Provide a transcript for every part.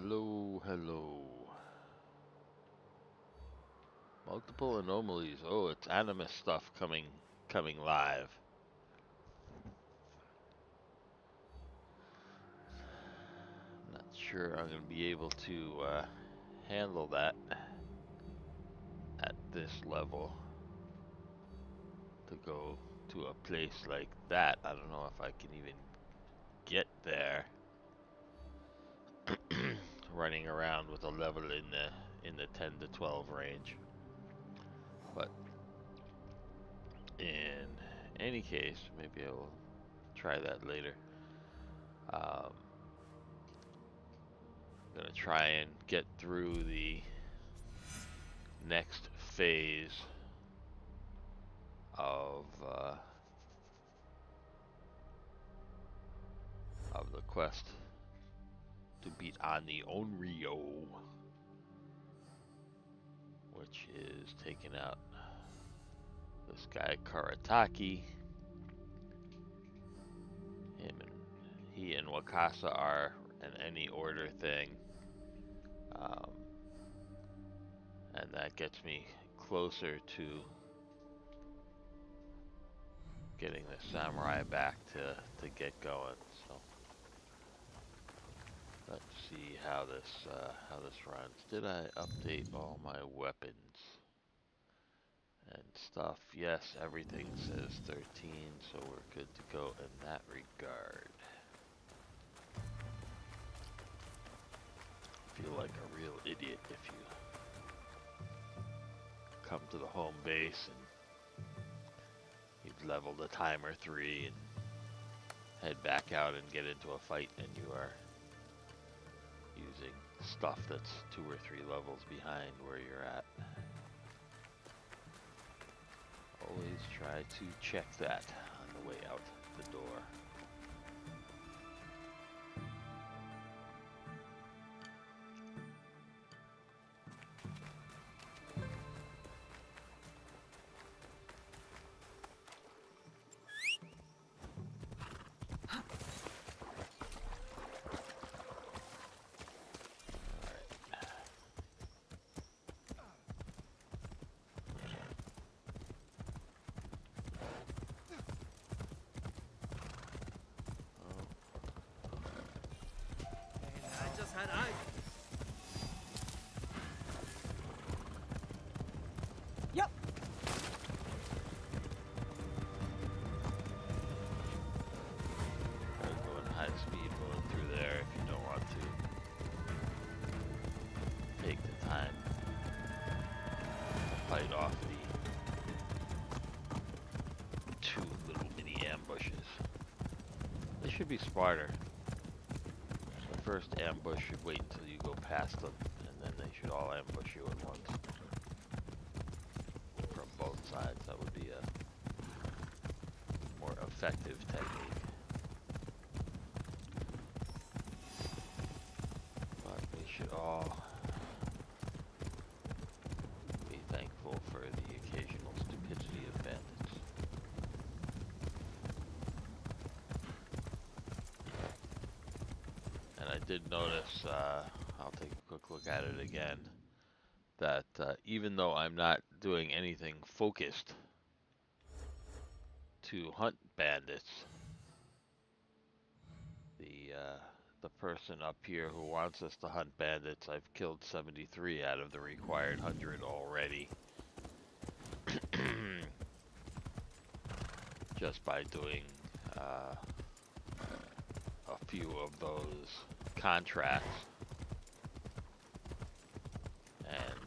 Hello, hello. Multiple anomalies. Oh, it's animus stuff coming live. Not sure I'm gonna be able to handle that at this level. To go to a place like that, I don't know if I can even get there. Running around with a level in the 10 to 12 range. But in any case, maybe I will try that later. I'm gonna try and get through the next phase of the quest to beat on the Onryo, which is taking out this guy Koretake. He and Wakasa are an any order thing, and that gets me closer to getting the samurai back to get going. So let's see how this runs. Did I update all my weapons and stuff? Yes, everything says 13, so we're good to go in that regard. Feel like a real idiot if you come to the home base and you've leveled a timer 3 and head back out and get into a fight, and you are using stuff that's 2 or 3 levels behind where you're at. Always try to check that on the way out the door. Yep. Going high speed going through there if you don't want to take the time to fight off the 2 little mini ambushes. They should be smarter. The first ambush should wait until you go past them, and then they should all ambush you at once. From both sides, that would be a more effective technique. But we should all be thankful for the occasional stupidity of bandits. And I did notice, I'll take a quick look at it again, that even though I'm not doing anything focused to hunt bandits, the person up here who wants us to hunt bandits, I've killed 73 out of the required 100 already. Just by doing a few of those contracts, and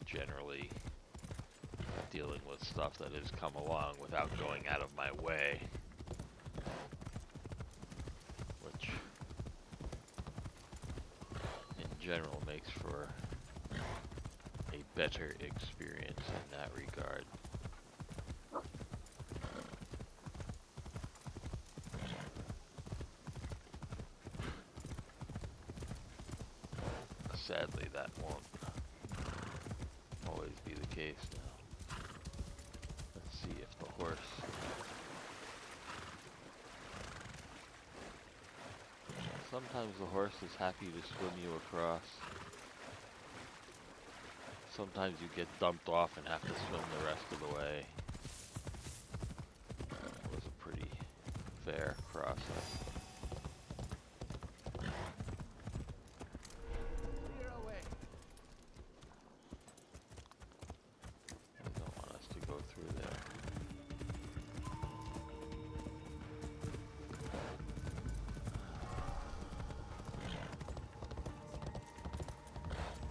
generally dealing with stuff that has come along without going out of my way, which in general makes for a better experience in that regard. Sadly, that won't always be the case now. Let's see if the horse Sometimes the horse is happy to swim you across. Sometimes you get dumped off and have to swim the rest of the way. It was a pretty fair crossing. Clear away. They don't want us to go through there.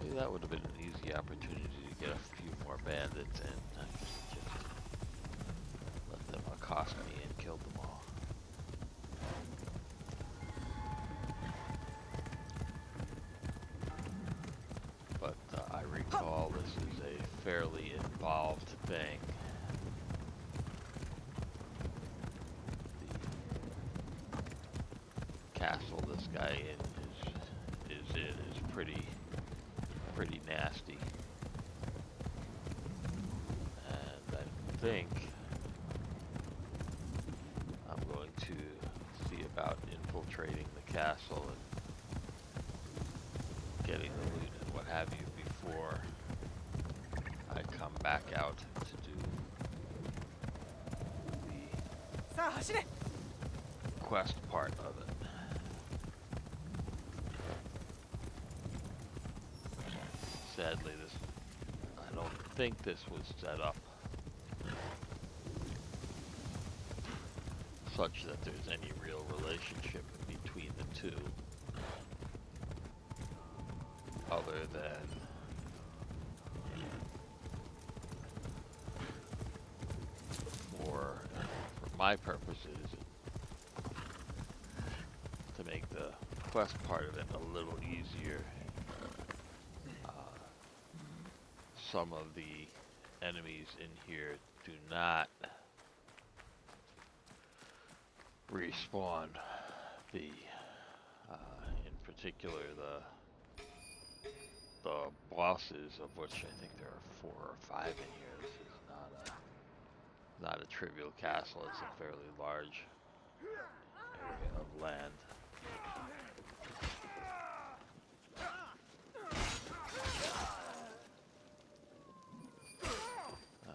Maybe that would have been an easy opportunity to get a few more bandits in. I just let them accost me and killed them all. But I recall this is a fairly involved thing. The castle this guy is in is pretty nasty. And I think I'm going to see about infiltrating the castle and getting the loot and what have you before I come back out to do the quest part of it. Sadly, I don't think this was set up such that there's any real relationship between the two, other than for my purposes to make the quest part of it a little easier. Some of the enemies in here do not respawn. In particular, the bosses, of which I think there are 4 or 5 in here. This is not a trivial castle. It's a fairly large area of land.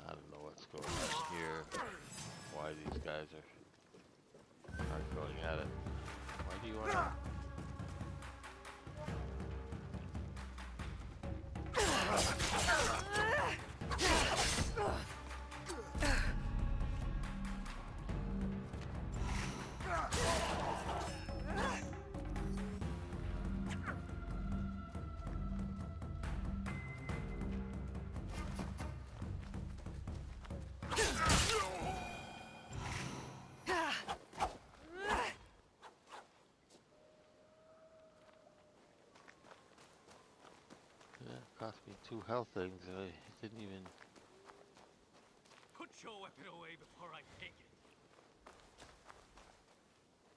I don't know what's going on here. Why these guys aren't going at it. Why do you want to? Cost me 2 health things. I didn't even. Put your weapon away before I take it.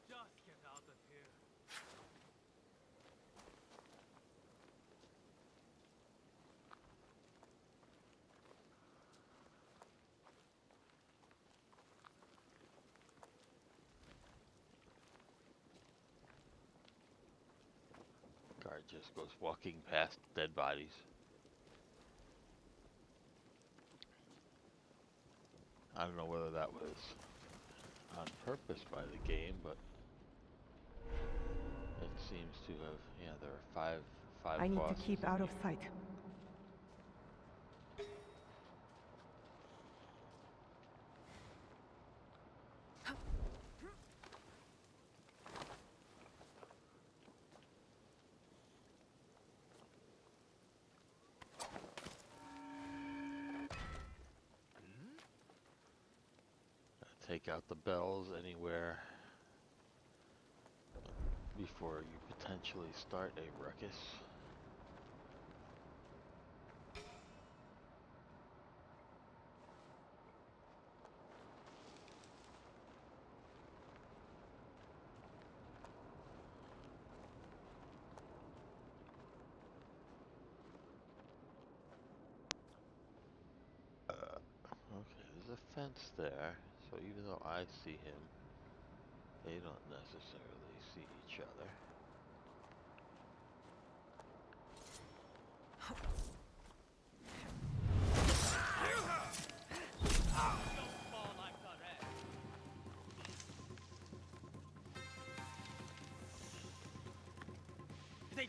Just get out of here. Guard just goes walking past dead bodies. I don't know whether that was on purpose by the game, but it seems to have. Yeah, there are five I need to bosses keep in out of here. sight. Take out the bells anywhere before you potentially start a ruckus. Okay, there's a fence there, so even though I see him, they don't necessarily see each other.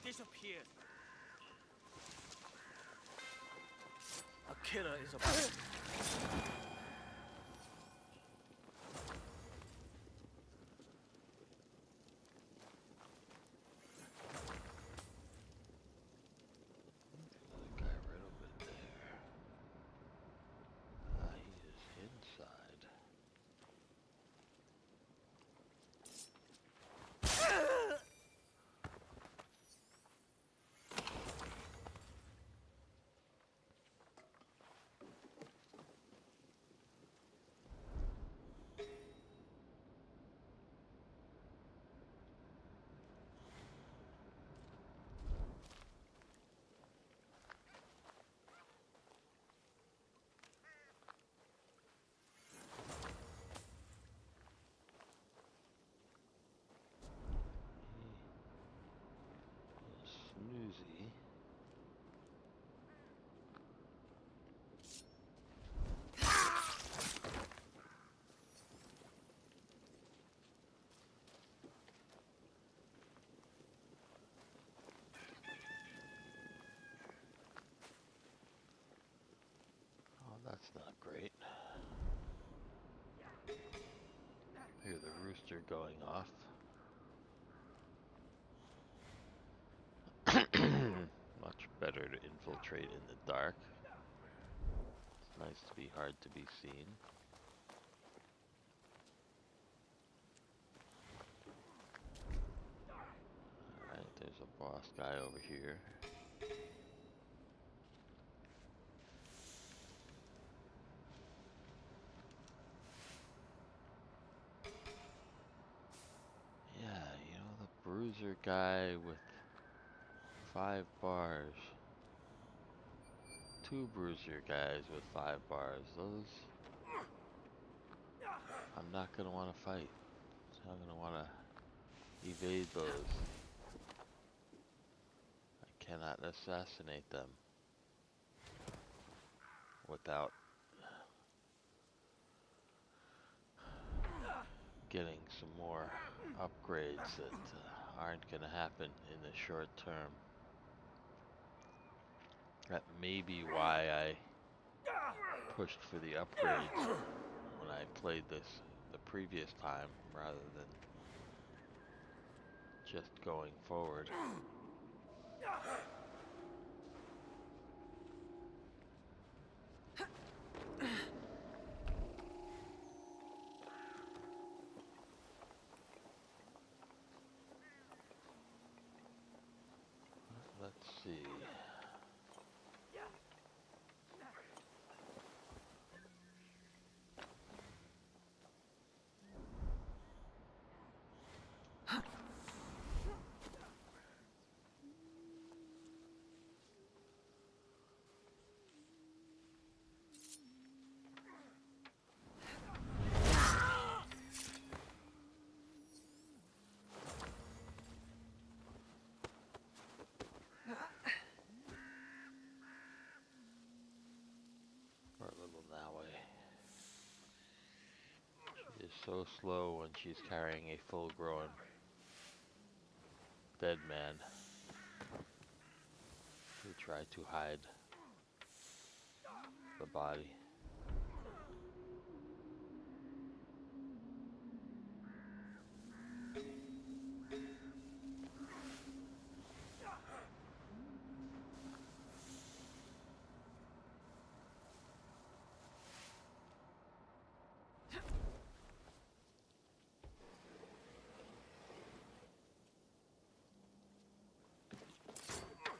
they disappeared. A killer is about. Another guy right over there. Ah, he is inside. Snoozy. Oh, that's not great. Hear the rooster going off. Much better to infiltrate in the dark. It's nice to be hard to be seen. Alright, there's a boss guy over here. Yeah, you know, the bruiser guy with 5 bars. 2 bruiser guys with 5 bars. Those, I'm not gonna want to fight. I'm gonna want to evade those. I cannot assassinate them without getting some more upgrades that aren't gonna happen in the short term. That may be why I pushed for the upgrades when I played this the previous time rather than just going forward. Let's see. Or a little that way. She is so slow when she's carrying a full-grown dead man who tried to hide the body.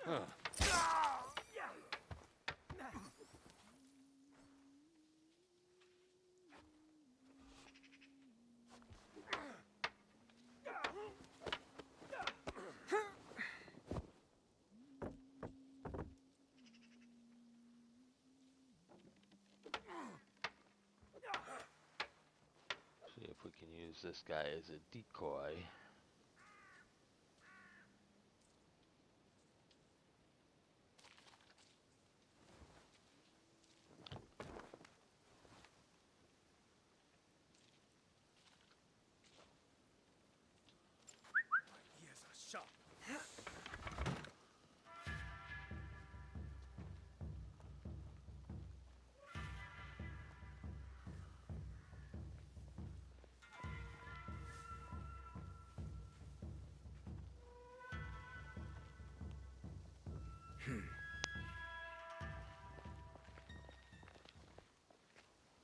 Huh. See if we can use this guy as a decoy. Ears are sharp.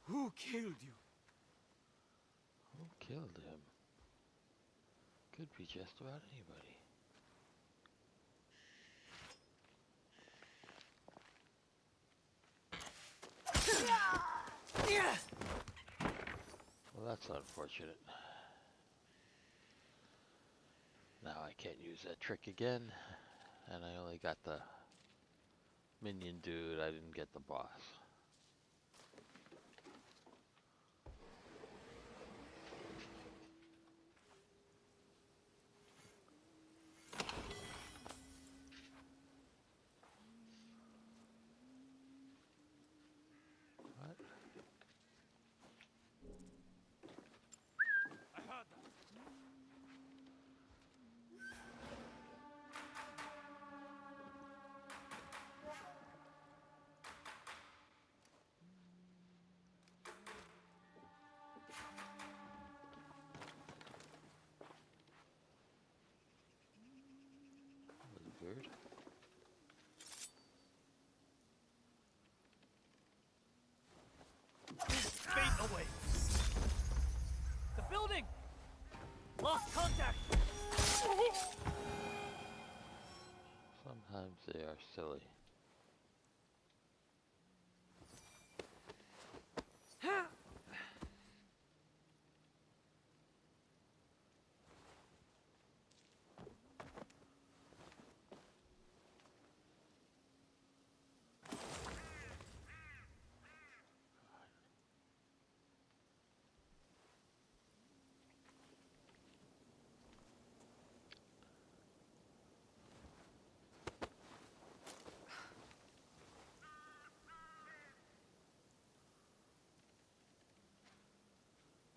Who killed you? Who killed him? Could be just about anybody. Well, that's unfortunate. Now I can't use that trick again, and I only got the minion dude, I didn't get the boss. What? I heard that. That was weird. Fade away. The building! Lost contact! Sometimes they are silly.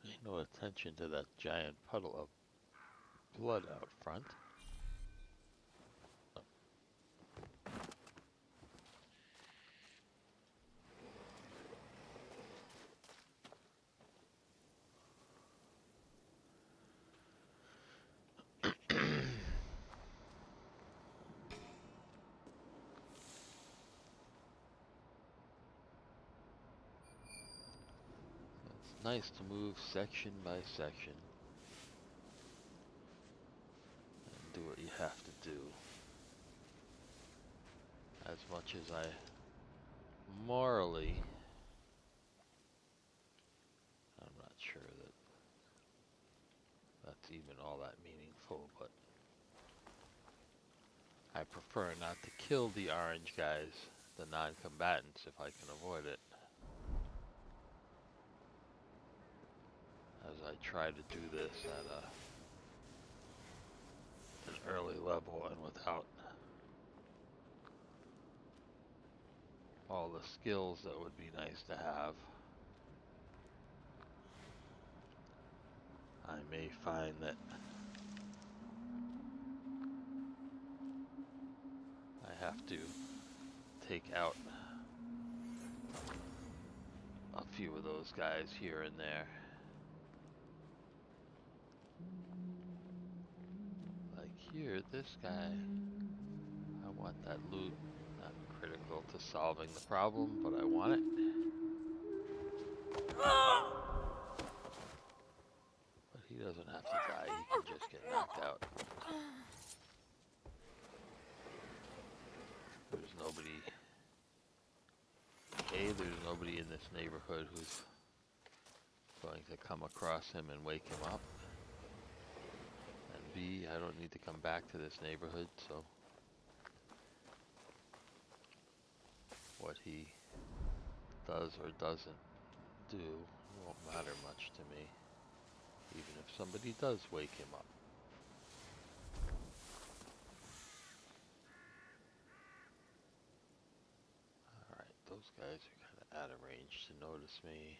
Pay no attention to that giant puddle of blood out front. It's nice to move section by section and do what you have to do. As much as I morally, I'm not sure that that's even all that meaningful, but I prefer not to kill the orange guys, the non-combatants, if I can avoid it. As I try to do this at an early level and without all the skills that would be nice to have. I may find that I have to take out a few of those guys here and there. Like here, this guy, I want that loot. Not critical to solving the problem, but I want it. But he doesn't have to die, he can just get knocked out. There's nobody, A, there's nobody in this neighborhood who's going to come across him and wake him up. And B, I don't need to come back to this neighborhood, so what he does or doesn't do won't matter much to me, even if somebody does wake him up. Alright, those guys are kind of out of range to notice me.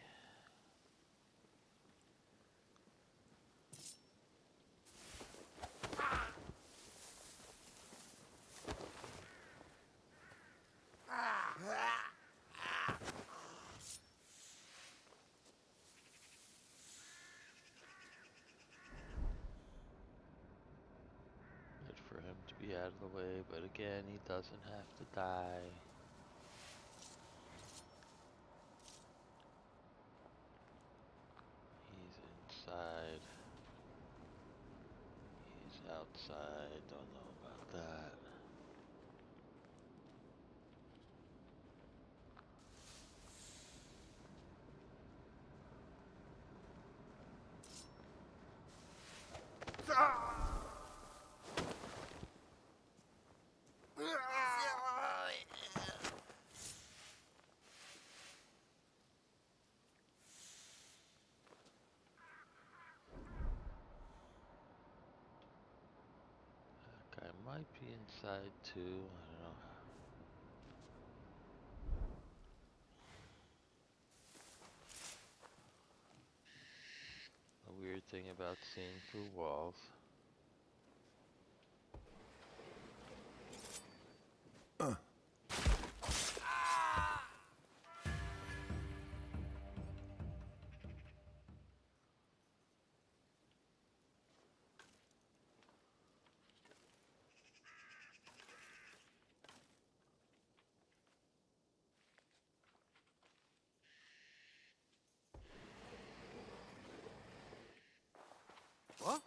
Good for him to be out out of the way, but again, he doesn't have to die. He's inside. He's outside. Don't know about that. That guy might be inside too. I don't know. The weird thing about seeing through walls. What?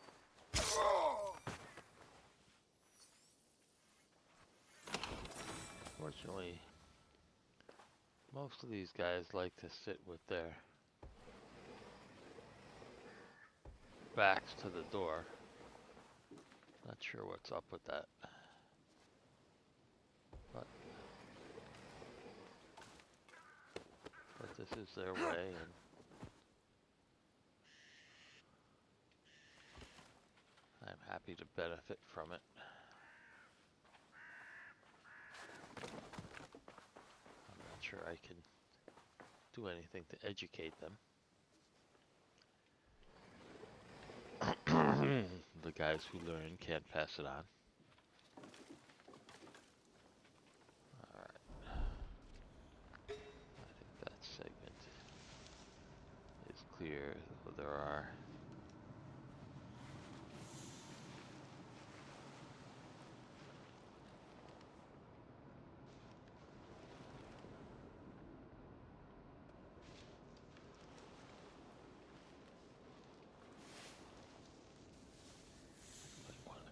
Fortunately, most of these guys like to sit with their backs to the door. Not sure what's up with that. But this is their way, and I'm happy to benefit from it. I'm not sure I can do anything to educate them. The guys who learn can't pass it on. Alright. I think that segment is clear, though there are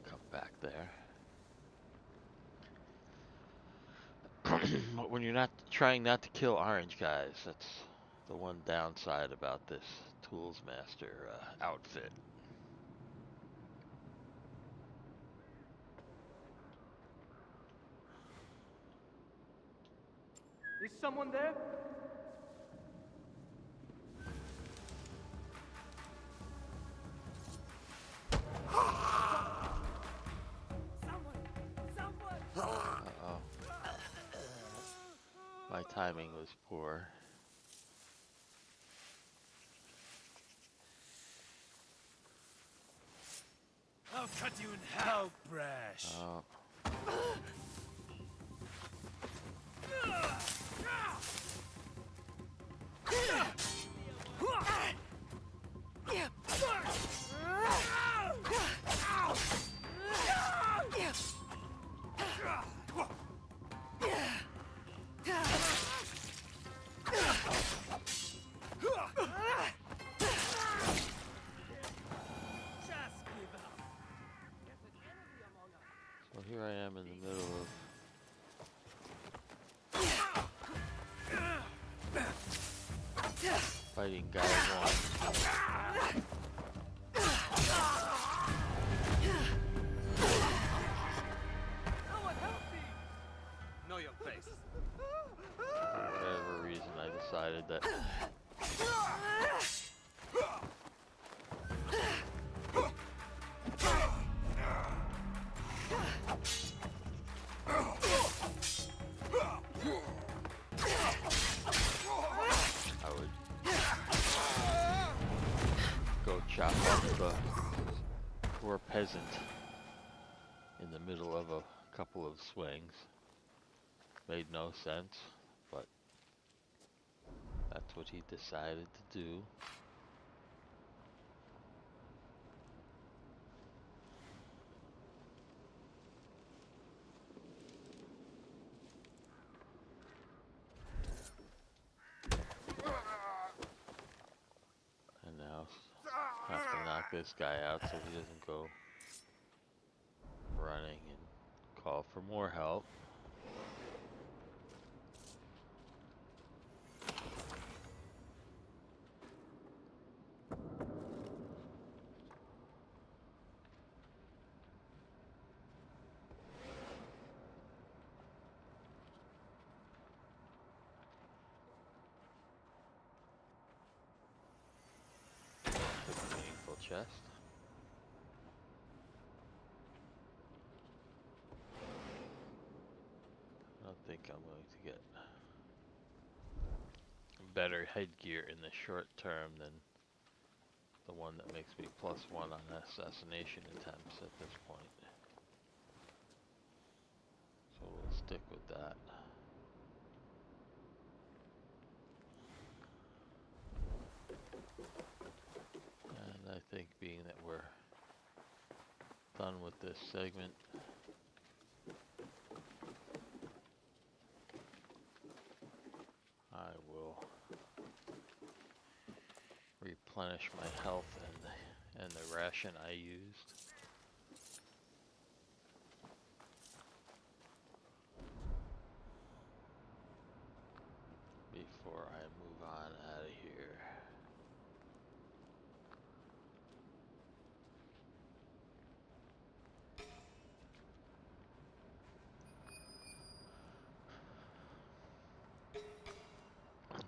come back there. But when you're not trying not to kill orange guys, that's the one downside about this Tools Master outfit. Is someone there? Someone! Uh-oh. My timing was poor. I'll cut you in half. How brash. Oh. So here I am in the middle of fighting guy one. Someone help me! Know your place. For whatever reason, I decided that I would go chop up the poor peasant in the middle of a couple of swings. Made no sense, but that's what he decided to do. take this guy out so he doesn't go running and call for more help. Meaningful chest. I don't think I'm going to get better headgear in the short term than the one that makes me +1 on assassination attempts at this point. So we'll stick with that. And I think being that we're done with this segment, I will replenish my health and the ration I used. Before I move on out of here.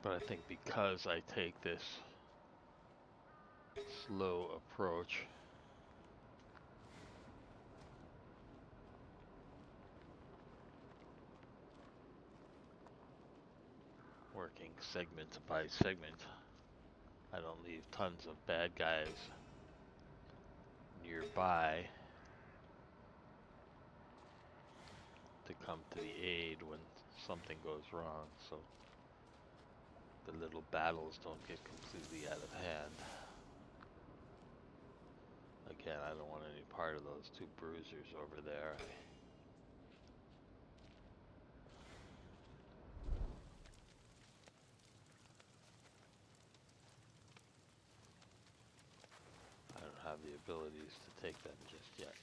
But I think because I take this slow approach, working segment by segment, I don't leave tons of bad guys nearby to come to the aid when something goes wrong, so the little battles don't get completely out of hand. Again, I don't want any part of those two bruisers over there. I don't have the abilities to take them just yet.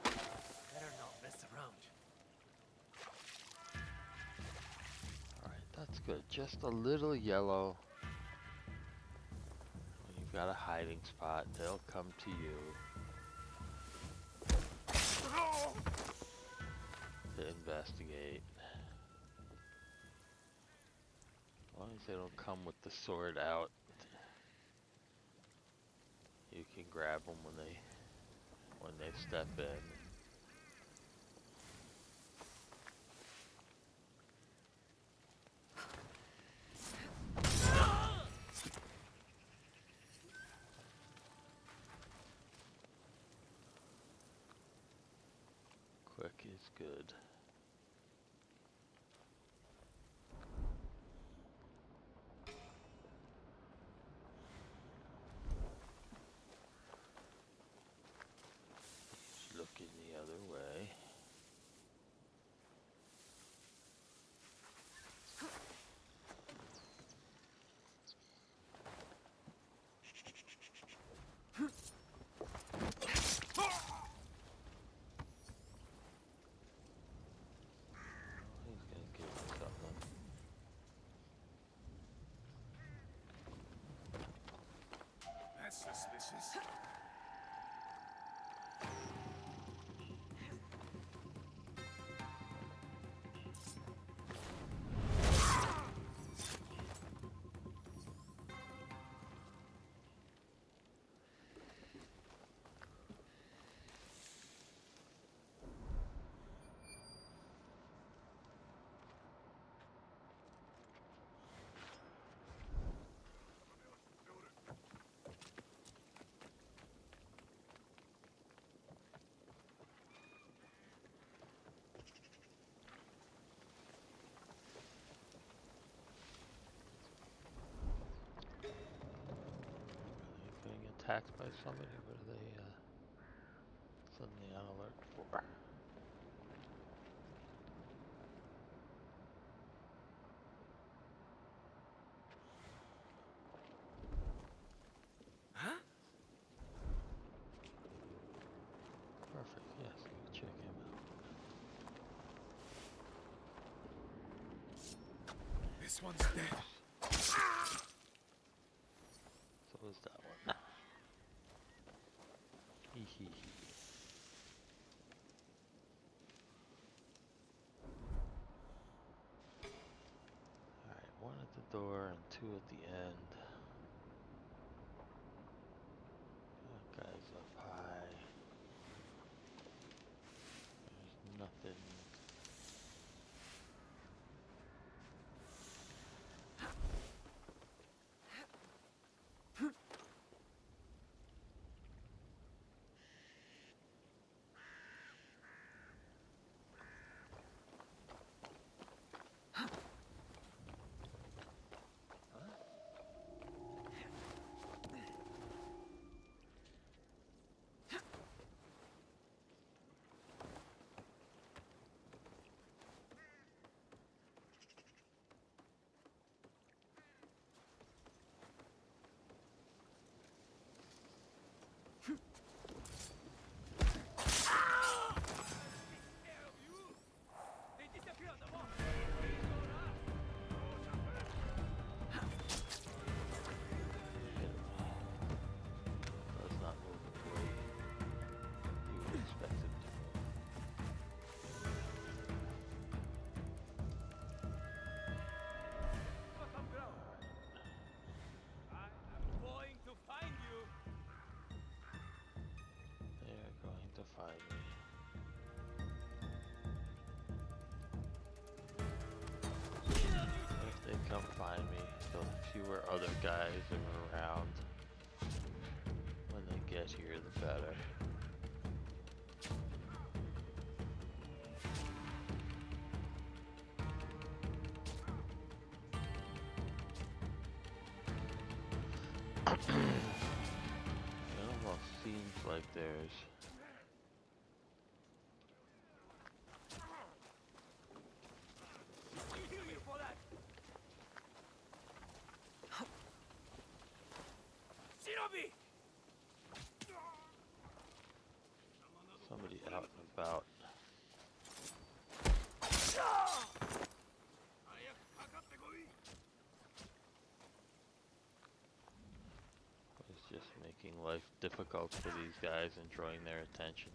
Better not mess around. Alright, that's good. Just a little yellow. When you've got a hiding spot, they'll come to you to investigate. As long as they don't come with the sword out, you can grab them when they step in. Quick is good. He's looking the other way. He's gonna give me something. That's suspicious. Are they getting attacked by somebody? What are they suddenly on alert for? Huh? This one's dead. So is that one. Hee hee hee. Alright, one at the door and two at the end. That guy's up high. There's nothing. Does not move the way you would expect him to move. I'm going to find you. They're going to find me. If they come find me, the fewer other guys are around. When they get here, the better. It almost seems like there's For that. Shinobi! somebody out and about. It's just making life difficult for these guys and drawing their attention.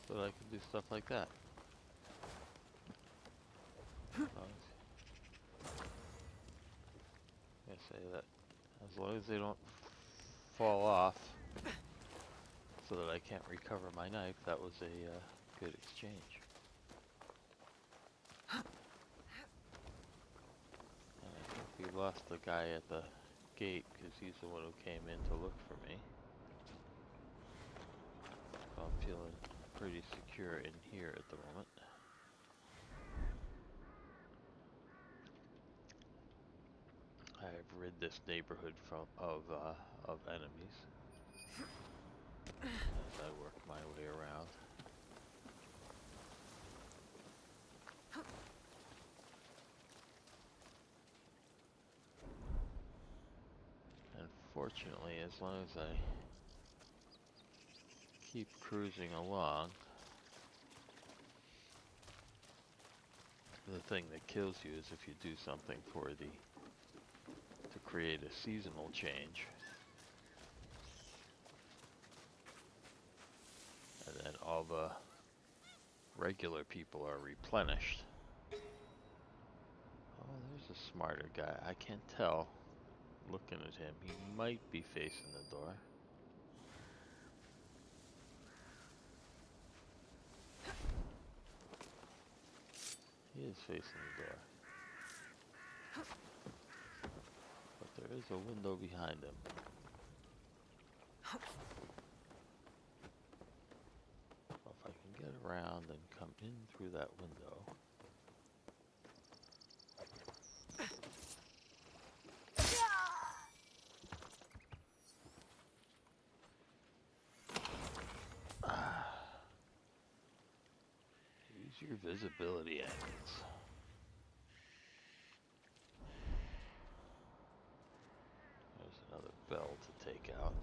But I can do stuff like that. I say that as long as they don't fall off so that I can't recover my knife, that was a good exchange. And I think we lost the guy at the gate because he's the one who came in to look for me. So I'm feeling pretty secure in here at the moment. I have rid this neighborhood of enemies as I work my way around. And fortunately, as long as I keep cruising along, the thing that kills you is if you do something to create a seasonal change. And then all the regular people are replenished. Oh, there's a smarter guy. I can't tell. Looking at him, he might be facing the door. He is facing the door. But there is a window behind him. So if I can get around and come in through that window. Use your visibility angles. There's another bell to take out.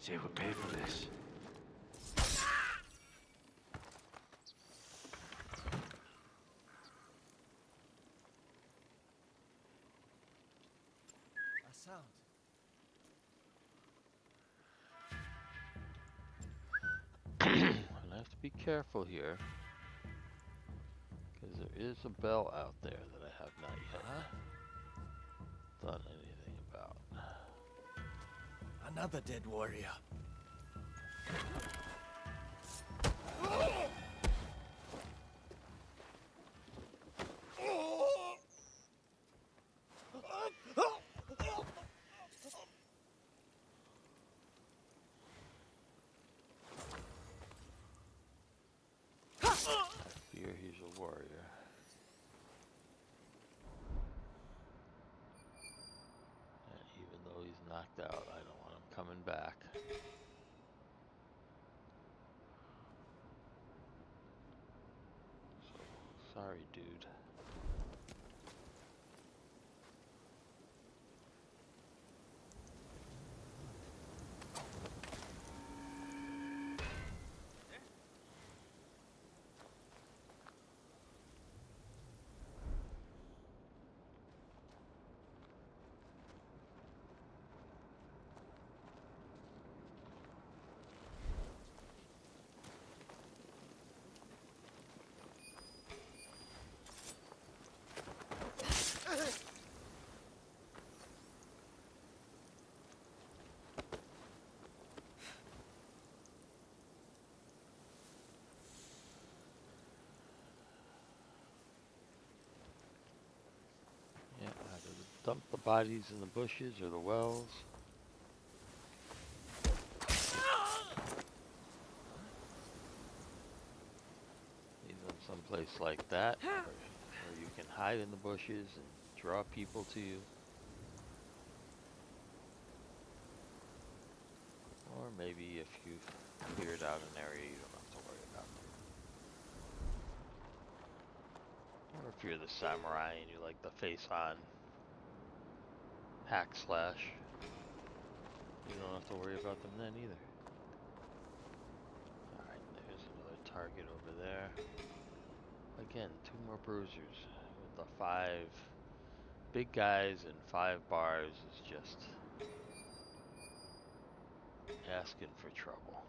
They would pay for this. A sound. I have to be careful here, because there is a bell out there that I have not yet done anything about. Another dead warrior. I fear he's a warrior. And even though he's knocked out, I don't want him coming back. So, sorry, dude. Yeah, either dump the bodies in the bushes or the wells. Leave them someplace like that, where you can hide in the bushes and draw people to you. Or maybe if you've cleared out an area, you don't have to worry about them. Or if you're the samurai and you like the face-on hack slash, you don't have to worry about them then either. Alright, there's another target over there. Again, 2 more bruisers. With the 5 big guys and 5 bars is just asking for trouble.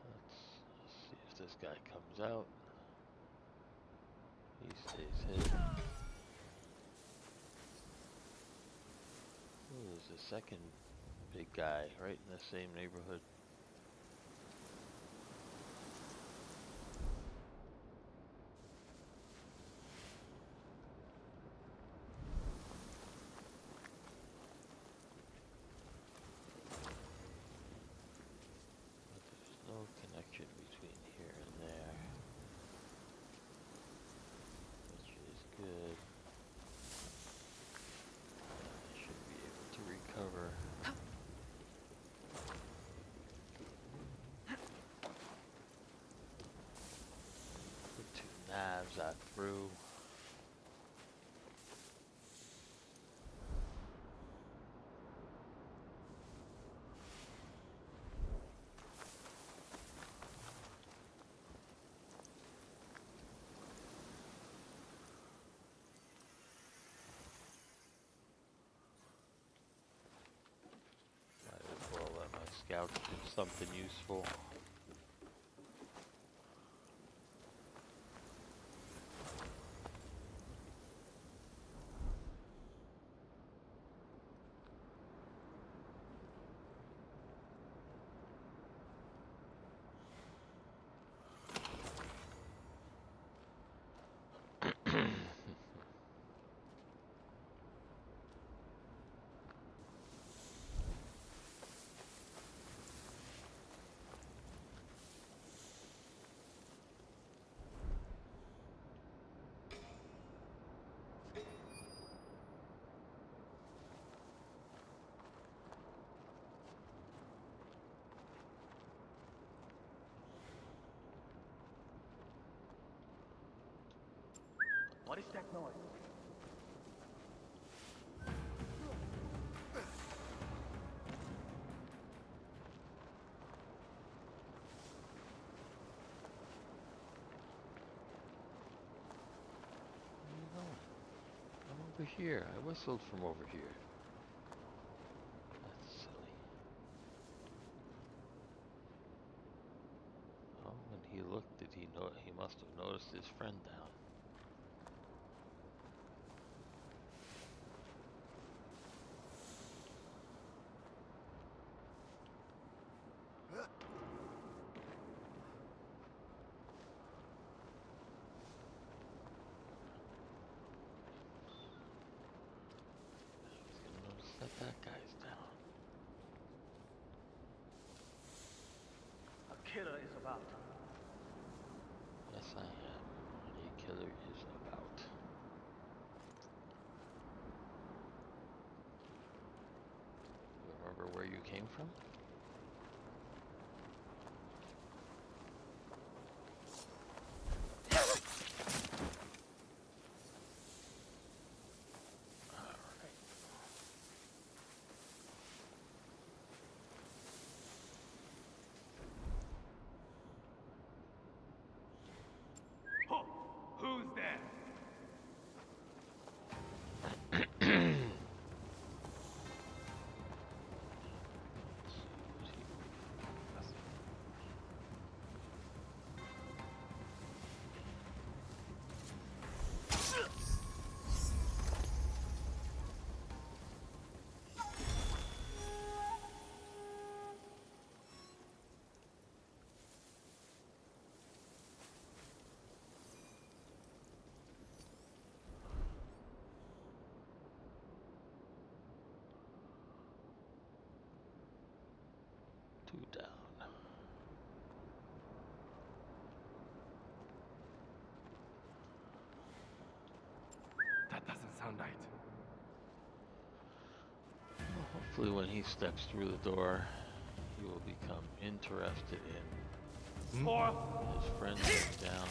Let's see if this guy comes out. He stays hidden. Oh, there's a second big guy right in the same neighborhood. But there's no connection between here and there, which is good. I should be able to recover. The 2 knives I threw. Might as well let my scouts do something useful. What is that noise? Where are you going? I'm over here. I whistled from over here. That's silly. Oh, when he looked, did he know? He must have noticed his friend down. He's gonna notice that that guy's down. A killer is about. Yes, I am. A killer is about. You remember where you came from? Alright. Who's there? Two down. That doesn't sound right. Well, hopefully when he steps through the door, he will become interested in his friend going down.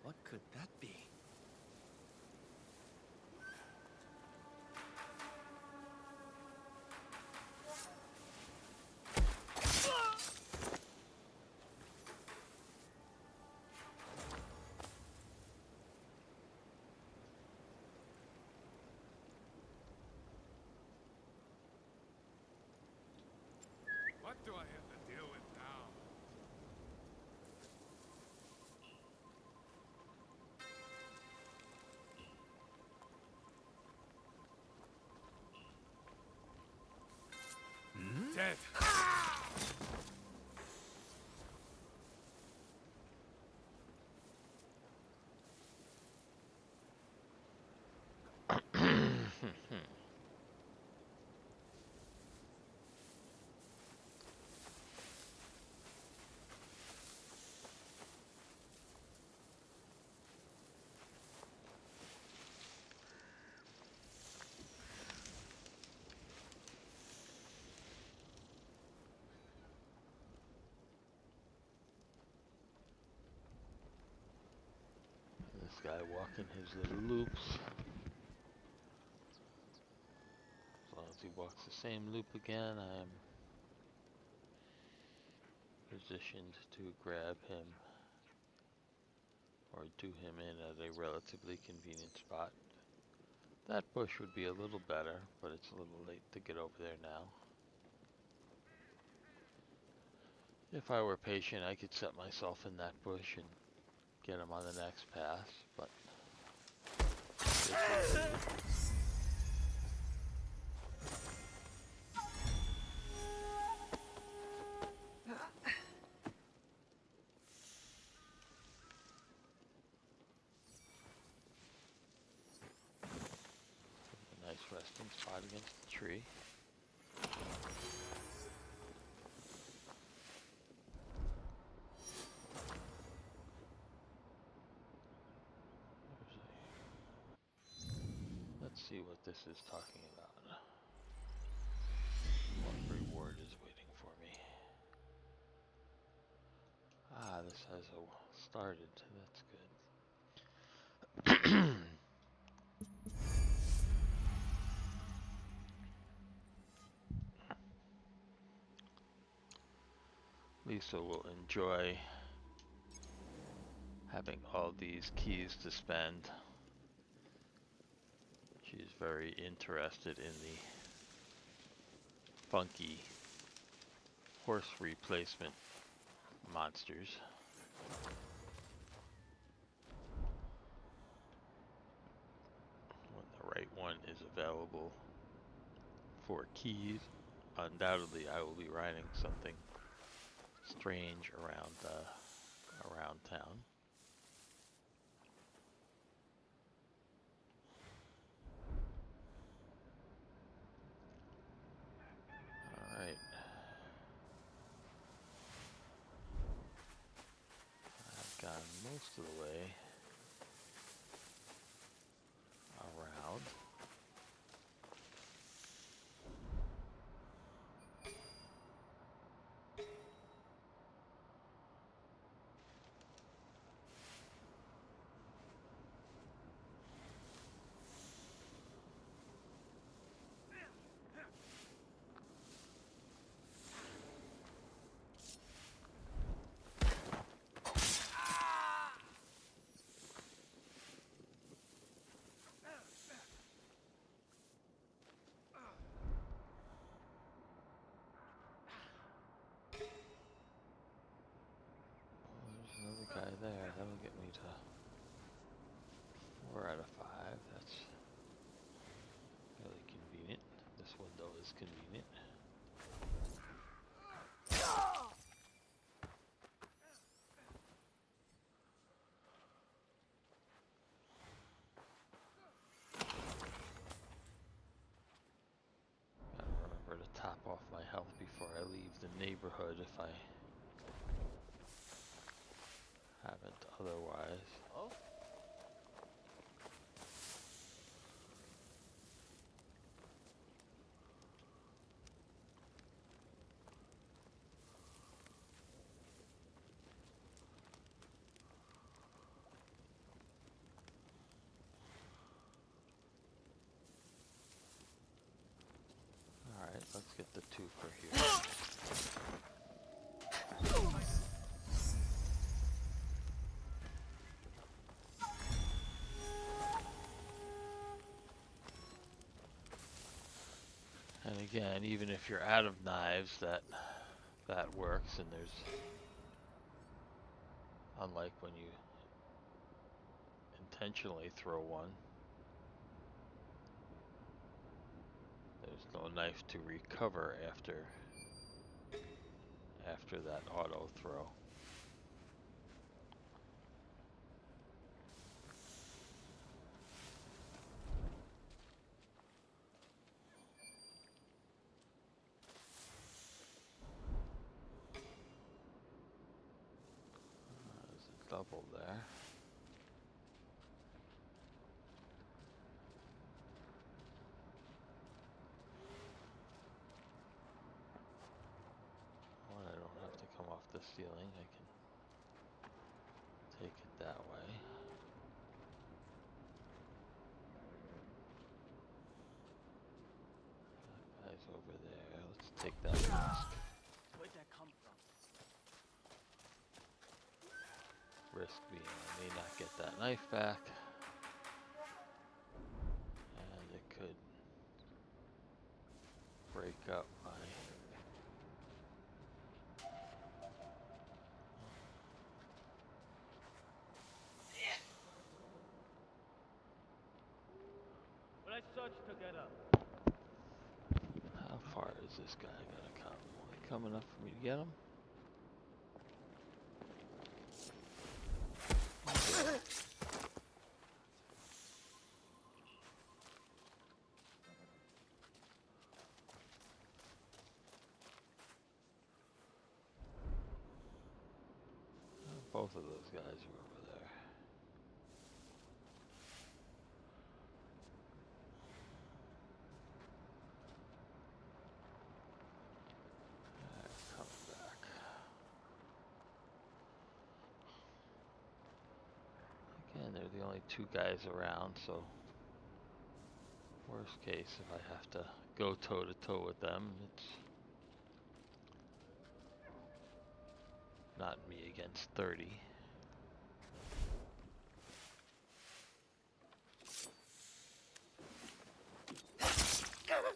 What could that be? What do I have to deal with now? Dead. This guy walking his little loops. As long as he walks the same loop again, I am positioned to grab him or do him in at a relatively convenient spot. That bush would be a little better, but it's a little late to get over there now. If I were patient, I could set myself in that bush and get him on the next pass, but this will be. A nice resting spot against the tree. Let's see what this is talking about. What reward is waiting for me? Ah, this has started. That's good. Lisa will enjoy having all these keys to spend. She's very interested in the funky horse replacement monsters. When the right one is available for keys, undoubtedly I will be riding something strange around town. All right. I've gone most of the way around. There's another guy there. That'll get me to 4 out of 5. That's really convenient. This window is convenient. Gotta remember to top off my health before I leave the neighborhood if I haven't otherwise. Oh? Alright, let's get the twofer here. And again, even if you're out of knives, that works, and there's, unlike when you intentionally throw one, there's no knife to recover after that auto throw. There's a double there. One, I don't have to come off the ceiling. I can take it that way. That guy's over there. Let's take that risk. Where'd that come from? Risk being I may not get that knife back. And it could break up my such together. How far is this guy gonna come? Will he come enough for me to get him? Both of those guys are over there. They're coming back. Again, they're the only two guys around, so worst case, if I have to go toe to toe with them, it's not me against 30.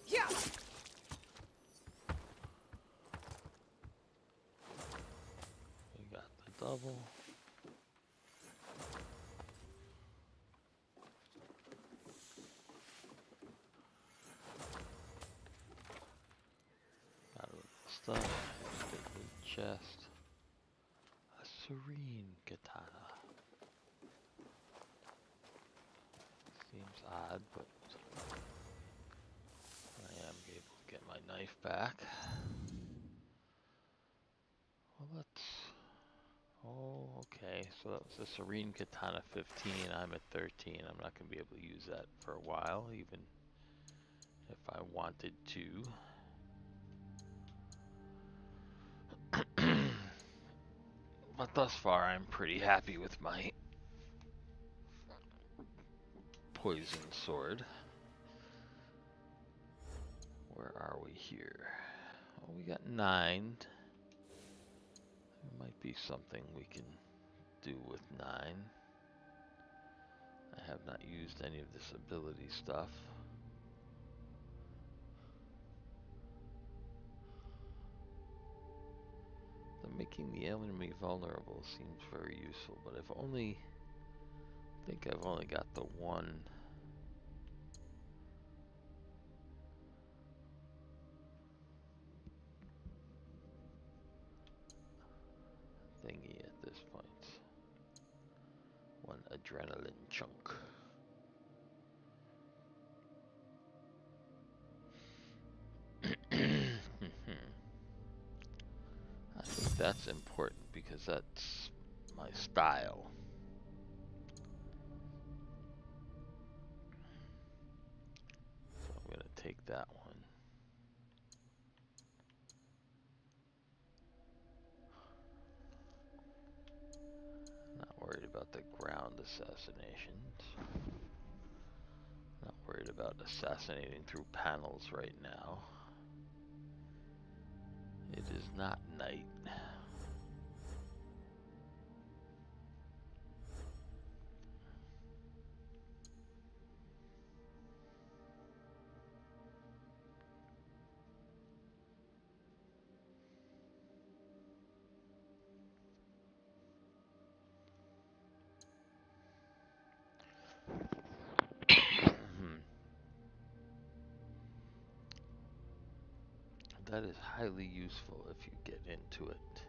Yeah. We got the double. Got a little stuff. Get the chest. A serene katana. Seems odd, but I am able to get my knife back. Well, let's... Oh, okay. So that was a serene katana 15. I'm at 13. I'm not going to be able to use that for a while, even if I wanted to. But thus far, I'm pretty happy with my poison sword. Where are we here? Well, we got 9. There might be something we can do with 9. I have not used any of this ability stuff. Making the enemy vulnerable seems very useful, but I think I've only got the one thingy at this point. One adrenaline chunk. I think that's important because that's my style. So I'm going to take that one. Not worried about the ground assassinations. Not worried about assassinating through panels right now. It is not night. That is highly useful if you get into it,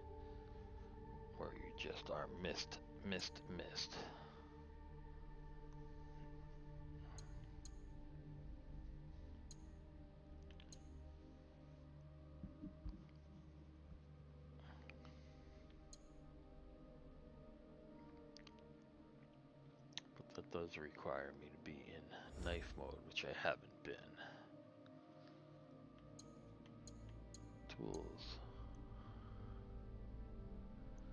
where you just are missed. But that does require me to be in knife mode, which I haven't been. Tools.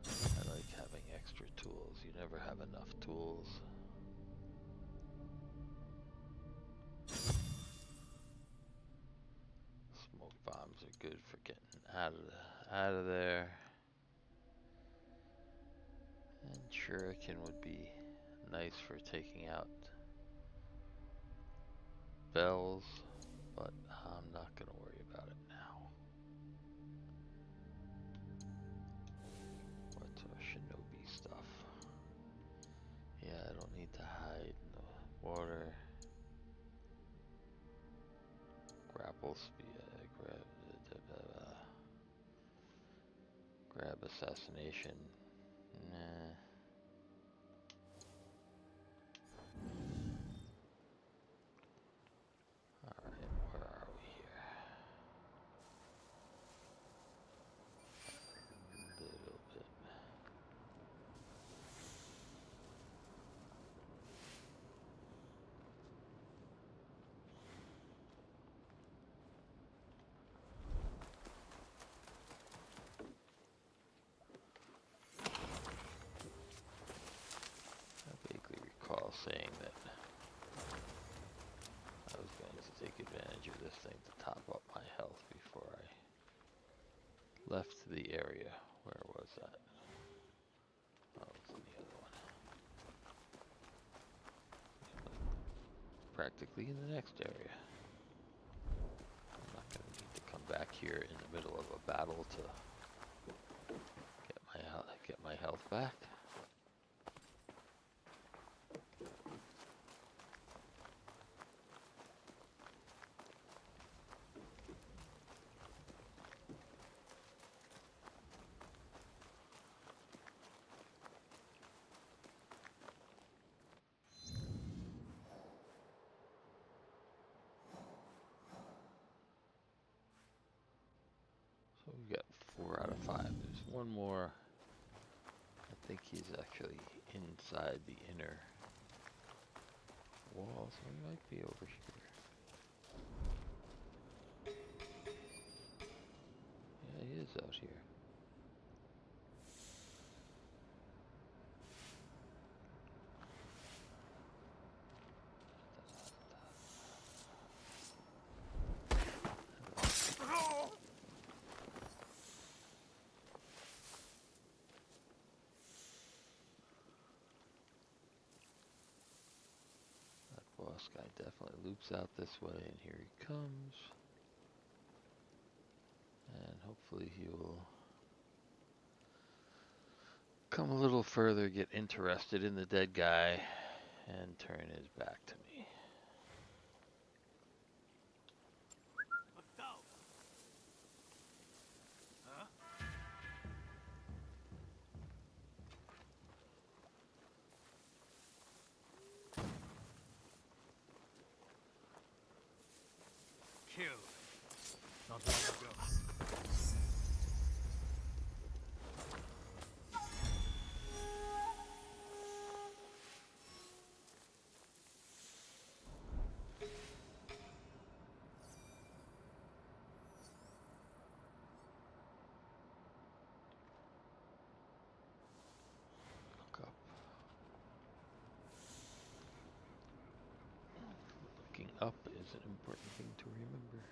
I like having extra tools. You never have enough tools. Smoke bombs are good for getting out of there. And shuriken would be nice for taking out bells, but I'm not going to worry about it now. What's our Shinobi stuff? Yeah, I don't need to hide in the water. double speed. Grab assassination. Nah. Alright, where are we here? A little bit. I vaguely recall saying that I was going to take advantage of this thing to top up my health before I left the area. Where was that? Oh, it's in the other one. Practically in the next area. I'm not going to need to come back here in the middle of a battle to get my health back. So we got 4 out of 5. There's one more. I think he's actually inside the inner wall, so he might be over here. Yeah, he is out here. That boss guy definitely loops out this way, and here he comes. And hopefully he will come a little further, get interested in the dead guy, and turn his back to me. Let's go. Huh? Killed. Not long ago. Look up. Looking up is an important thing to remember.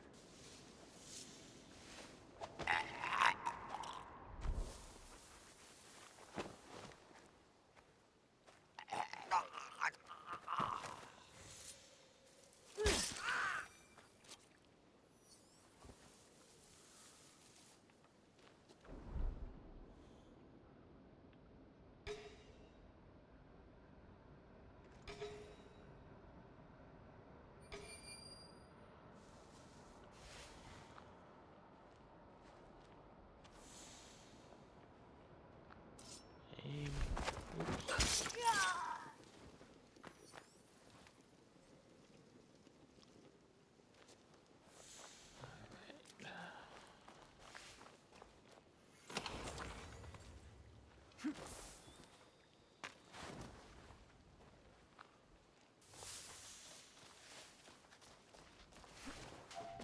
Aim. Oops.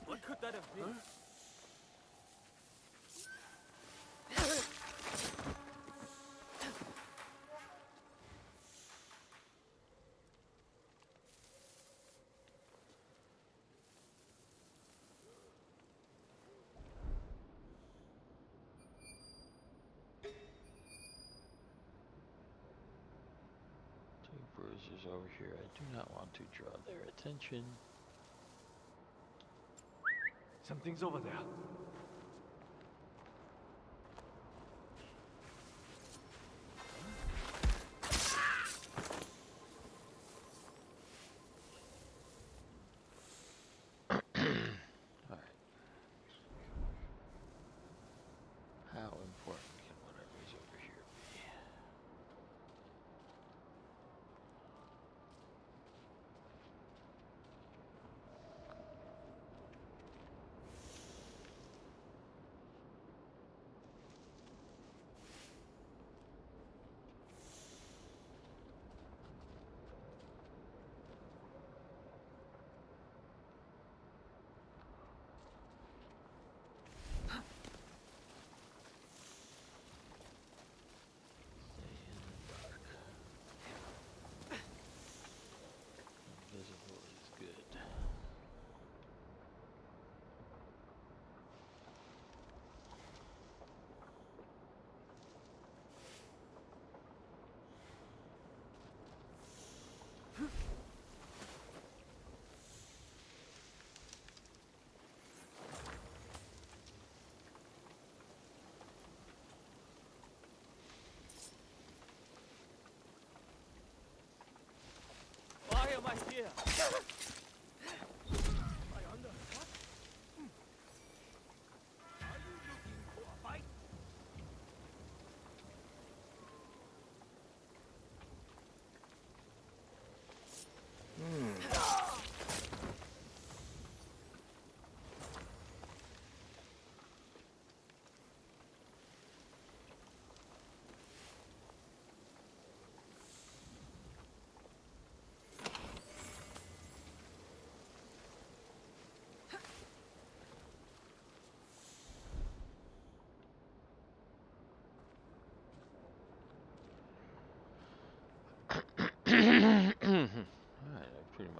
What could that have been? Two bruisers over here. I do not want to draw their attention. Something's over there. Alright.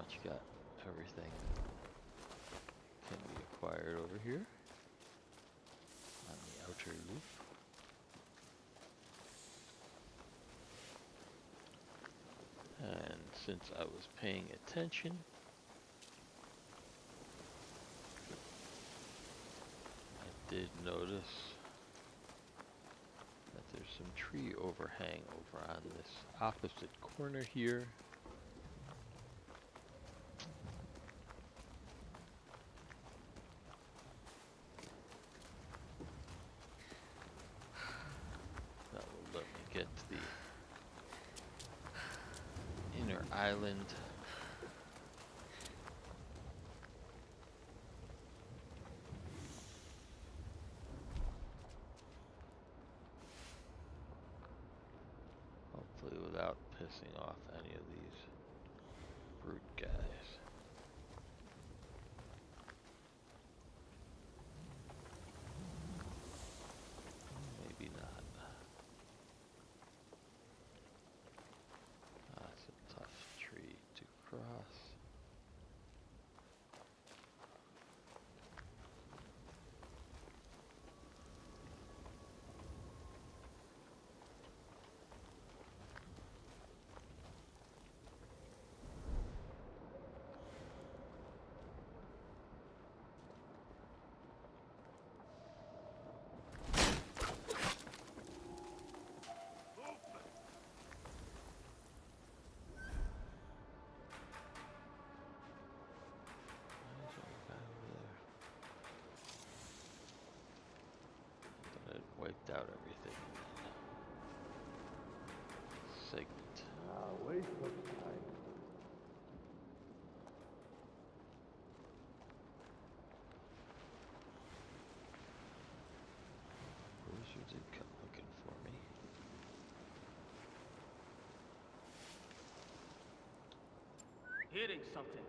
much got everything can be acquired over here on the outer loop. And since I was paying attention, I did notice that there's some tree overhang over on this opposite corner here. That will let me get to the inner island. Hopefully without pissing off any of these brute guys. Maybe not. That's a tough tree to cross. Wiped out everything in that segment. Waste of time. Bruiser did come looking for me. Hitting something.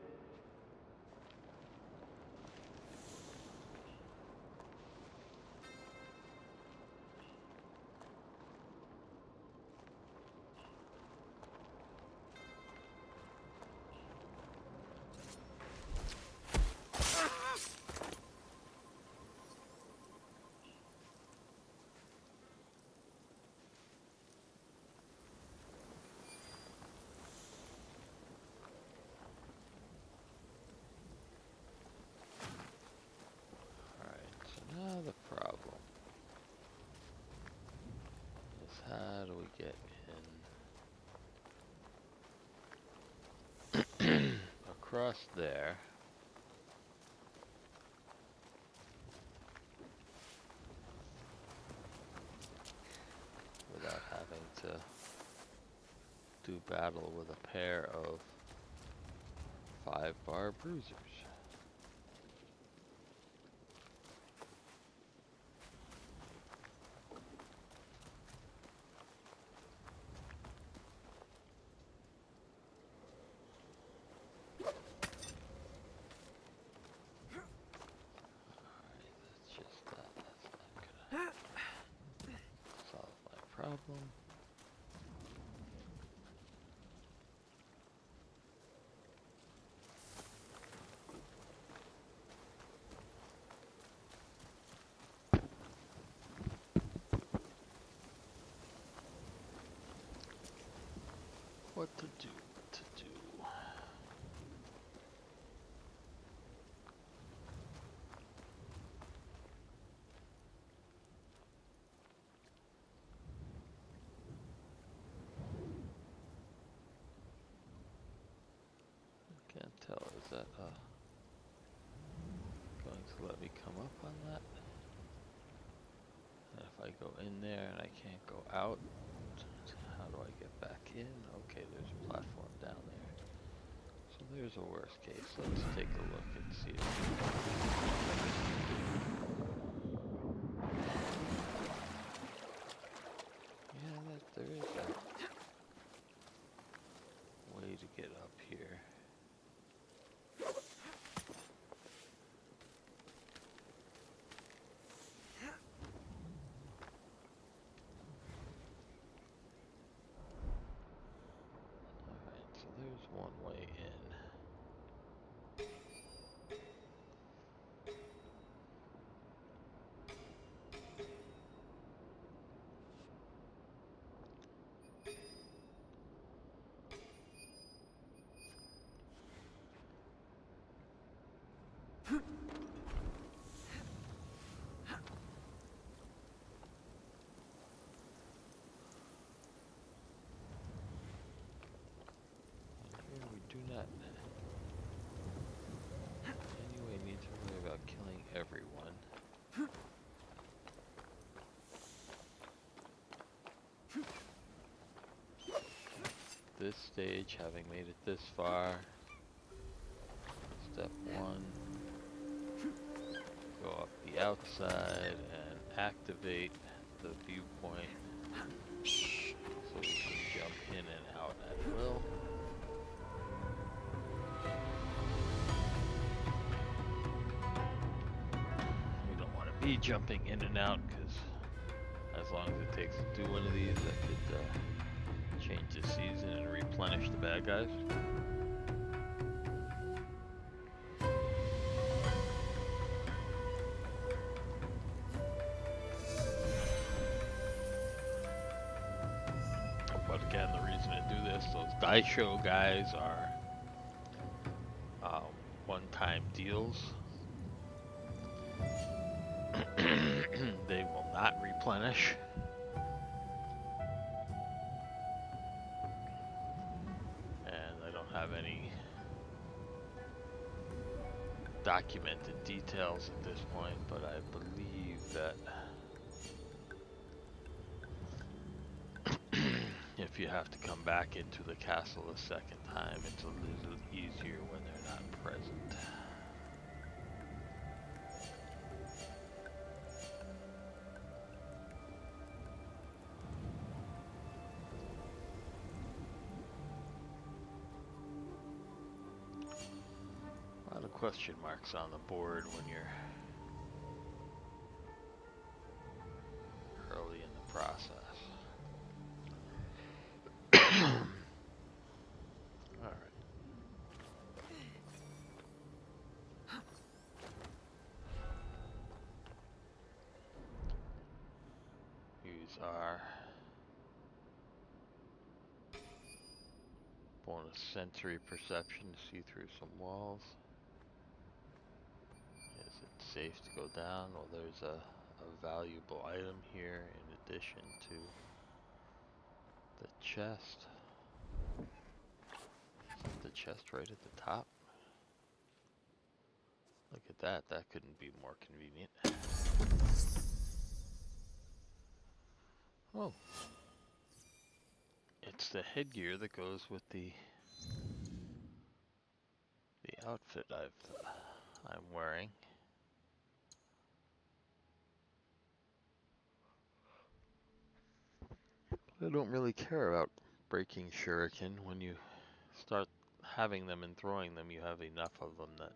Now the problem is how do we get in across there without having to do battle with a pair of 5-bar bruisers. Solve my problem. What to do, what to do. Can't tell, is that going to let me come up on that? And if I go in there and I can't go out, how do I get back in? Okay, there's a platform down there. So there's a worst case. Let's take a look and see if there is a way to get up here. Alright, so there's one way in. this stage, having made it this far. Step 1. Go up the outside and activate the viewpoint so we can jump in and out at will. We don't want to be jumping in and out because as long as it takes to do one of these, that could change the season and replenish the bad guys. But again, the reason to do this, those Daisho guys are one-time deals. They will not replenish. And I don't have any documented details at this point, but I believe that if you have to come back into the castle a second time, it's a little easier when they're not present. A lot of question marks on the board when you're early in the process. Alright. Use our bonus sensory perception to see through some walls. Is it safe to go down? Well, there's a valuable item here in addition to the chest. Isn't the chest right at the top? Look at that, that couldn't be more convenient. Oh. It's the headgear that goes with the outfit I'm wearing. I don't really care about breaking shuriken. When you start having them and throwing them, you have enough of them that,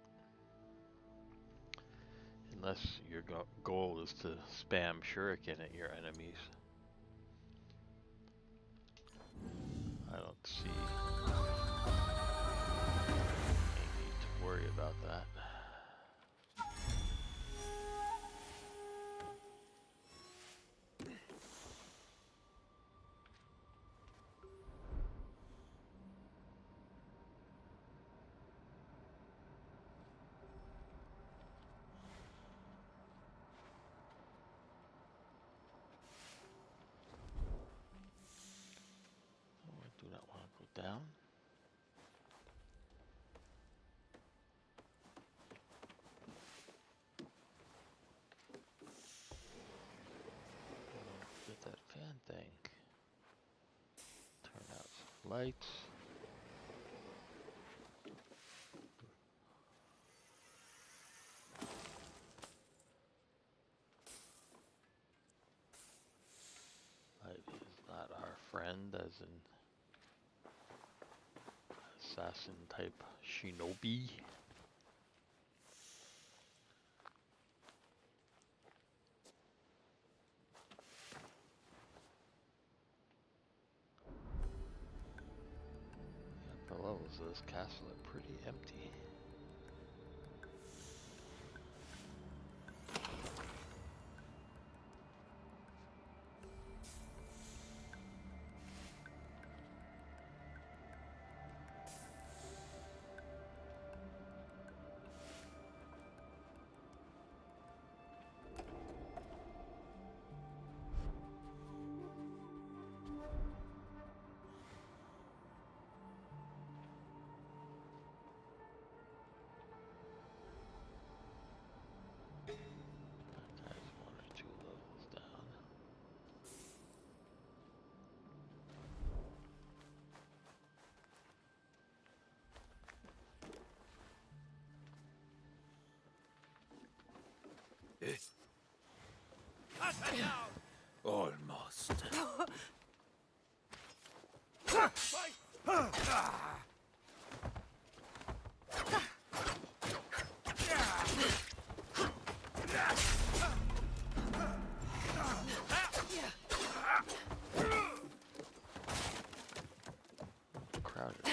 unless your goal is to spam shuriken at your enemies, I don't see any need to worry about that. I do not want to go down. Get that fan thing. Turn out some lights. Light is not our friend, as in assassin type Shinobi. The levels of this castle are pretty empty. Almost. Crowded.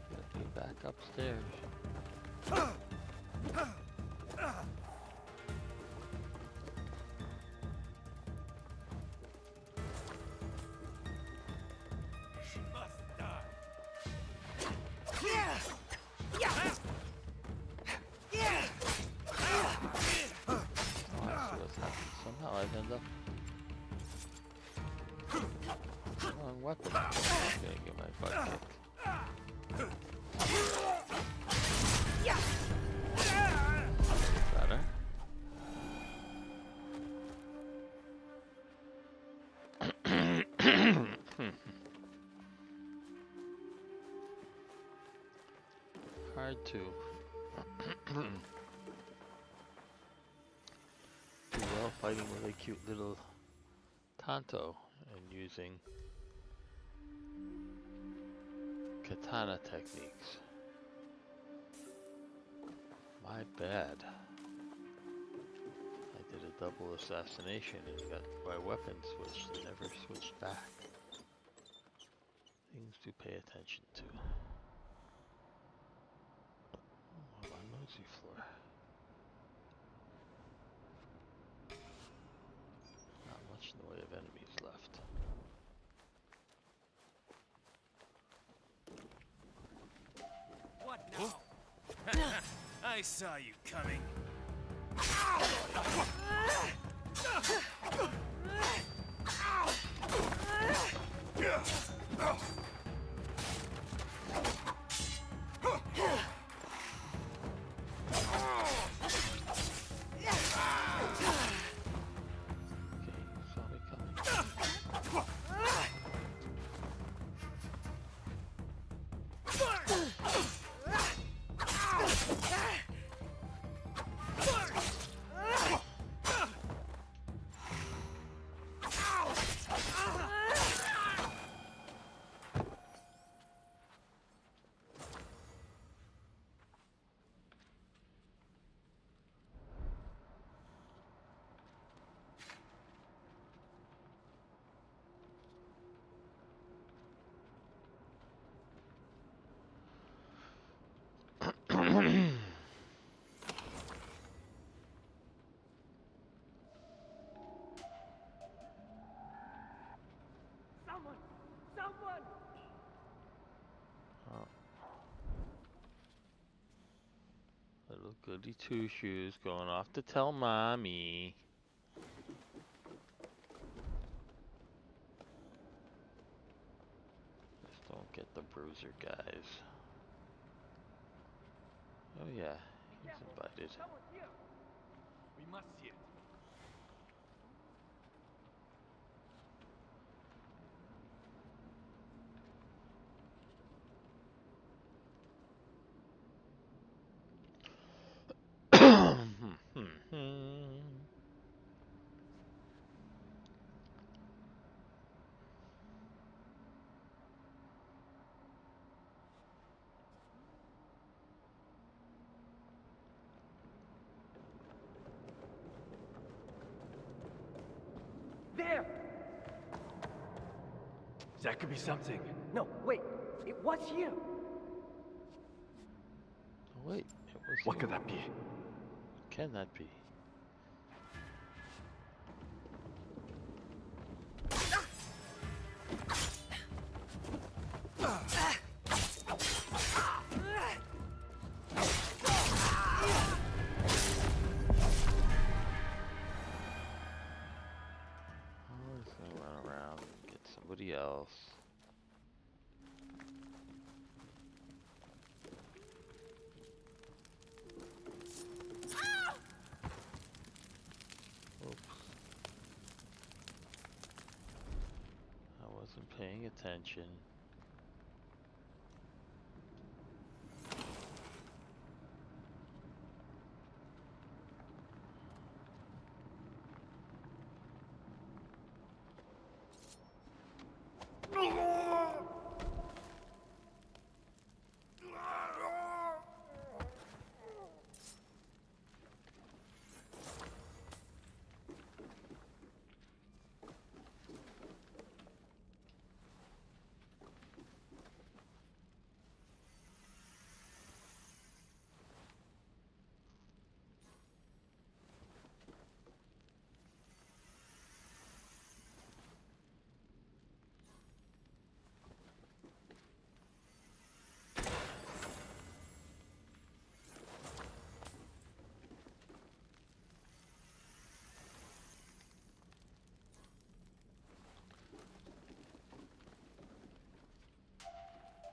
Get me back upstairs. She must die. Oh, I see what's happened. Somehow I've ended up wrong weapon. I'm gonna get my butt kicked. Better. Hard to do well fighting with a cute little Tanto and using katana techniques. My bad. I did a double assassination and got my weapon switched and never switched back. Things to pay attention to. Oh, my nosy floor. Not much in the way of enemies left. What now? I saw you coming. Okay, you saw me coming. Someone! Oh. Little goody two shoes going off to tell mommy. Just don't get the bruiser guys. Oh yeah, he's invited. Someone here! We must see it. There! That could be something. No, wait. It was here. Oh, wait, it was What you. could that be? Can that be? Always gonna run around and get somebody else. attention.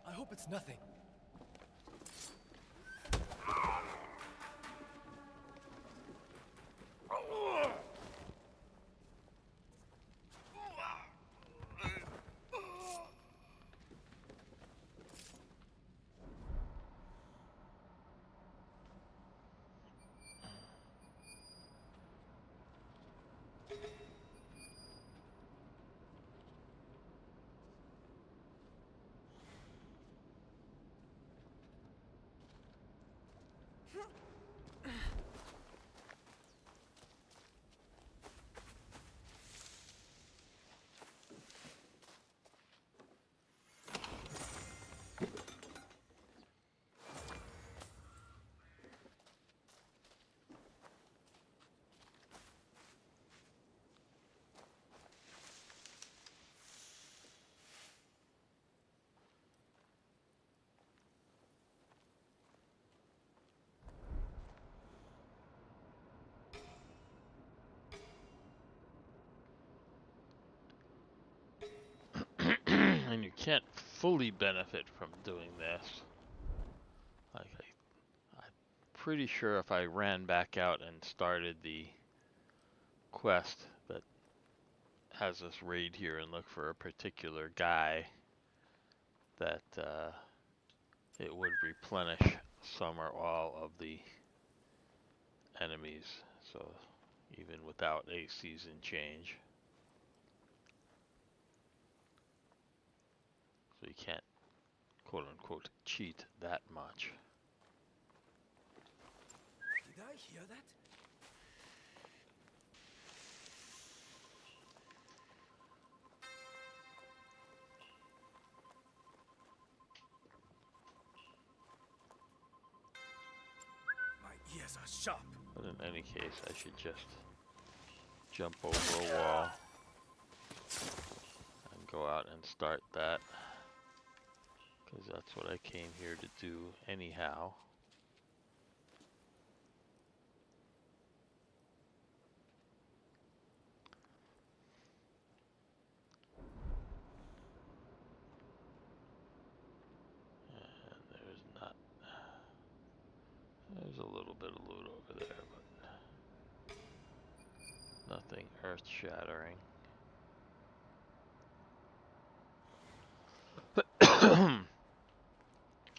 I hope it's nothing. And you can't fully benefit from doing this. Like, I'm pretty sure if I ran back out and started the quest that has us raid here and look for a particular guy, that it would replenish some or all of the enemies. So even without a season change. So you can't, quote unquote, cheat that much. Did I hear that? My ears are sharp. But in any case, I should just jump over a wall and go out and start that. Because that's what I came here to do anyhow. And there's a little bit of loot over there, but nothing earth-shattering.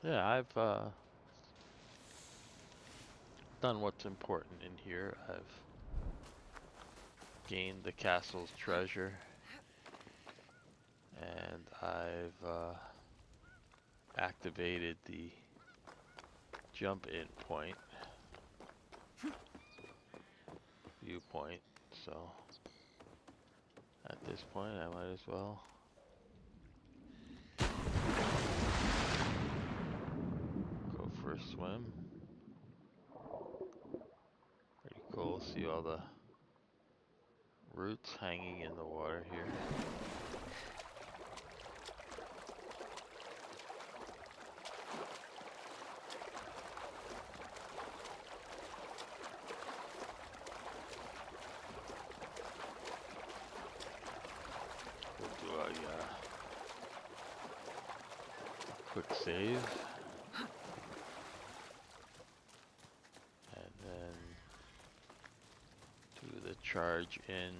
Yeah, I've done what's important in here. I've gained the castle's treasure, and I've activated the jump-in point, viewpoint, so at this point I might as well go for a swim. Pretty cool, see all the roots hanging in the water here. We'll do a quick save. And then do the charge in.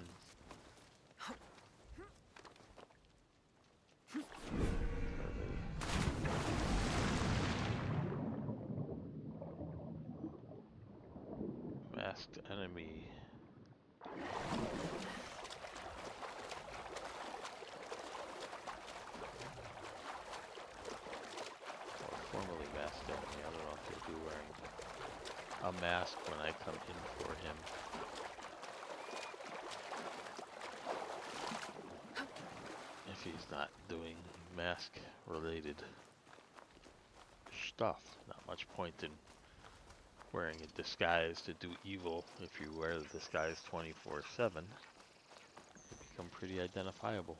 masked enemy. Or formerly masked enemy. I don't know if he'll be wearing a mask when I come in for him. If he's not doing mask related stuff. Not much point in wearing a disguise to do evil. If you wear the disguise 24/7, you become pretty identifiable.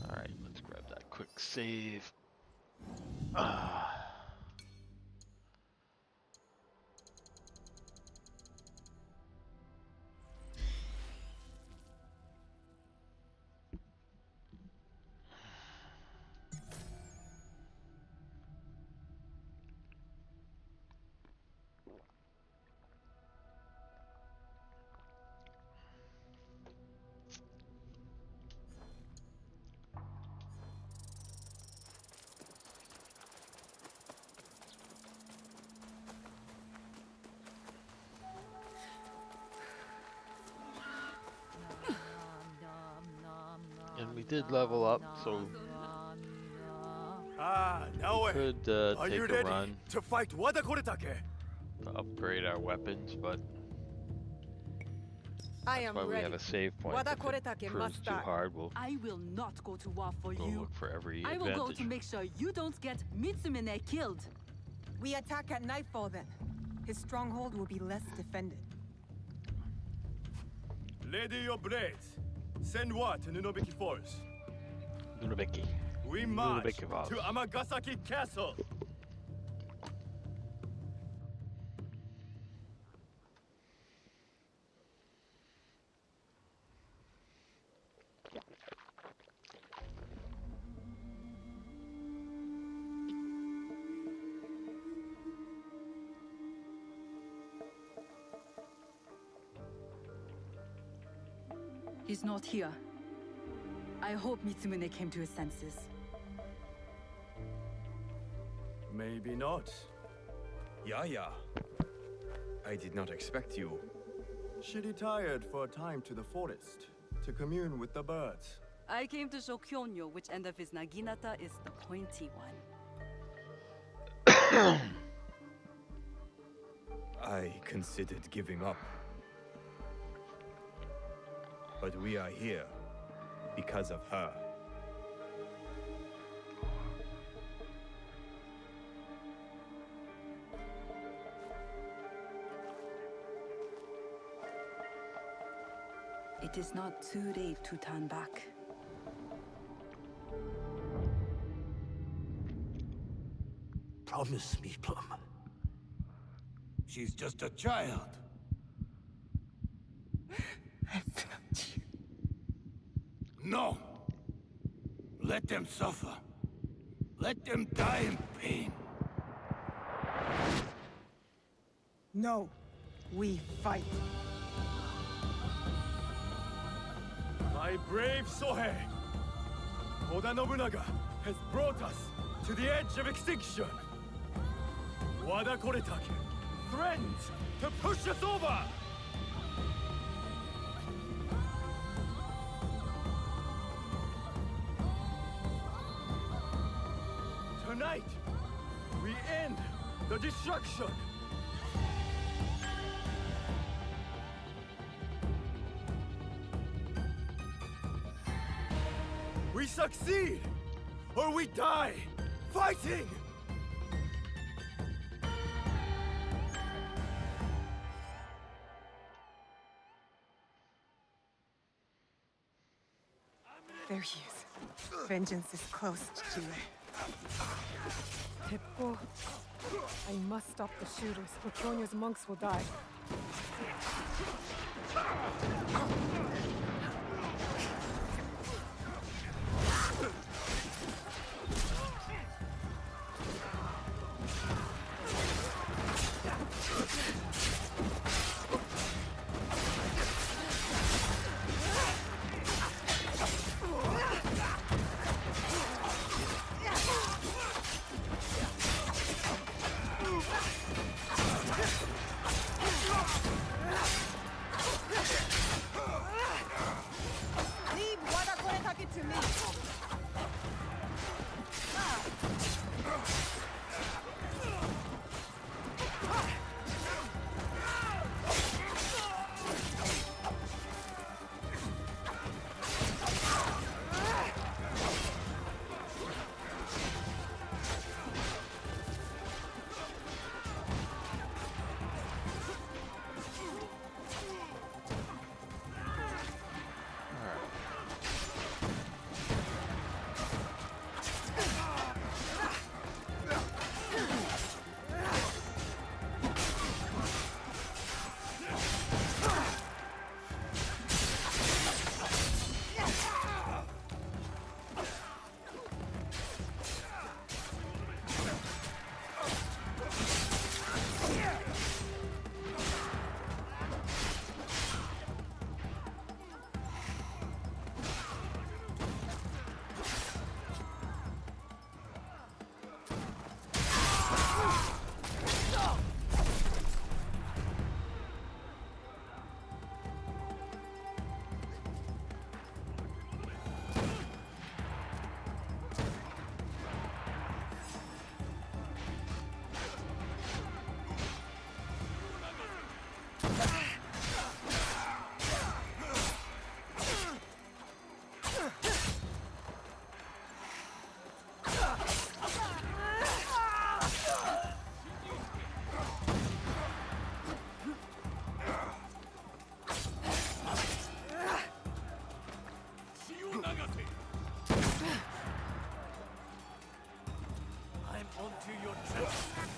Alright, let's grab that quick save. And we did level up, so now we could are take you a ready run to fight Wada Koretake? to upgrade our weapons, but I that's am why we have ready. a save point. Wada If it Koretake proves must too die. hard, we'll I will not go to war for go you. look for every I will go advantage. to make sure you don't get Mitsumine killed. We attack at nightfall then. His stronghold will be less defended. Ready your blades. Send what to Nunobiki Forest? Nunobeki. We march Nunobeki Forest. to Amagasaki Castle. He's not here. I hope Mitsumune came to his senses. Maybe not. Yeah. I did not expect you. She retired for a time to the forest to commune with the birds. I came to show Kyonyo which end of his Naginata is the pointy one. I considered giving up. But we are here because of her. It is not too late to turn back. Promise me, Plum. She's just a child. No! Let them suffer. Let them die in pain. No, we fight. My brave Sohei! Oda Nobunaga has brought us to the edge of extinction. Wada Koretake threatens to push us over! Tonight, we end the destruction! We succeed! Or we die! Fighting! There he is. Vengeance is close, Chile. Teppo, I must stop the shooters, or Kyonyo's monks will die. Onto your chest. We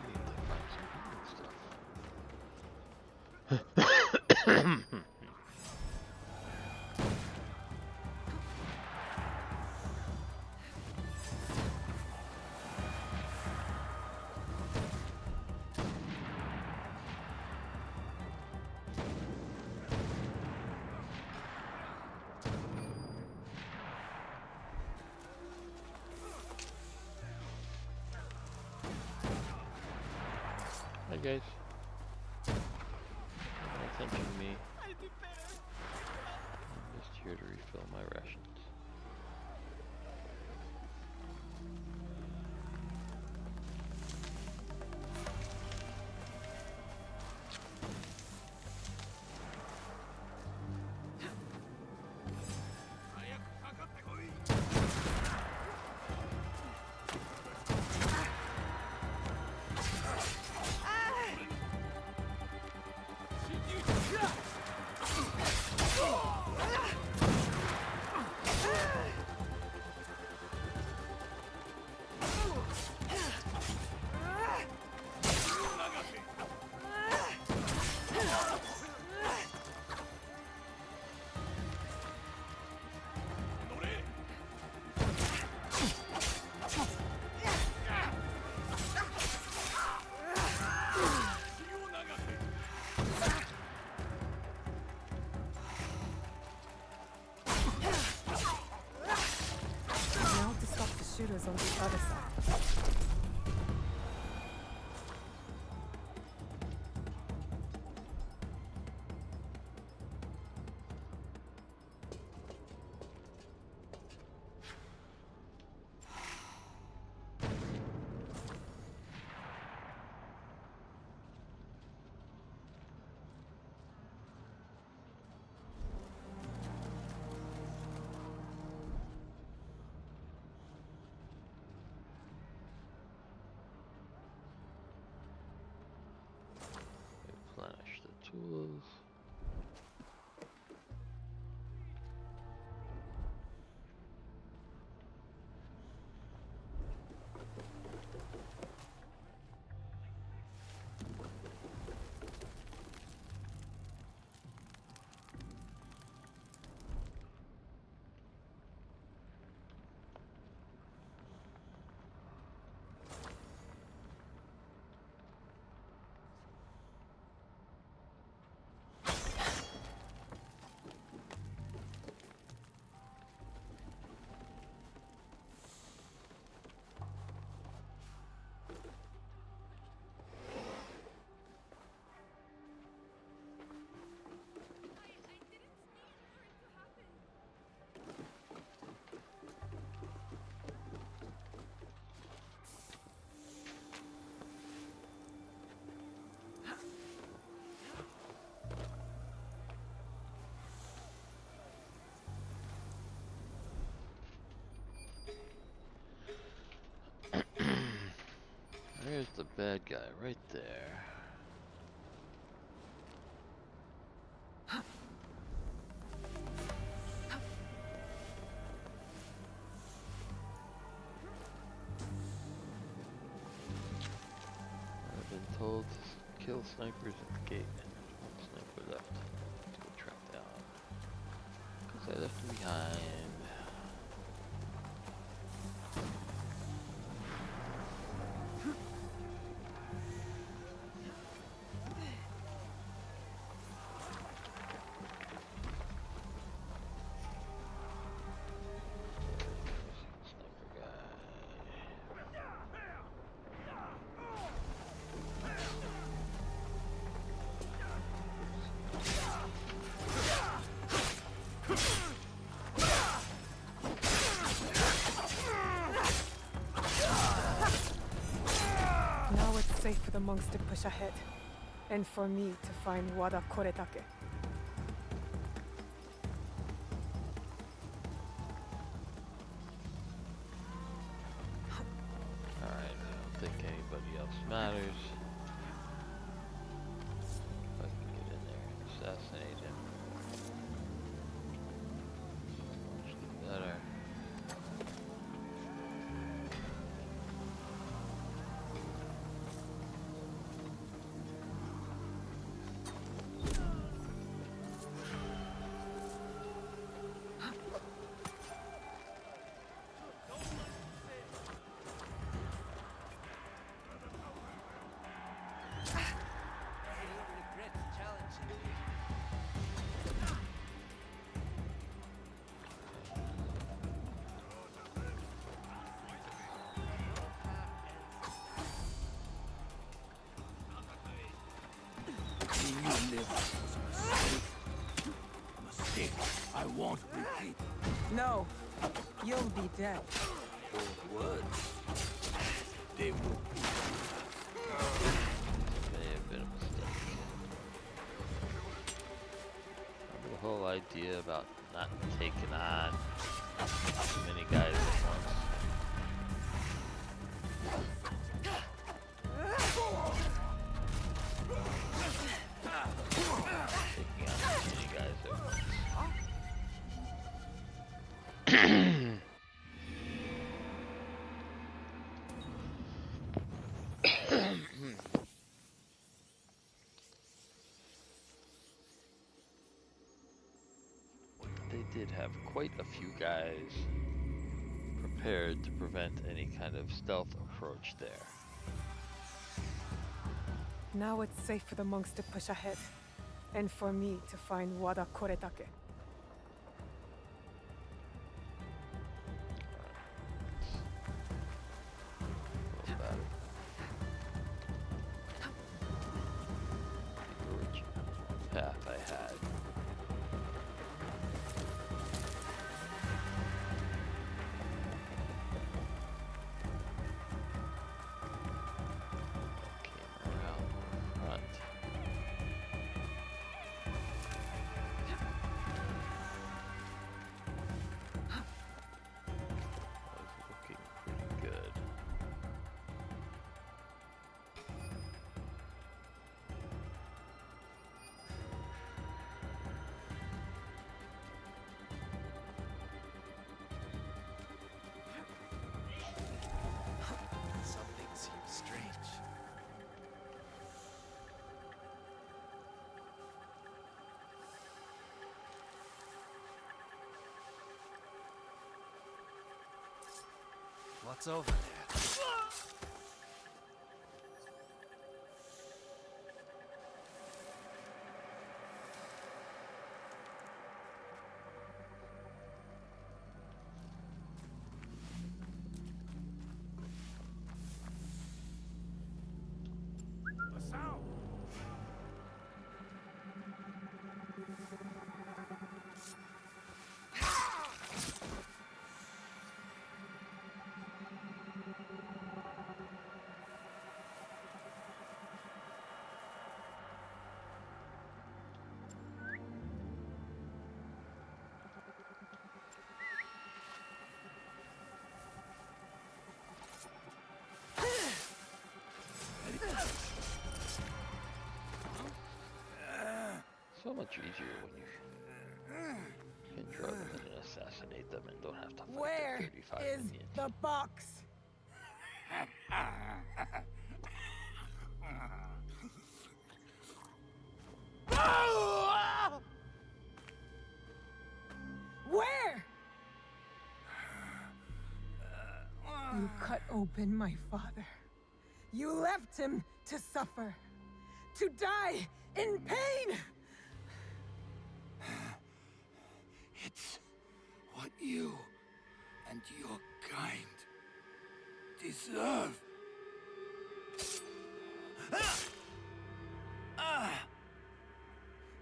need to find some healing stuff. Hi guys. Not thanking me. I'm just here to refill my rations. Now to stop the shooters on the other side. Replenish the tools. There's the bad guy right there. I've been told to kill snipers at the gate, and there's one sniper left to go track down. Because I left him behind. Now it's safe for the monks to push ahead, and for me to find Wada Koretake. Alright, I don't think anybody else matters. If I can get in there. I won't repeat No, you'll be dead. those words. They will be. May have been a mistake. Remember the whole idea about not taking on too many guys at once? Taking on too many guys at once. They did have quite a few guys prepared to prevent any kind of stealth approach there. Now it's safe for the monks to push ahead, and for me to find Wada Koretake. What about it? The original path I had. Came around the front. Was looking pretty good. Something seems strange. What's over there? The sound! So much easier when you can draw them and assassinate them and don't have to fight Where the 35 is minions. the box? Where? You cut open my father. You left him to suffer, to die in pain. It's what you and your kind deserve.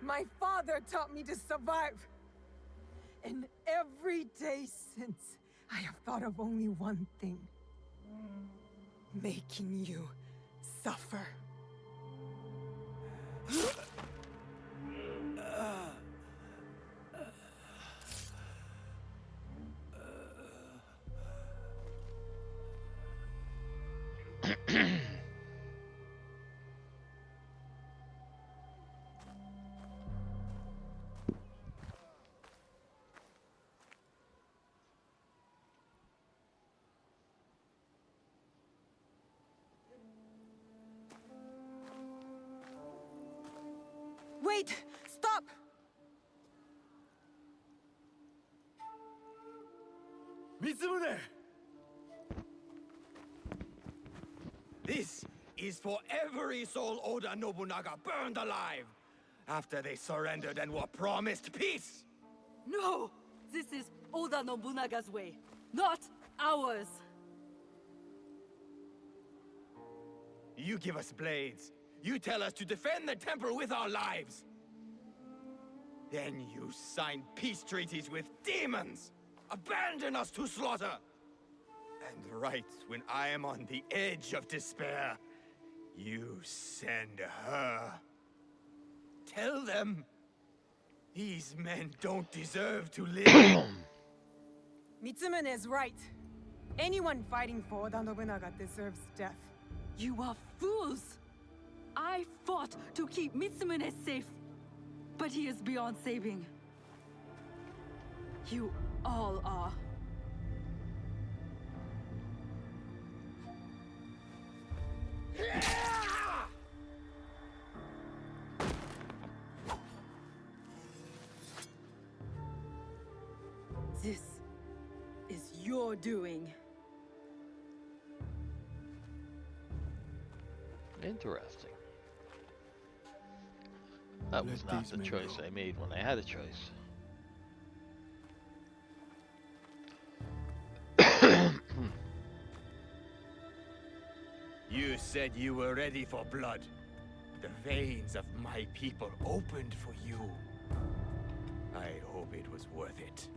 My father taught me to survive. And every day since, I have thought of only one thing. Making you suffer. Wait! Stop! Mitsumune! This is for every soul Oda Nobunaga burned alive after they surrendered and were promised peace. No! This is Oda Nobunaga's way, not ours! You give us blades. You tell us to defend the temple with our lives. Then you sign peace treaties with demons! Abandon us to slaughter! And right when I am on the edge of despair, you send her. Tell them these men don't deserve to live. Mitsumune is right. Anyone fighting for Oda Nobunaga deserves death. You are fools! I fought to keep Mitsumune safe, but he is beyond saving. You all are. This is your doing. Interesting. That was Let not these the men choice go. I made when I had a choice. You said you were ready for blood. The veins of my people opened for you. I hope it was worth it.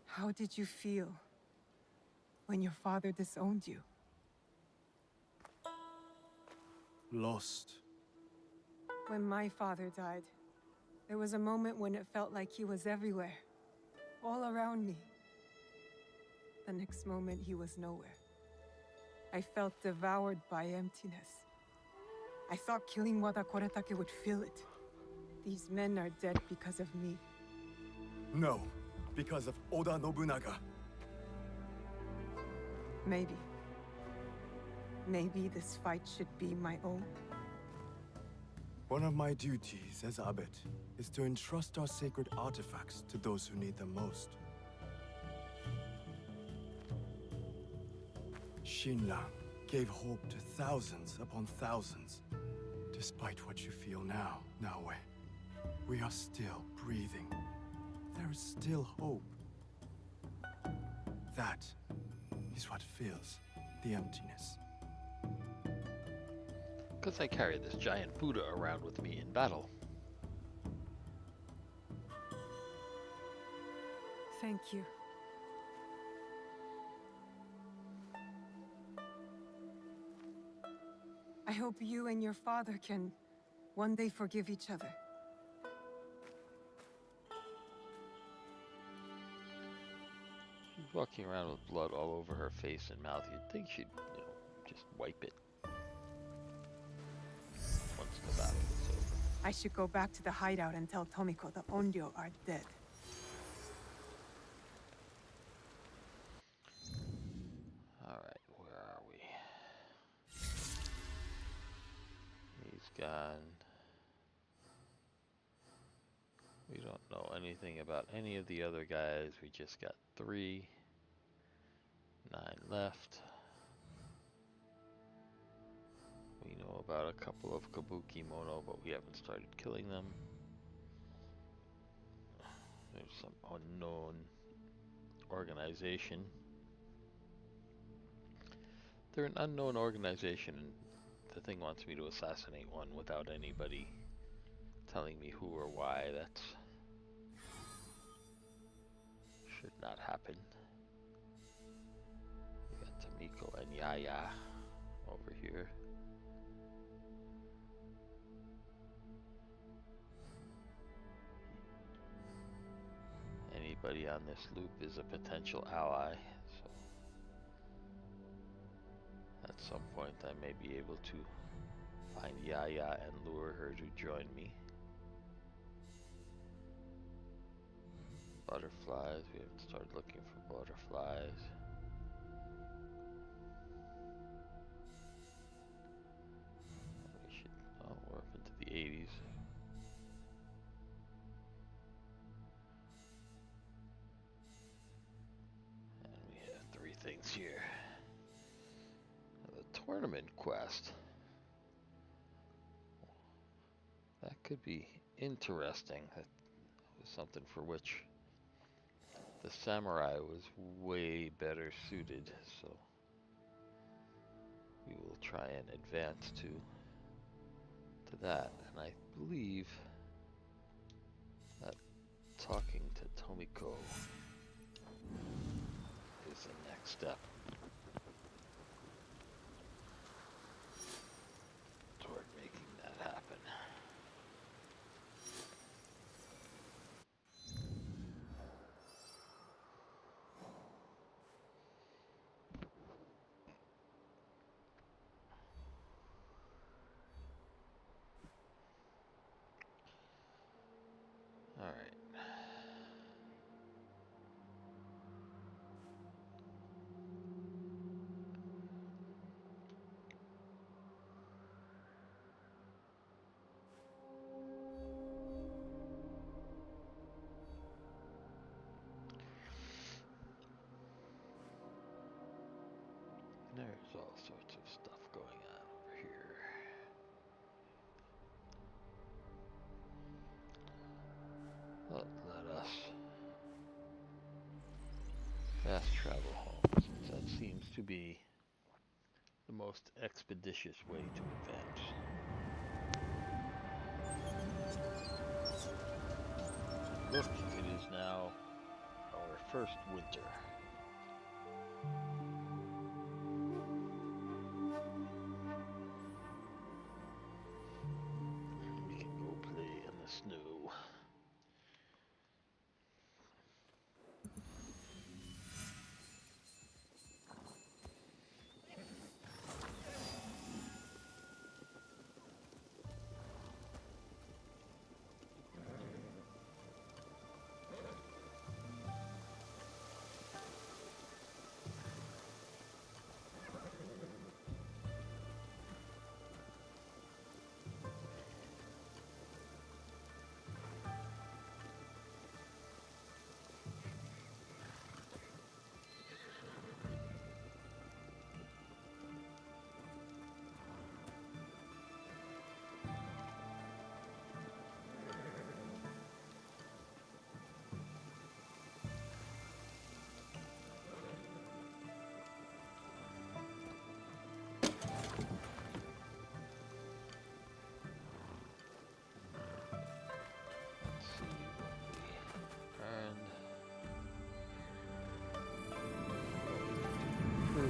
How did you feel when your father disowned you? Lost. When my father died, there was a moment when it felt like he was everywhere, all around me. The next moment, he was nowhere. I felt devoured by emptiness. I thought killing Wada Koretake would fill it. These men are dead because of me. No, because of Oda Nobunaga. Maybe. Maybe this fight should be my own. One of my duties as abbot is to entrust our sacred artifacts to those who need them most. Shinran gave hope to thousands upon thousands. Despite what you feel now, Naoe, we are still breathing. There is still hope. That is what fills the emptiness. Because I carry this giant Buddha around with me in battle. Thank you. I hope you and your father can one day forgive each other. She's walking around with blood all over her face and mouth. You'd think she'd, just wipe it once the battle is over. I should go back to the hideout and tell Tomiko the Onryo are dead. Alright, where are we? He's gone. We don't know anything about any of the other guys. We just got 3. 9 left. We know about a couple of Kabuki Mono, but we haven't started killing them. There's some unknown organization. They're an unknown organization, and the thing wants me to assassinate one without anybody telling me who or why. That should not happen. We got Tomiko and Yaya over here. Anybody on this loop is a potential ally, so at some point I may be able to find Yaya and lure her to join me. Butterflies, we haven't started looking for butterflies. We should, oh, we're up into the 80s. And we have 3 things here. The tournament quest. That could be interesting. That was something for which the samurai was way better suited, so we will try and advance to that. And I believe that talking to Tomiko is the next step toward making that happen. All right. There's all sorts of stuff going on over here. But let us fast travel home, since that seems to be the most expeditious way to advance. Look, it is now our first winter. We can go play in the snow.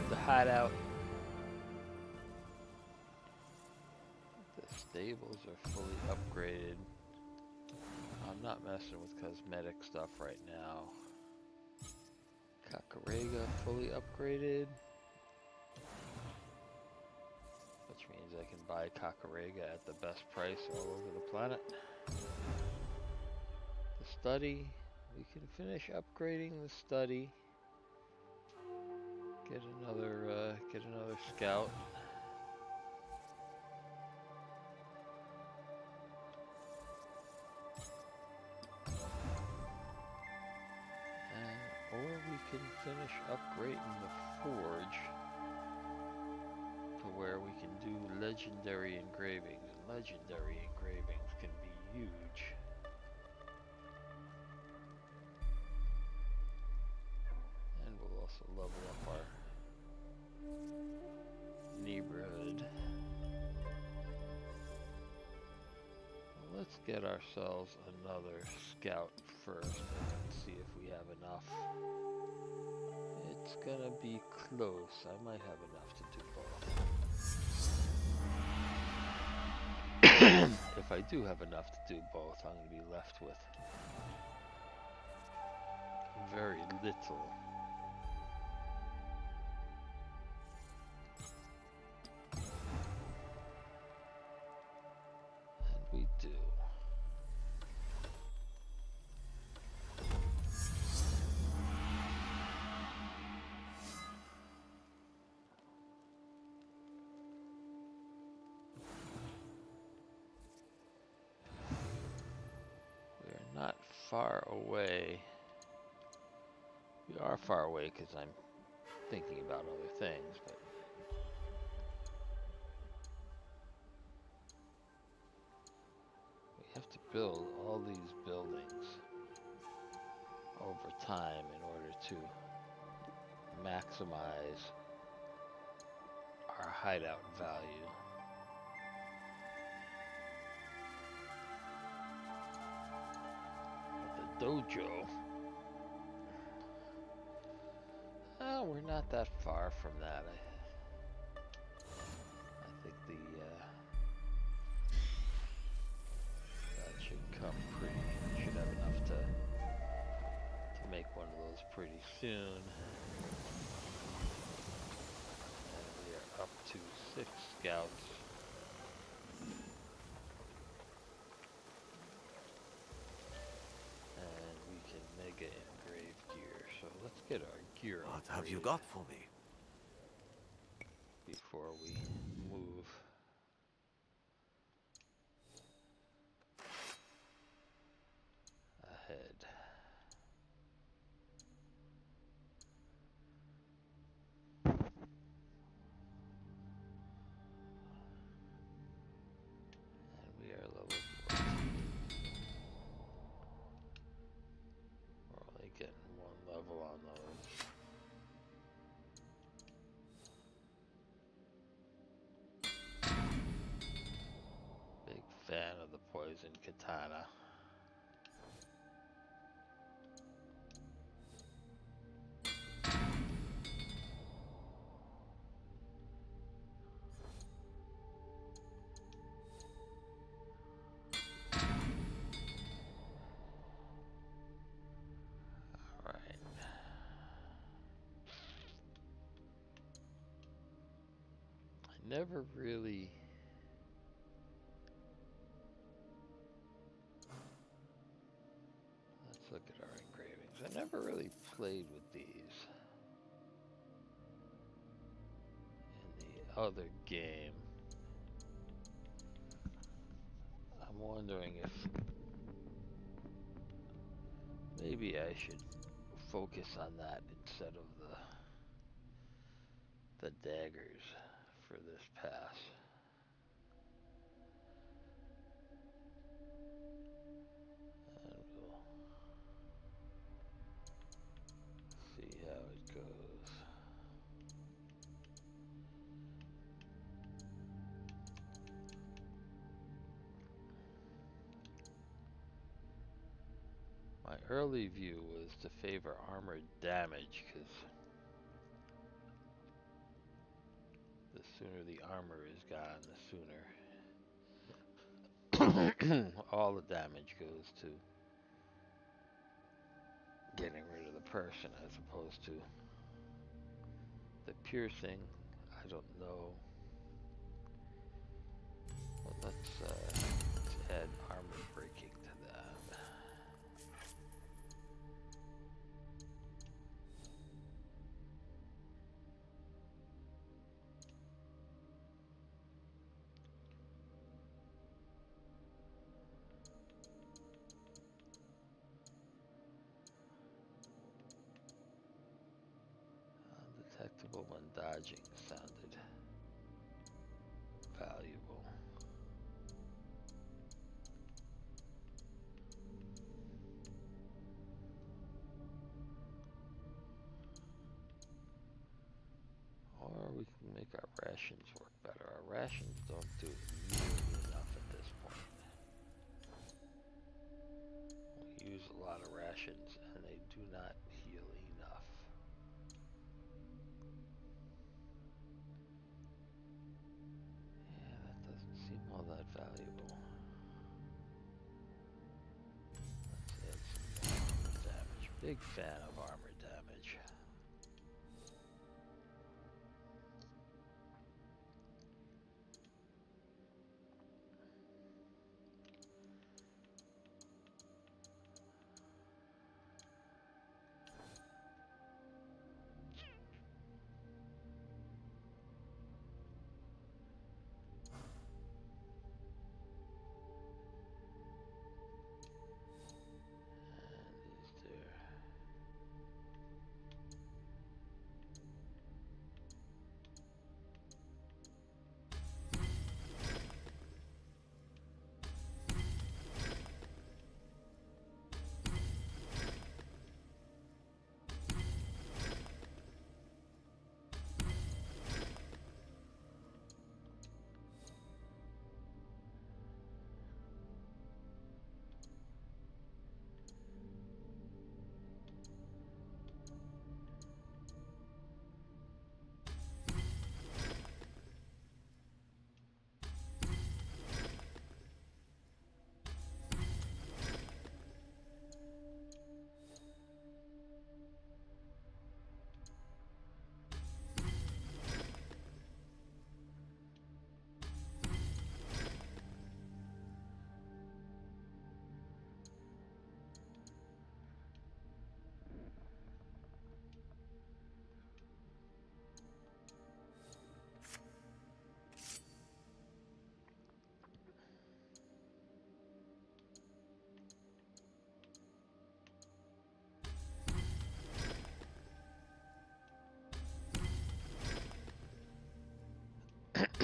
The hideout. The stables are fully upgraded. I'm not messing with cosmetic stuff right now. Kakarega fully upgraded, which means I can buy Kakarega at the best price all over the planet. The study, we can finish upgrading the study. Get another scout. Or we can finish upgrading the forge to where we can do legendary engravings. And legendary engravings can be huge. And we'll also level up our neighborhood. Well, let's get ourselves another scout first and see if we have enough. It's gonna be close. I might have enough to do both. If I do have enough to do both, I'm gonna be left with very little. And we do. Not far away. We are far away because I'm thinking about other things, but we have to build all these buildings over time in order to maximize our hideout value. But the dojo, we're not that far from that. I think that should come pretty. Should have enough to make one of those pretty soon. And we are up to 6 scouts. And we can mega engrave gear. So let's get our gear What upgrade have you got for me? before we move. Ahead. And we are level 14. We're only getting 1 level on those. Big fan of the poison katana. Never really let's look at our engravings. I never really played with these in the other game. I'm wondering if maybe I should focus on that instead of the daggers for this pass. And we'll see how it goes. My early view was to favor armored damage because the sooner the armor is gone, the sooner all the damage goes to getting rid of the person as opposed to the piercing. I don't know. But let's add armor breaking to that. Undetectable when dodging sounded valuable. Or we can make our rations work better. Our rations don't do nearly enough at this point. We use a lot of rations and they do not heal enough. Yeah, that doesn't seem all that valuable. Let's add some more armor damage. Big fan of armor damage. And is there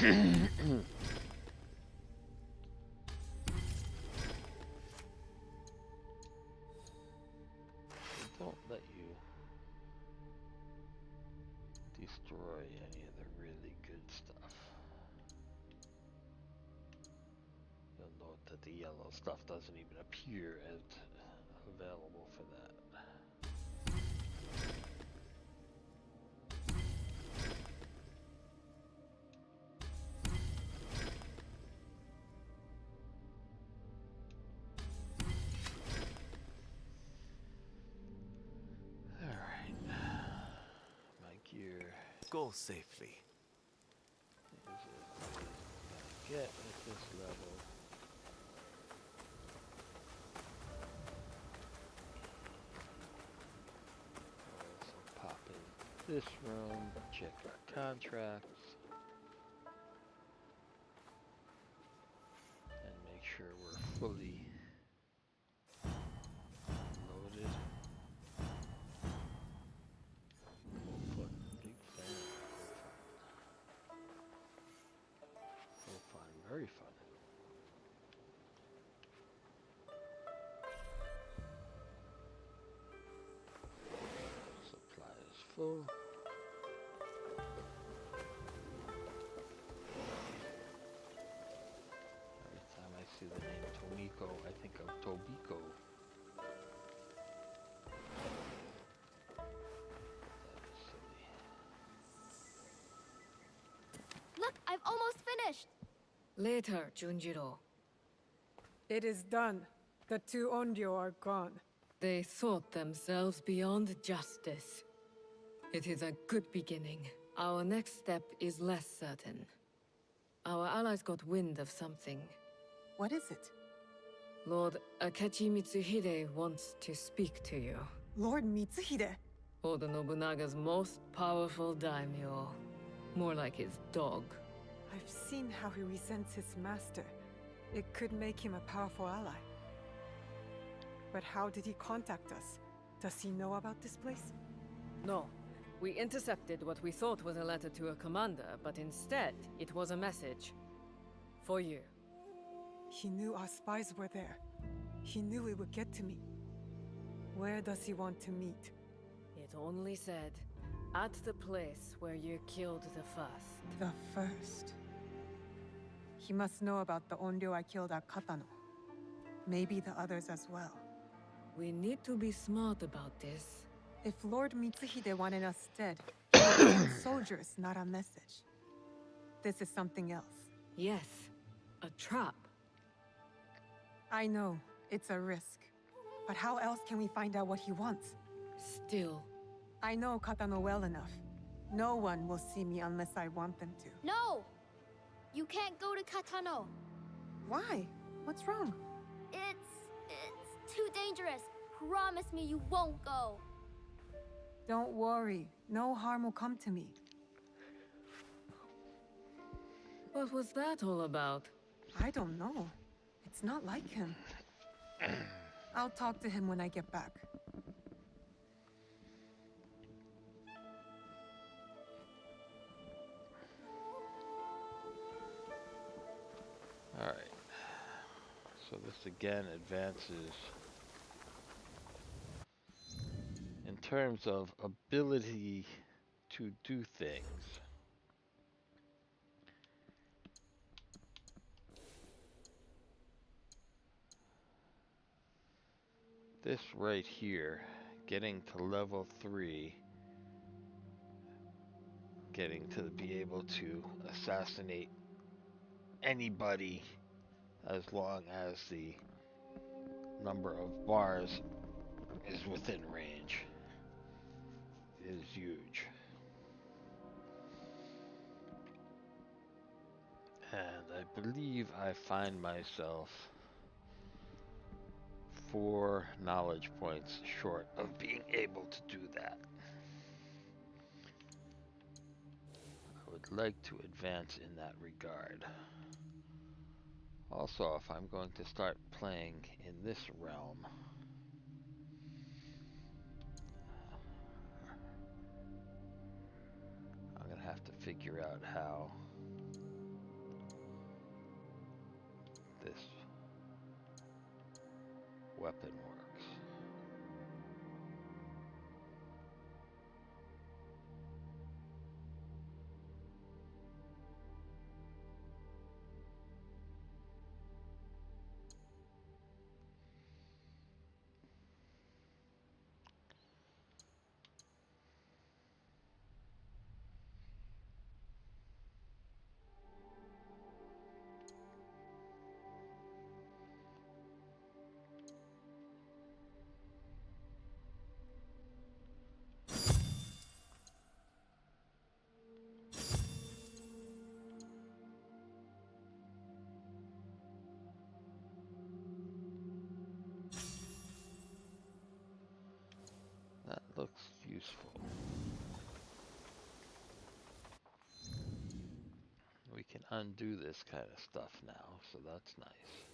Don't let you destroy any of the really good stuff. You'll note that the yellow stuff doesn't even appear as available for that. Alright. My gear Go safely. is as good as I'm gonna get at this level. Also pop in this room, check our contracts, and make sure we're fully loaded. Full fun, big fan of full fun, very fun. Supply is full. Every time I see the name Tomiko, I think of Tobiko. That is silly. Look, I've almost finished. Later, Junjiro. It is done. The two Onryo are gone. They thought themselves beyond justice. It is a good beginning. Our next step is less certain. Our allies got wind of something. What is it? Lord Akechi Mitsuhide wants to speak to you. Lord Mitsuhide. Oda Nobunaga's most powerful daimyo. More like his dog. I've seen how he resents his master. It could make him a powerful ally. But how did he contact us? Does he know about this place? No. We intercepted what we thought was a letter to a commander, but instead, it was a message. For you. He knew our spies were there. He knew it would get to me. Where does he want to meet? It only said, at the place where you killed the first. The first. He must know about the Onryo I killed at Katano. Maybe the others as well. We need to be smart about this. If Lord Mitsuhide wanted us dead, he would send soldiers, not a message. This is something else. Yes, a trap. I know, it's a risk. But how else can we find out what he wants? Still. I know Katano well enough. No one will see me unless I want them to. No! You can't go to Katano. Why? What's wrong? It's too dangerous. Promise me you won't go. Don't worry. No harm will come to me. What was that all about? I don't know. It's not like him. I'll talk to him when I get back. Alright. So this again advances in terms of ability to do things. This right here, getting to level 3, getting to be able to assassinate anybody as long as the number of bars is within range is huge. And I believe I find myself 4 knowledge points short of being able to do that. I would like to advance in that regard. Also, if I'm going to start playing in this realm, I'm going to have to figure out how weapon works. That looks useful. We can undo this kind of stuff now, so that's nice.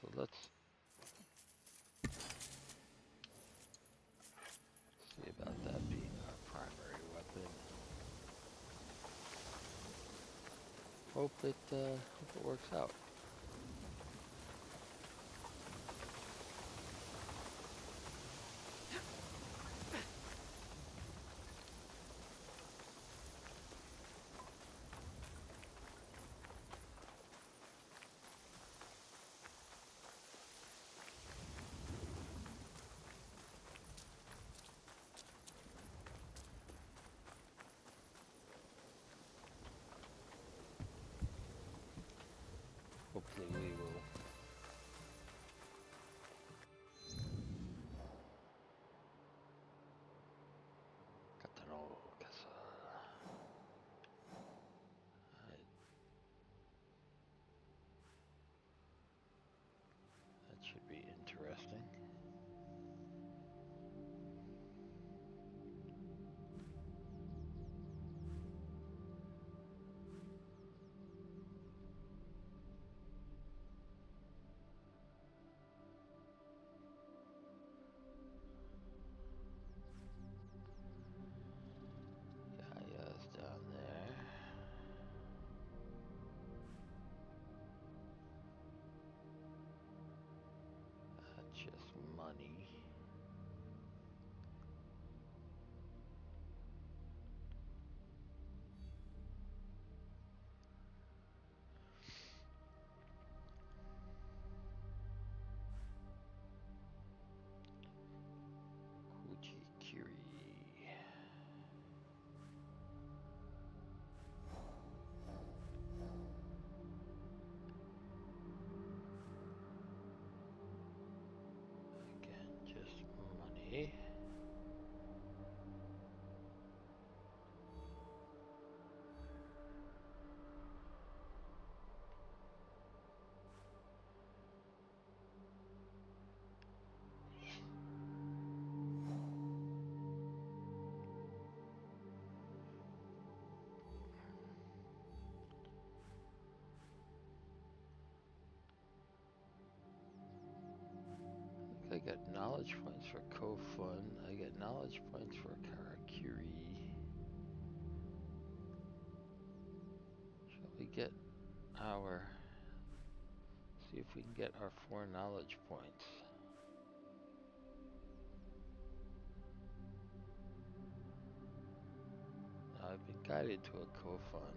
So let's see about that being our primary weapon. Hope it works out. Hopefully we will. Canonical. That should be interesting. Yaya's down there. That's just money. Kiri. Again, just money. I get knowledge points for Kofun. I get knowledge points for Karakiri. Shall we get our... See if we can get our 4 knowledge points. Now I've been guided to a Kofun.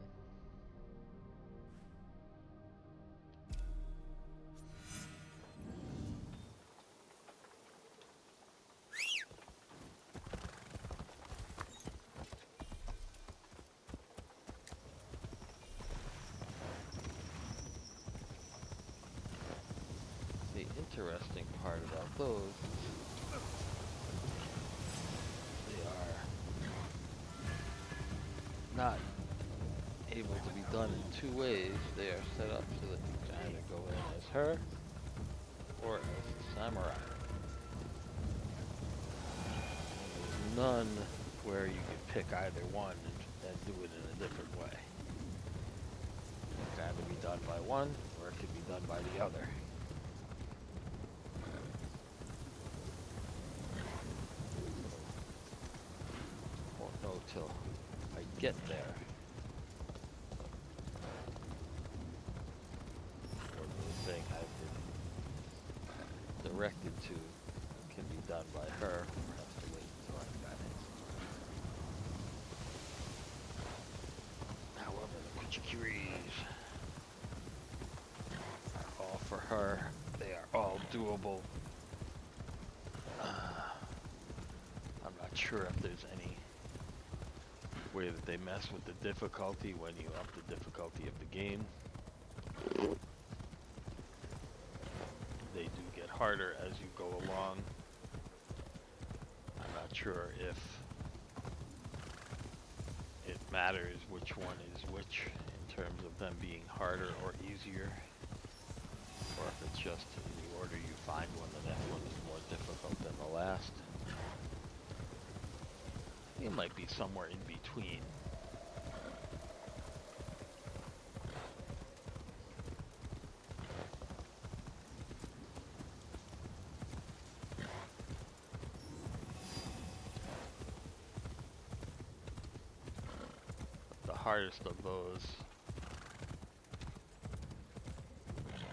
The interesting part about those is they are not able to be done in 2 ways. They are set up so that you can either go in as her or as the samurai. There's none where you can pick either one and do it in a different way. It can either be done by one or it can be done by the other. Won't know till I get there. One of the thing I've been directed to can be done by her, or has to wait until I've got it. However, the Kuchikiris are all for her. They are all doable. I'm not sure if there's any way that they mess with the difficulty when you up the difficulty of the game. They do get harder as you go along. I'm not sure if it matters which one is which in terms of them being harder or easier, or if it's just in the order you find one, the next one is more difficult than the last. It might be somewhere in between. The hardest of those,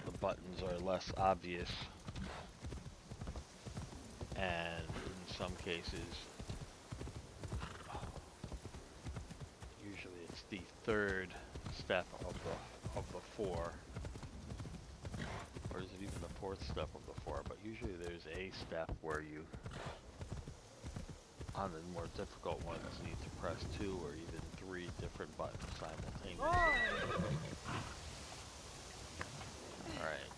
the buttons are less obvious, and in some cases, usually it's the third step of the four, or is it even the fourth step of the four? But usually there's a step where you, on the more difficult ones, need to press 2 or even 3 different buttons simultaneously. Alright.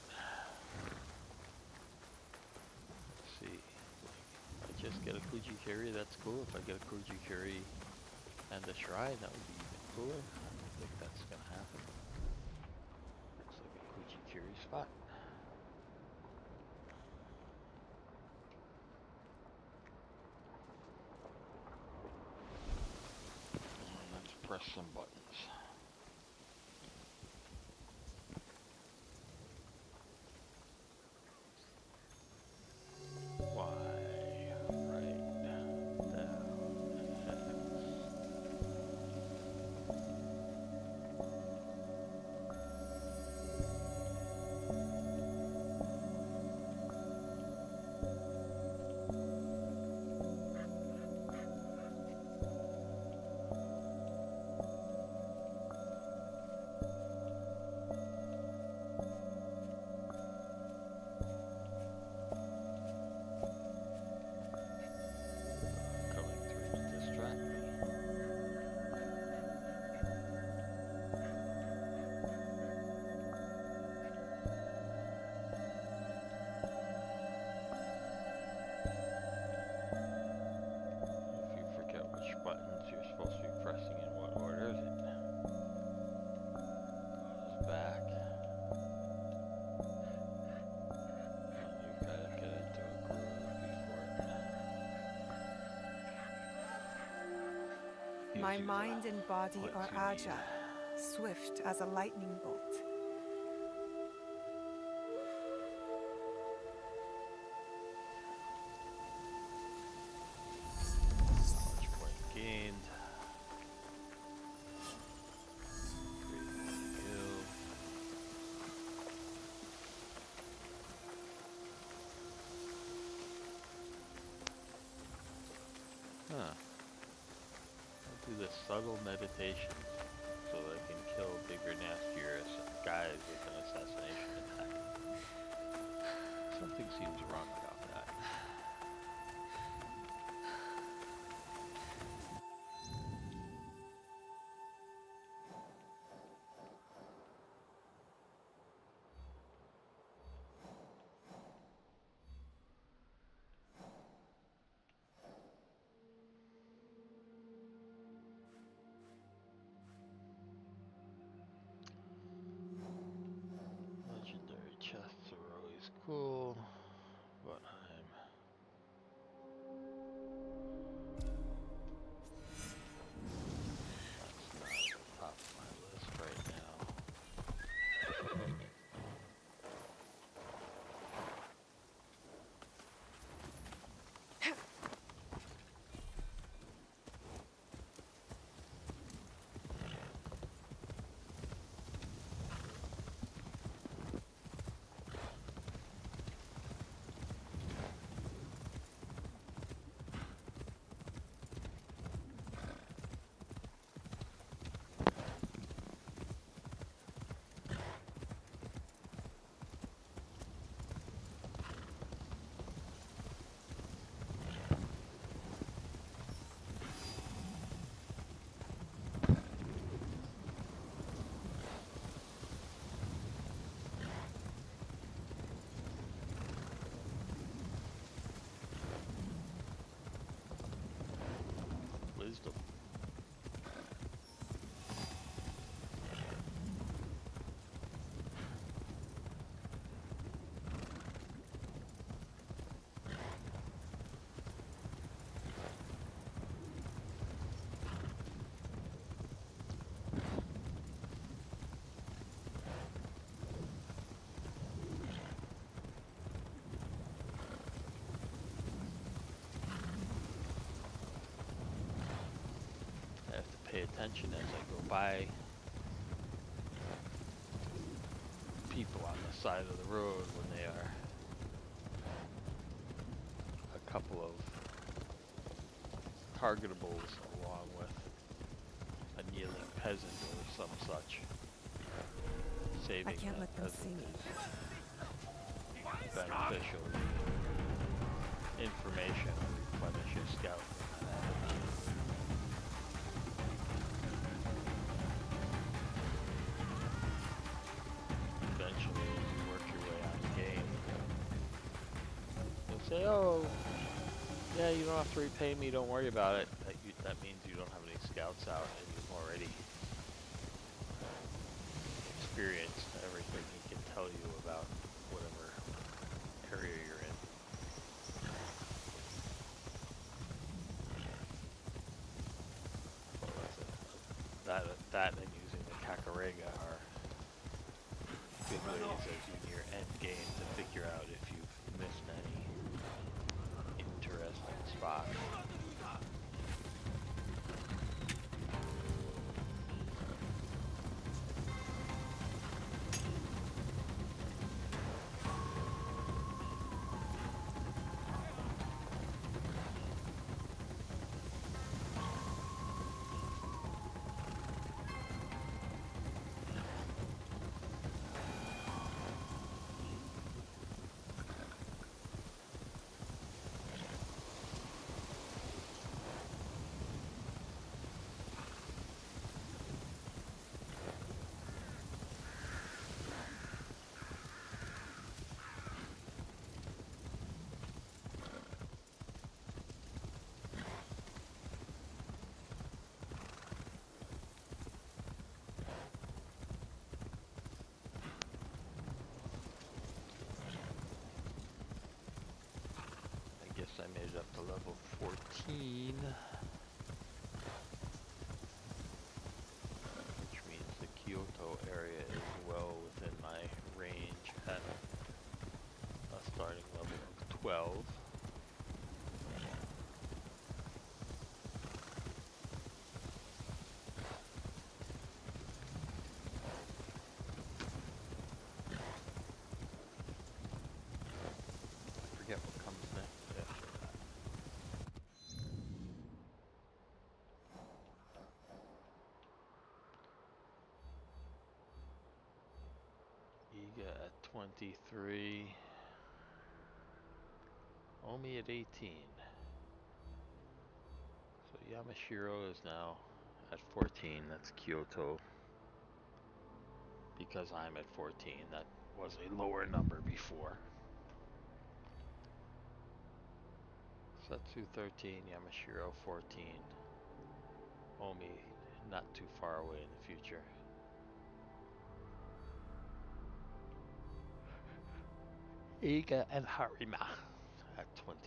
Let's see. If I just get a Kujikiri, that's cool. If I get a Kujikiri and a shrine, that would be even cooler. I don't think that's gonna happen. Looks like a Kujikiri spot. Let's press some buttons. Y, right, down, X. Coming through to distract me. If you forget which buttons you're supposed to be pressing in what order, it goes back. You've got to get into a groove before it My gives you mind and body what are you agile, need. swift as a lightning bolt. Knowledge point gained. Creating new. Huh. I'll do this subtle meditation so that I can kill bigger, nastier guys with an assassination attack. Something seems wrong about that. Legendary chests are always cool, but wisdom. I have to pay attention as I go by people on the side of the road when they are a couple of targetables along with a kneeling peasant or some such. Saving I can't that let them see me. beneficial information to replenish your scout. Eventually, as you work your way on the game, you'll say, "Oh, yeah, you don't have to repay me. Don't worry about it." That means you don't have any scouts out, and you've already experienced everything he can tell you about whatever area you're in. Well, that and using the Kakarega are good ways as you near end game to figure out if you've missed any interesting spots. I made it up to level 14, which means the Kyoto area is well within my range at a starting level of 12. I forget what comes next after that. Iga at 23. Omi at 18. So Yamashiro is now at 14. That's Kyoto. Because I'm at 14, that was a lower number before. Setsu 13, Yamashiro 14. Omi not too far away in the future. Iga and Harima at 23.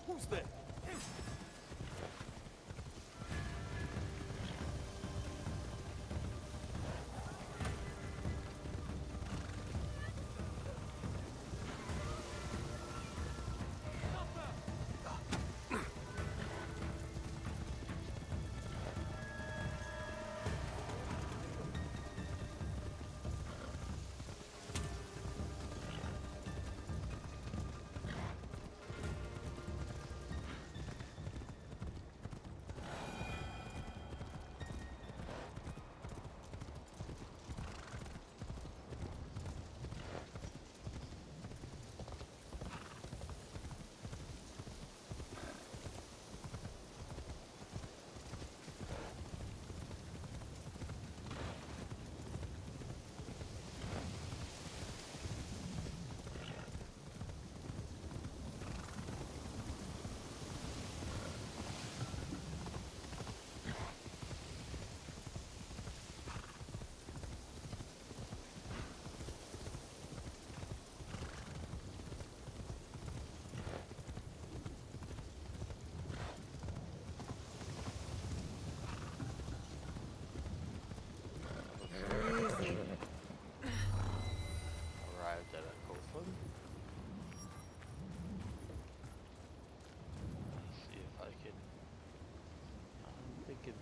Who's there?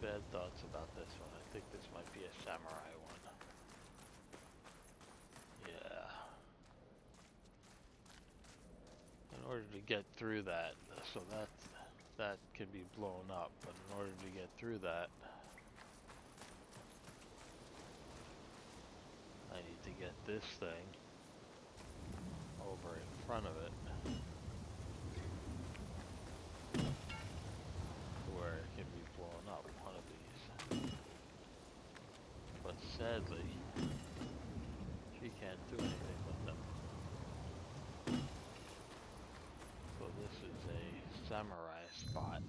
bad thoughts about this one. I think this might be a samurai one. Yeah. In order to get through that, so that can be blown up, but in order to get through that, I need to get this thing over in front of it to where it can be blown up, one of these. But sadly, she can't do anything with them. So this is a samurai spot.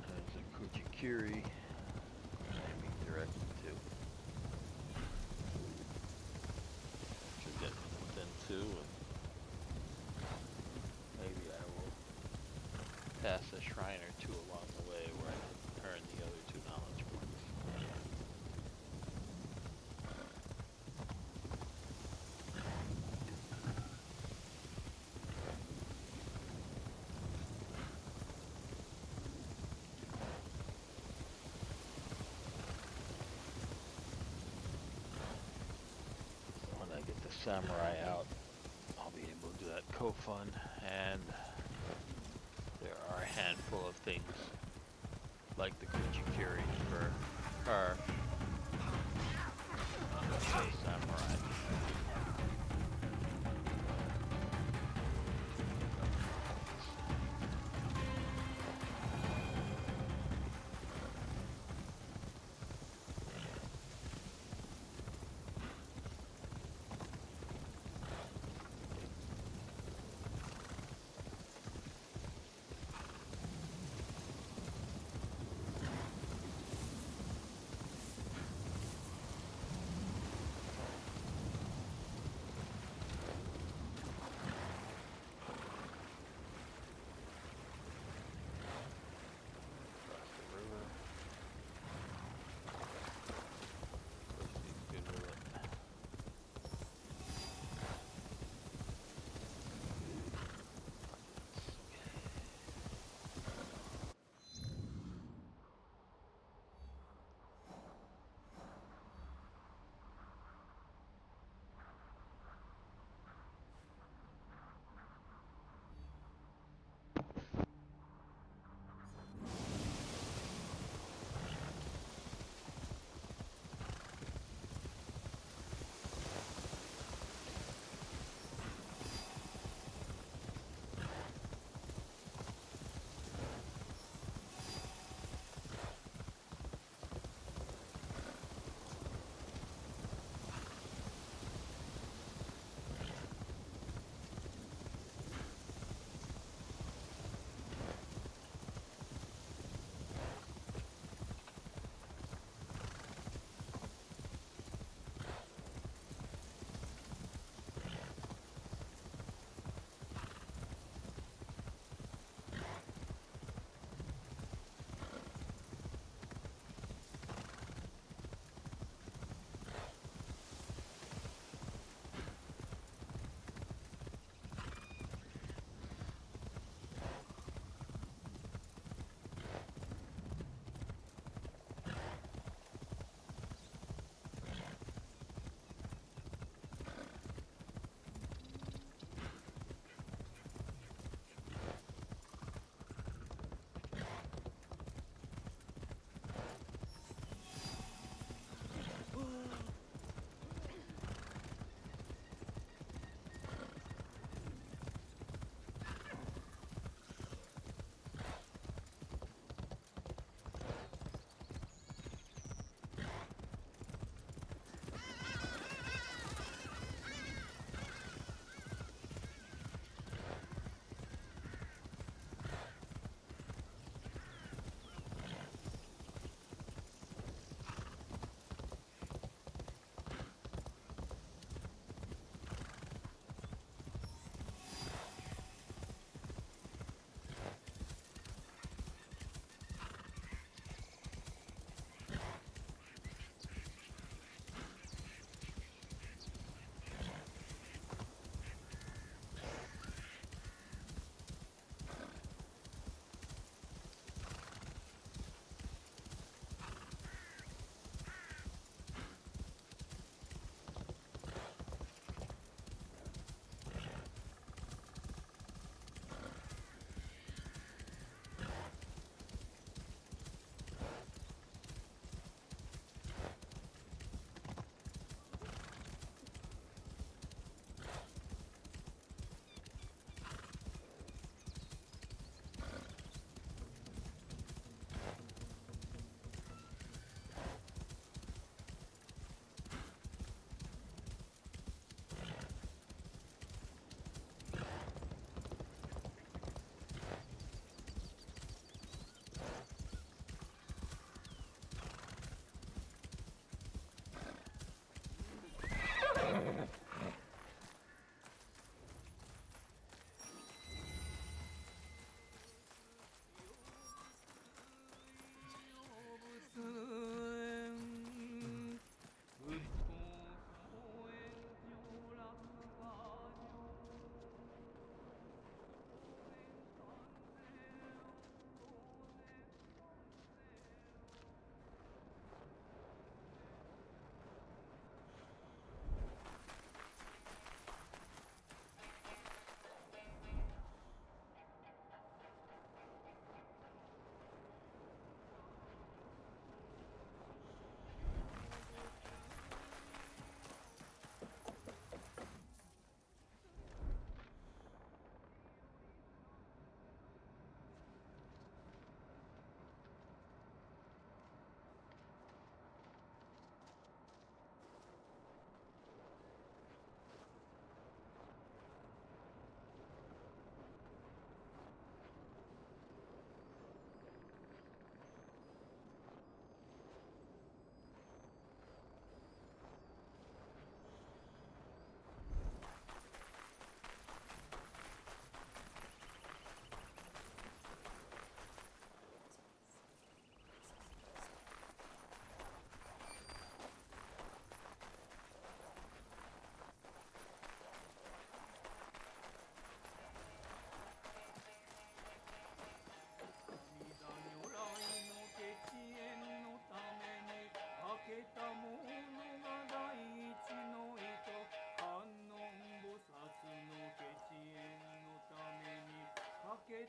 There's a Kuchikiri aiming directed to. Should get within two, and maybe I will pass a shrine or two along the way where I can earn the other 2 knowledge points. When I get the samurai out, I'll be able to do that Kofun, and there are a handful of things like the Kuchikiri for her. Samurai.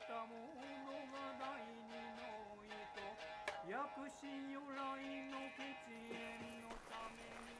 たものが第二の意図薬師如来の血縁のために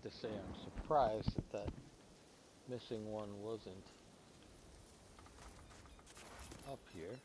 to say I'm surprised that that missing one wasn't up here.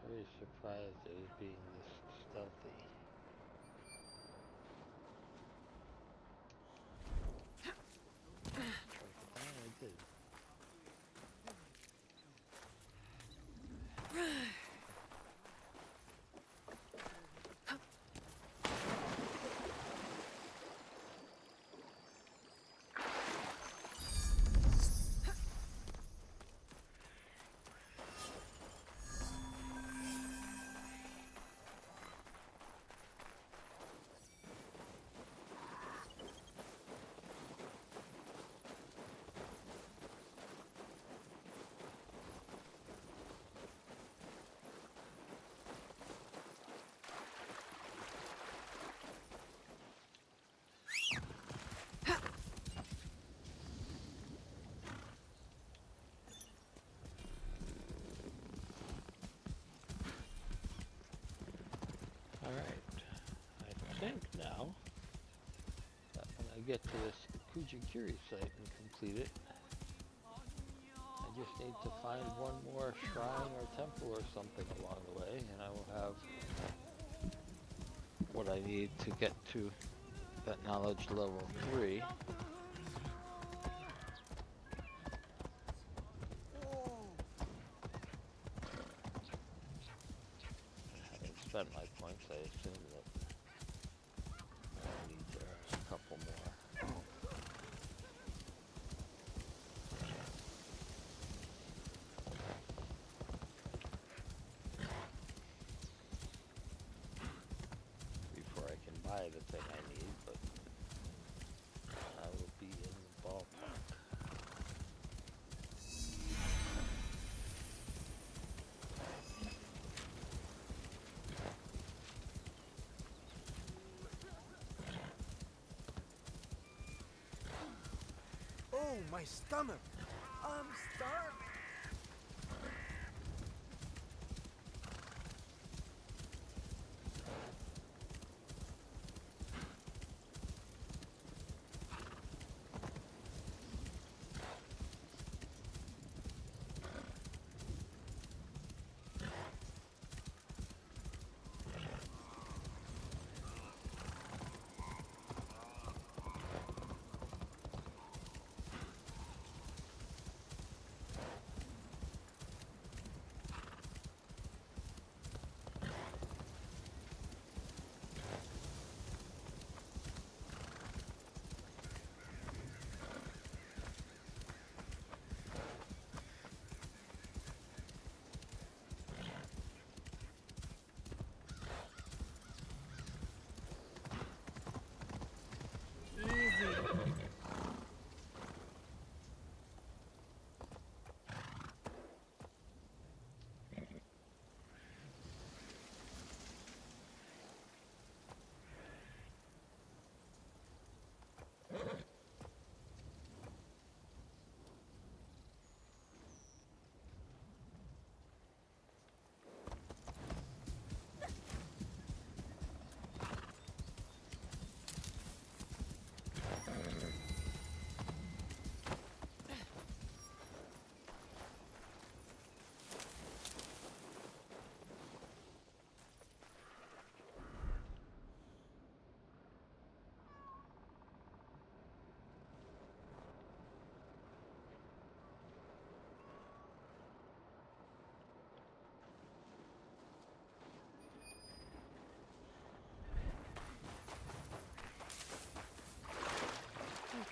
Very surprised at it being this stealthy. I did. Alright, I think now that when I get to this Kujikiri site and complete it, I just need to find one more shrine or temple or something along the way, and I will have what I need to get to that knowledge level 3. Having spent my points, I assume that I need a couple more. Before I can buy the thing I need, but I will be in the ballpark. Oh, my stomach! I'm starving!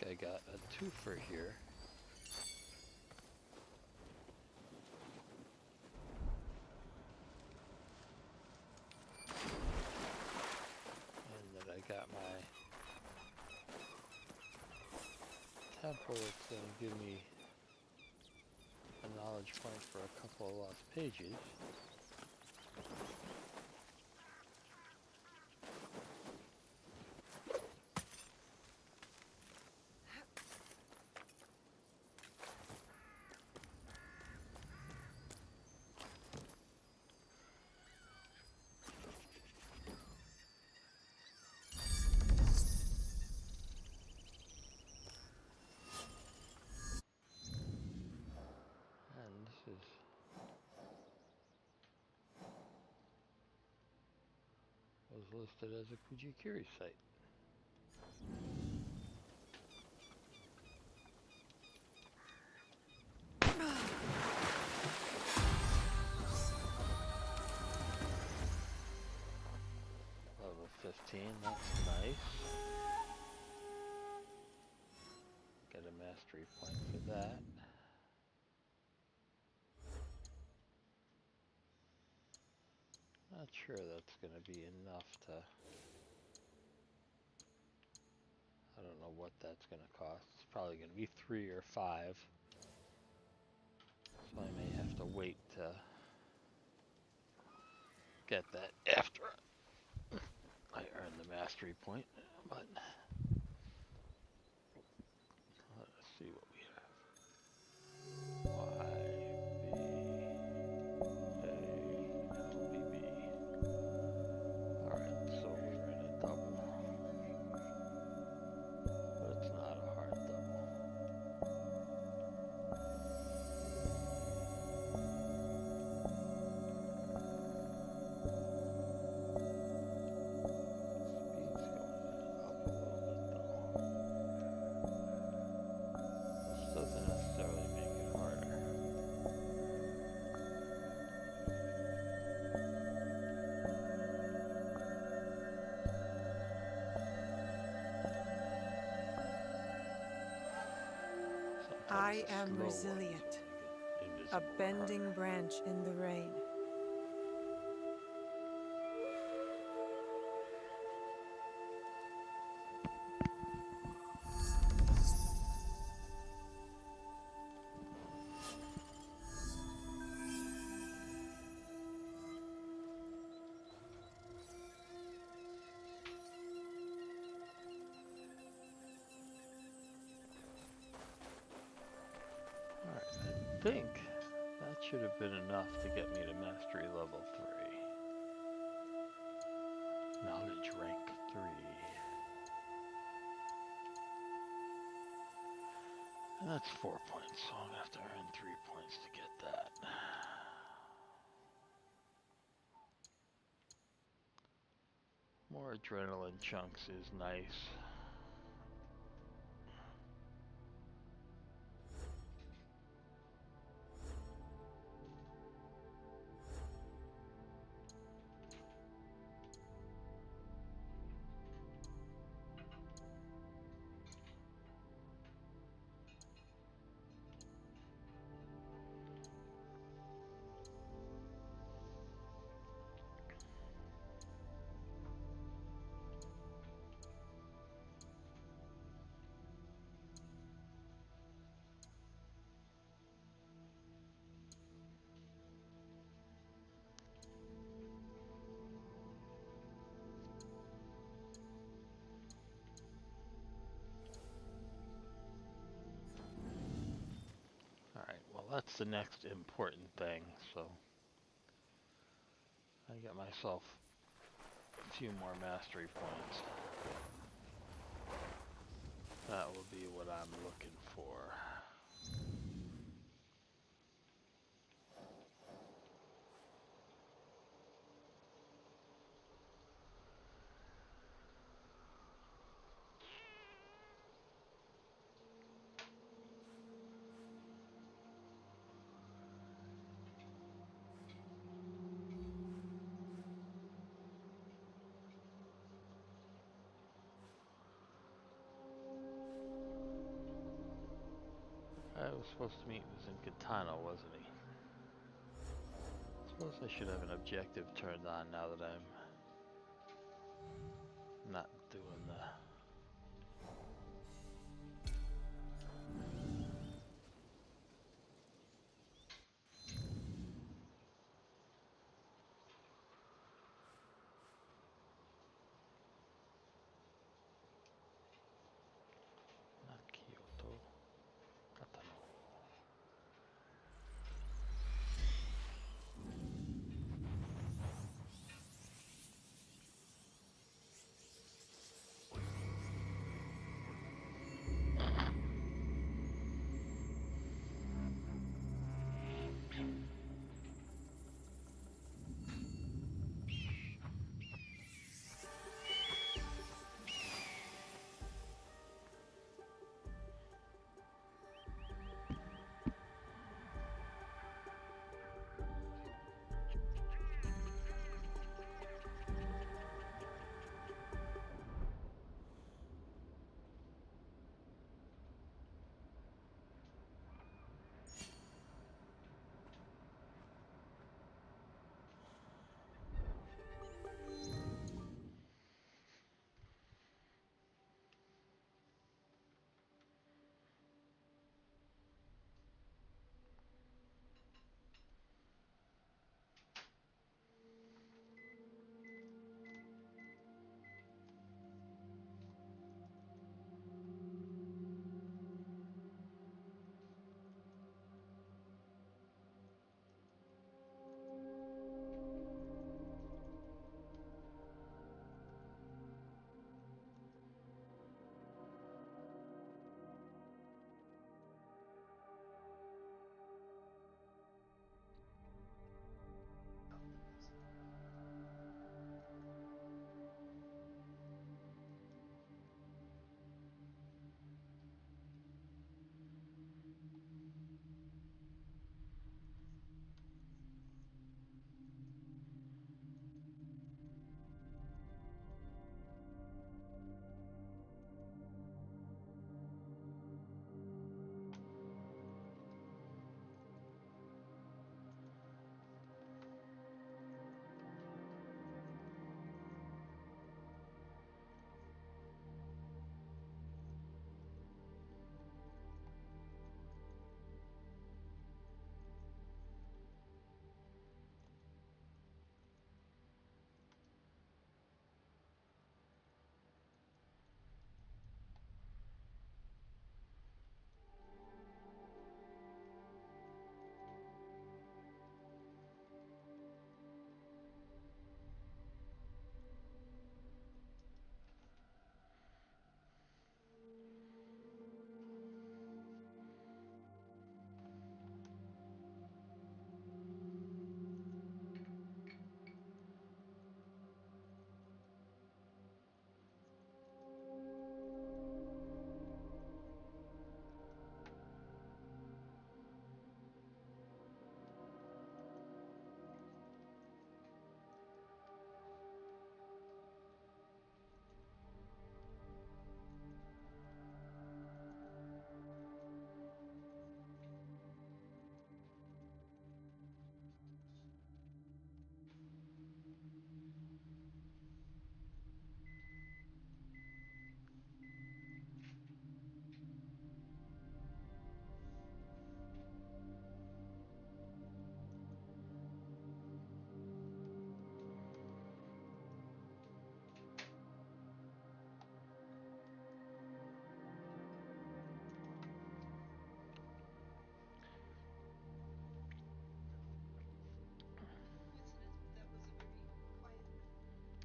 I got a twofer here. temple, it's going to give me a knowledge point for a couple of lost pages. And this is was listed as a Kujikiri site. Level 15, that's nice. Get a mastery point for that. Not sure that's going to be enough to... I don't know what that's going to cost. It's probably going to be 3 or 5. So I may have to wait to get that after I earn the mastery point. But let's see what we have. Y, B, A, L, B, B. Alright, so we're in a double. But it's not a hard double. Speed's going up a little bit though. This doesn't necessarily make it harder. I am resilient, a bending branch in the rain. Alright, I think that should have been enough to get me to mastery level 3. Knowledge rank 3. And that's 4 points, so I'm gonna have to earn 3 points to get that. More adrenaline chunks is nice. Alright, well that's the next important thing, so I get myself a few more mastery points. That will be what I'm looking for. I was supposed to meet was in Katana, wasn't he? Suppose I should have an objective turned on now that I'm not doing the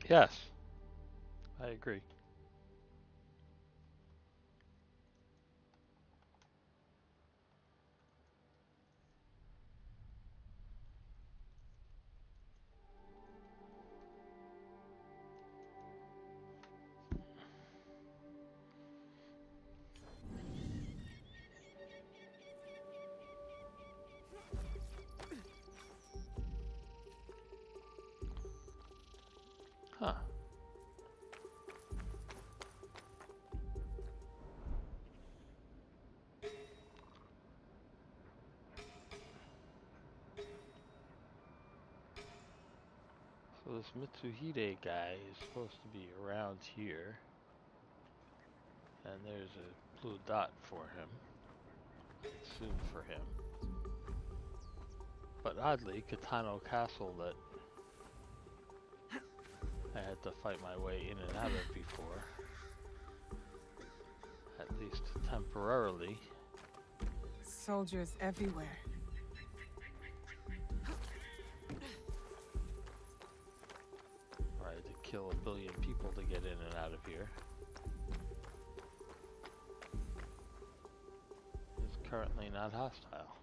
Yes, I agree. Huh. So this Mitsuhide guy is supposed to be around here. And there's a blue dot for him. I assume for him. But oddly, Katano Castle that I had to fight my way in and out of before, at least temporarily. Soldiers everywhere. I had to kill a billion people to get in and out of here. Is currently not hostile.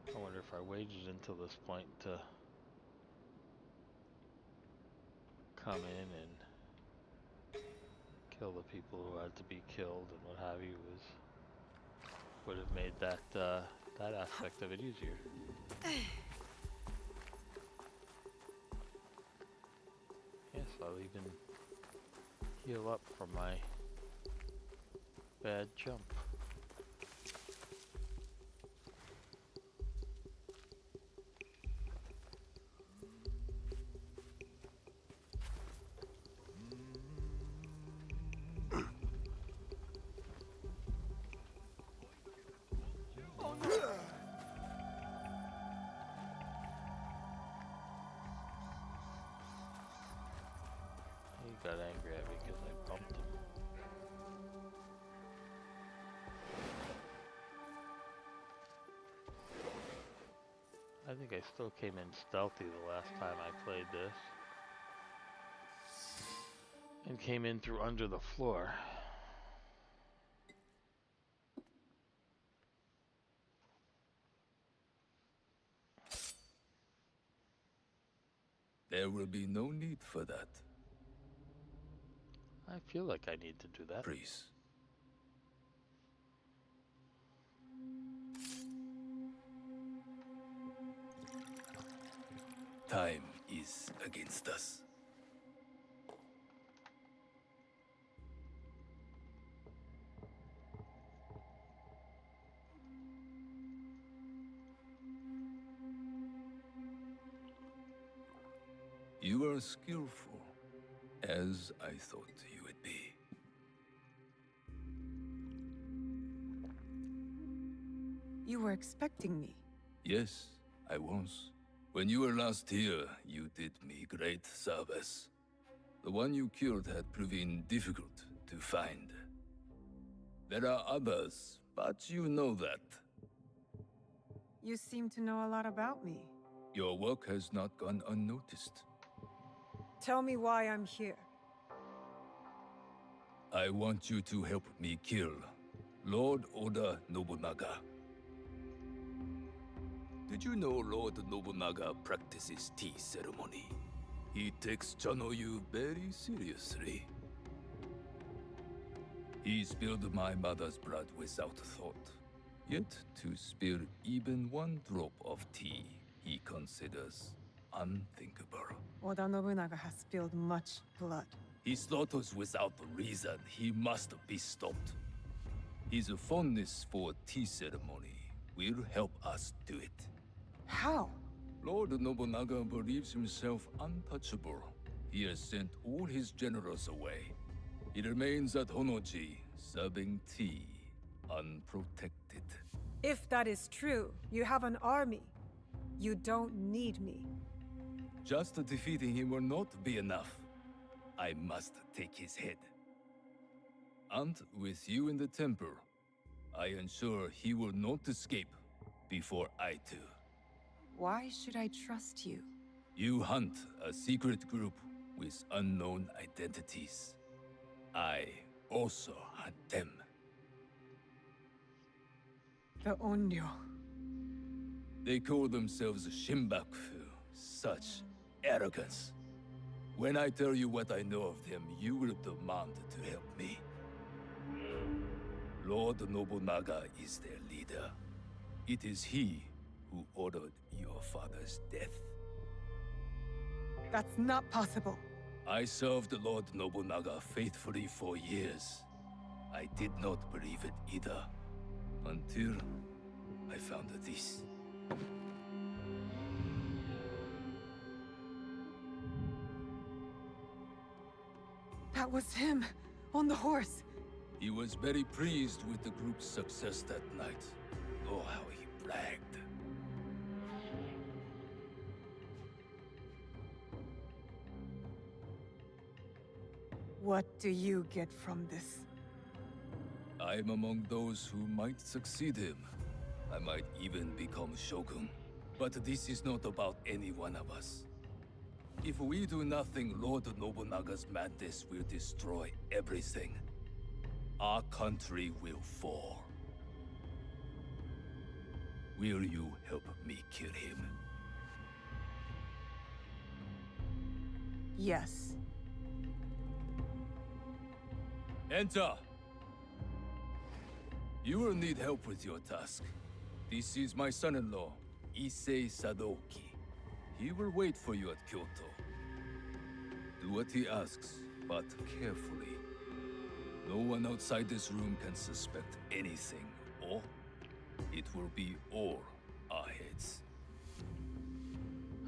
I wonder if I waited until this point to come in and kill the people who had to be killed and what have you would have made that that aspect of it easier. Yes, I'll even heal up from my bad jump. He got angry at me because I bumped him. I think I still came in stealthy the last time I played this. And came in through under the floor. There will be no need for that. I feel like I need to do that. Please. Time is against us. You are skillful, as I thought you would be. You were expecting me. Yes, I was. When you were last here, you did me great service. The one you killed had proven difficult to find. There are others, but you know that. You seem to know a lot about me. Your work has not gone unnoticed. Tell me why I'm here. I want you to help me kill Lord Oda Nobunaga. Did you know Lord Nobunaga practices tea ceremony? He takes Chanoyu very seriously. He spilled my mother's blood without thought. Yet to spill even one drop of tea, he considers unthinkable. Oda Nobunaga has spilled much blood. He slaughters without reason. He must be stopped. His fondness for tea ceremony will help us do it. How? Lord Nobunaga believes himself untouchable. He has sent all his generals away. He remains at Honoji, serving tea, unprotected. If that is true, you have an army. You don't need me. Just defeating him will not be enough. I must take his head. And with you in the temple, I ensure he will not escape before I do. Why should I trust you? You hunt a secret group with unknown identities. I also hunt them. The Onryo. They call themselves Shimbaku. Such arrogance. When I tell you what I know of them, you will demand to help me. Lord Nobunaga is their leader. It is he who ordered your father's death. That's not possible. I served Lord Nobunaga faithfully for years. I did not believe it either, until I found this. That was him, on the horse. He was very pleased with the group's success that night. Oh, how he bragged. What do you get from this? I'm among those who might succeed him. I might even become Shogun. But this is not about any one of us. If we do nothing, Lord Nobunaga's madness will destroy everything. Our country will fall. Will you help me kill him? Yes. Enter! You will need help with your task. This is my son-in-law, Issei Sadoki. He will wait for you at Kyoto. Do what he asks, but carefully. No one outside this room can suspect anything, or it will be all our heads.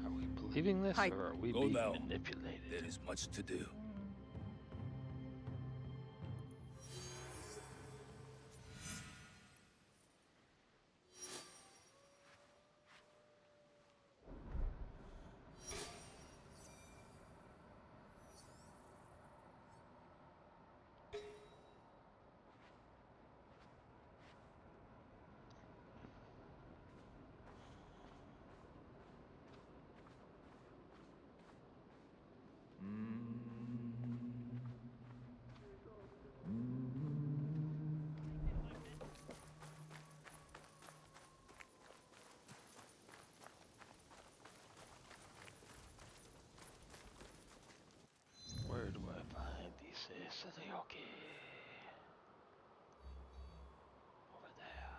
Are we believing this, Hi. or are we Go being now. manipulated? There is much to do. Where do I find these Sadoki? Over there.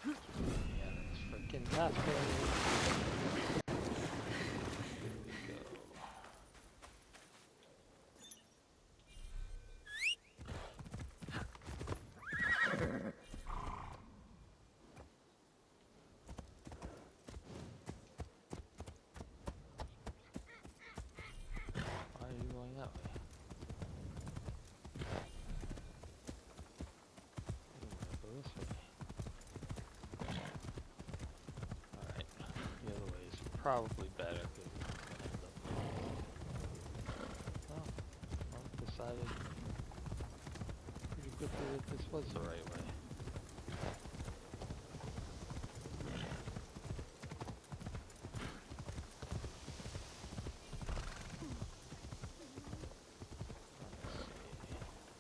Yeah, that's freaking nothing. Why are you going that way? You wanna go this way. Alright, the other way is probably better because it's gonna end up. Oh, I decided pretty quickly that this was the right way.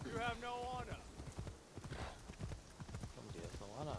You have no honor. Somebody has no honor.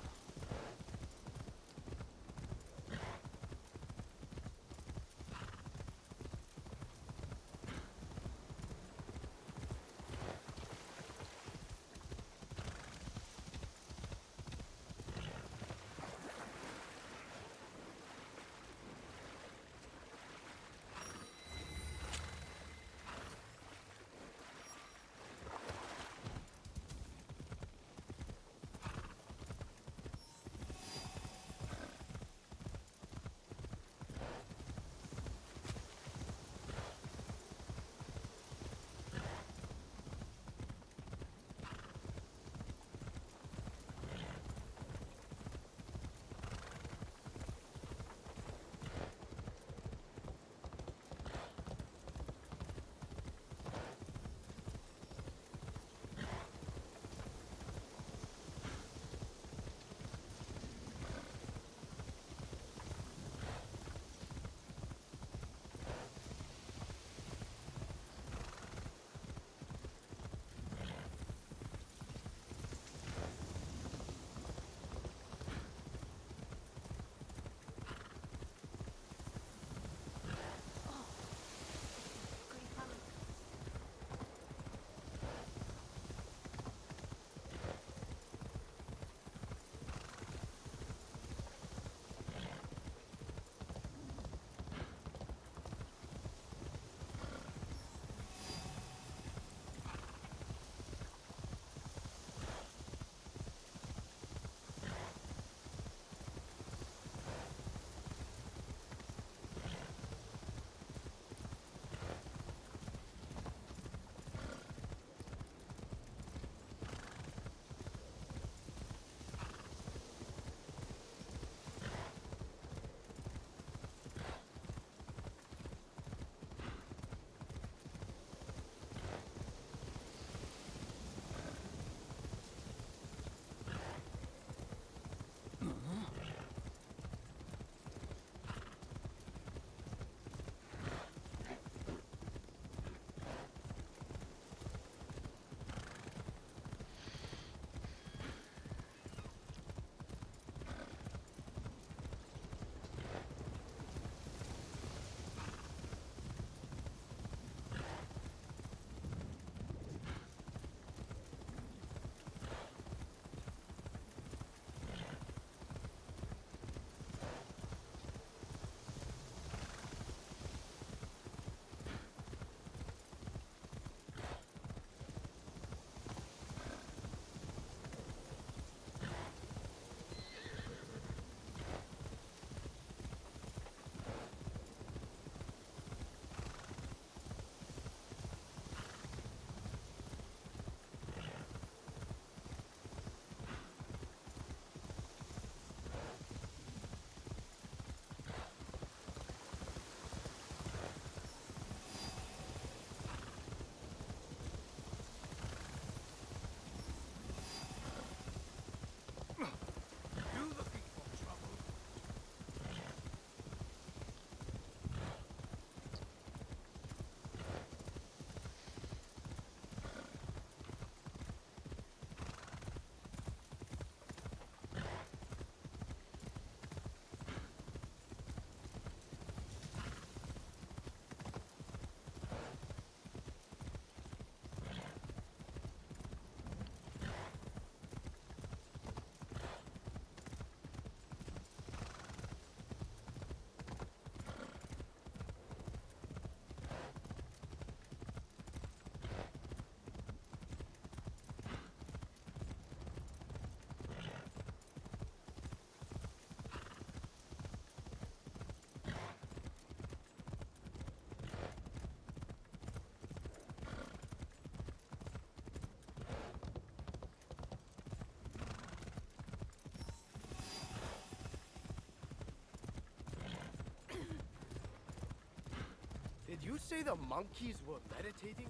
say the monkeys were meditating?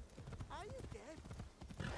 Are you dead?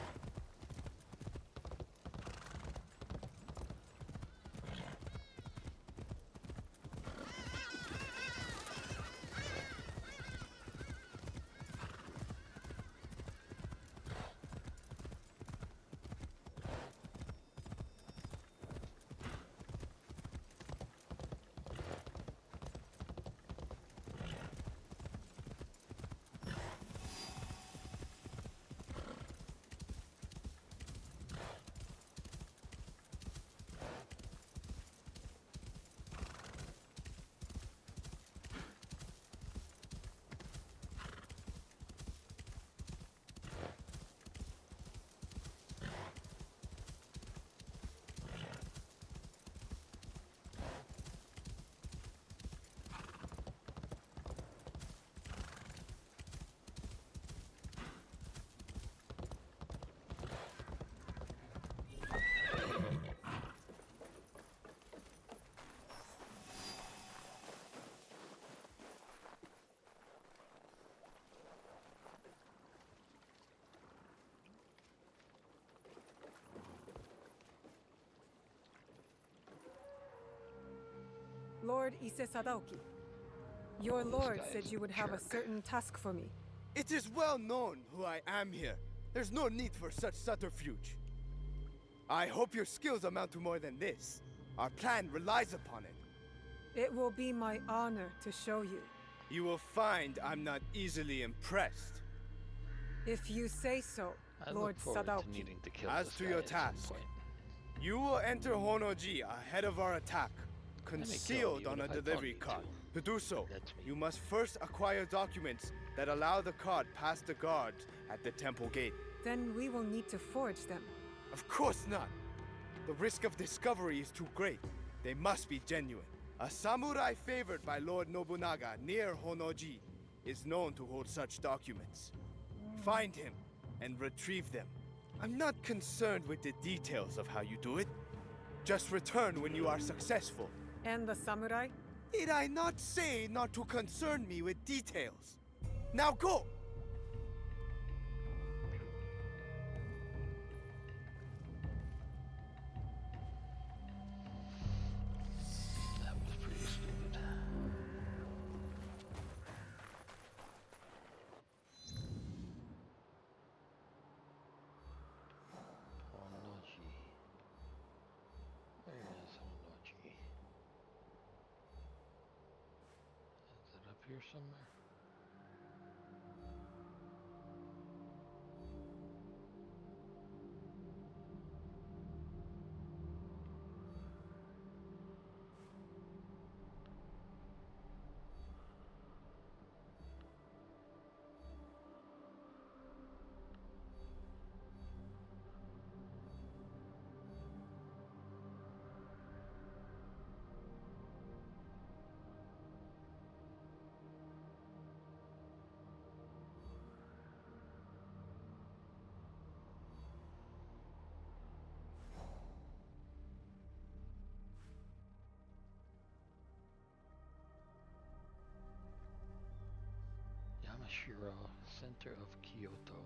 Lord Ise Sadaoki, your lord guy said is you a would have a jerk. certain task for me. It is well known who I am here. There's no need for such subterfuge. I hope your skills amount to more than this. Our plan relies upon it. It will be my honor to show you. You will find I'm not easily impressed. If you say so, I Lord look forward to Sadaoki. needing to kill As this to guy your at some task, point. you will enter Honoji ahead of our attack, kill him concealed even on a if I don't delivery need cart. to. To do so, That's me. you must first acquire documents that allow the cart past the guards at the temple gate. Then we will need to forge them. Of course not. The risk of discovery is too great. They must be genuine. A samurai favored by Lord Nobunaga near Honoji is known to hold such documents. Find him and retrieve them. I'm not concerned with the details of how you do it. Just return when you are successful. And the samurai? Did I not say not to concern me with details? Now go! That was pretty stupid. Honoji. Where is Honoji? Is it up here somewhere? Yamashiro, center of Kyoto.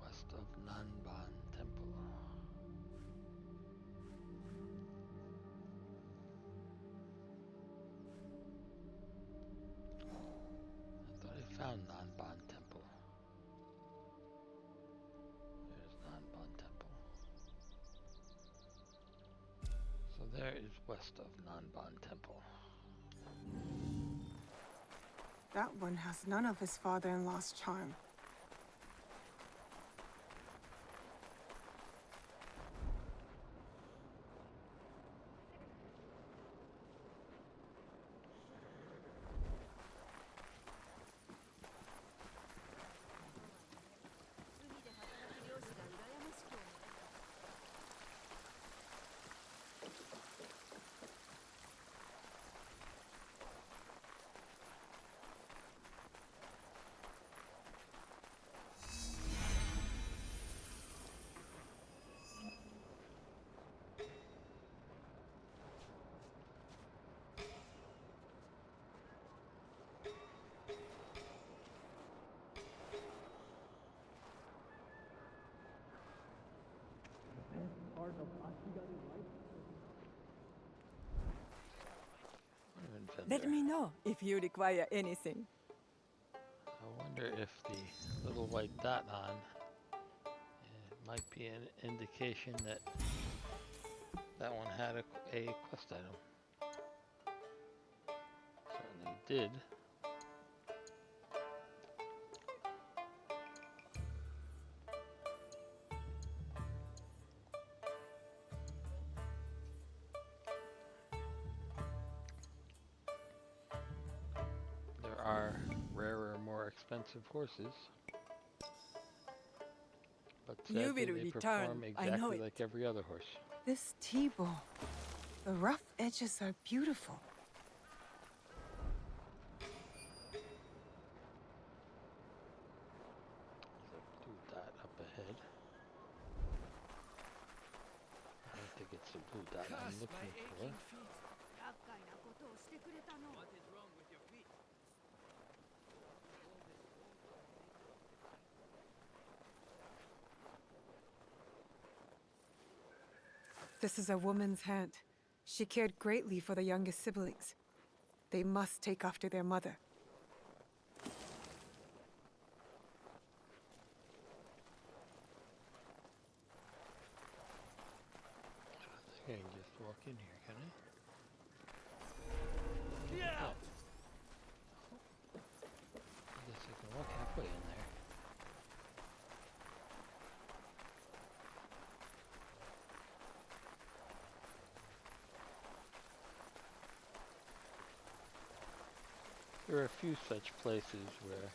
West of Nanban Temple. I thought I found Nanban Temple. There's Nanban Temple. So there is west of Nanban Temple. That one has none of his father-in-law's charm. Let me know if you require anything. I wonder if the little white dot on it might be an indication that that one had a quest item. Certainly did. There are rarer, more expensive horses, but You sadly will they return, perform I know exactly it. like every other horse. This T-bow. The rough edges are beautiful. There's a blue dot up ahead. I don't think it's the blue dot I'm looking for. This is a woman's hand. She cared greatly for the youngest siblings. They must take after their mother. I can just walk in here, can I? Yeah. I guess I can walk halfway in there. There are a few such places where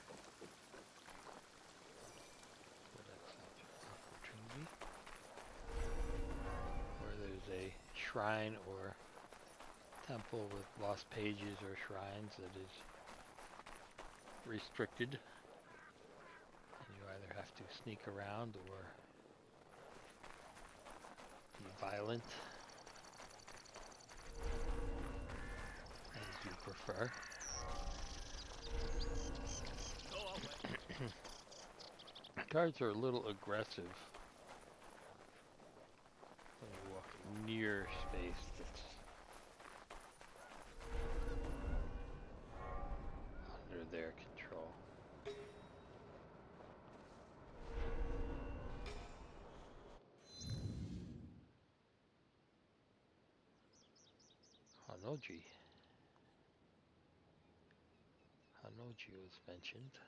that's such an opportunity, where there's a shrine or temple with lost pages or shrines that is restricted, and you either have to sneak around or be violent, as you prefer. Guards are a little aggressive when you walk near space that's under their control. Hanoji. Hanoji was mentioned.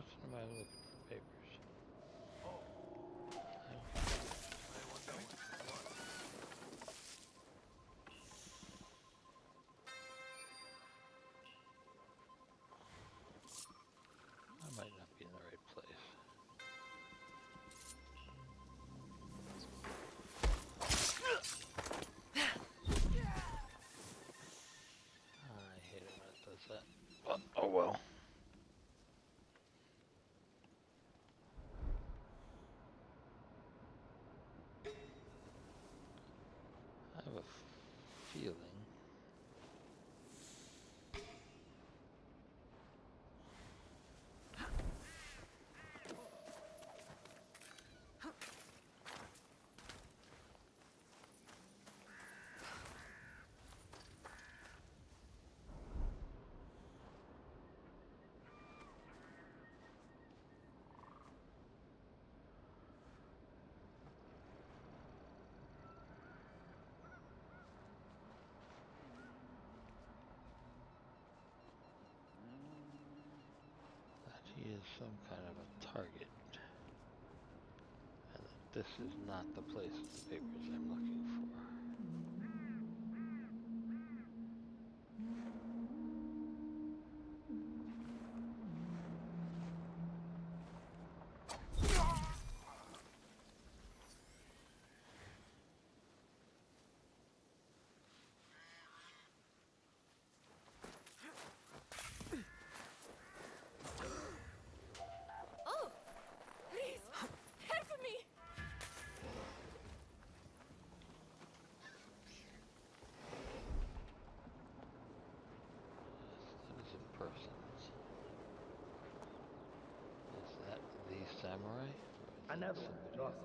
person or am I looking for papers? I might not be in the right place. I hate it when it does that. But, oh well. I have a feeling. He is some kind of a target. And that this is not the place of the papers I'm looking for. Is that the samurai? Another lost.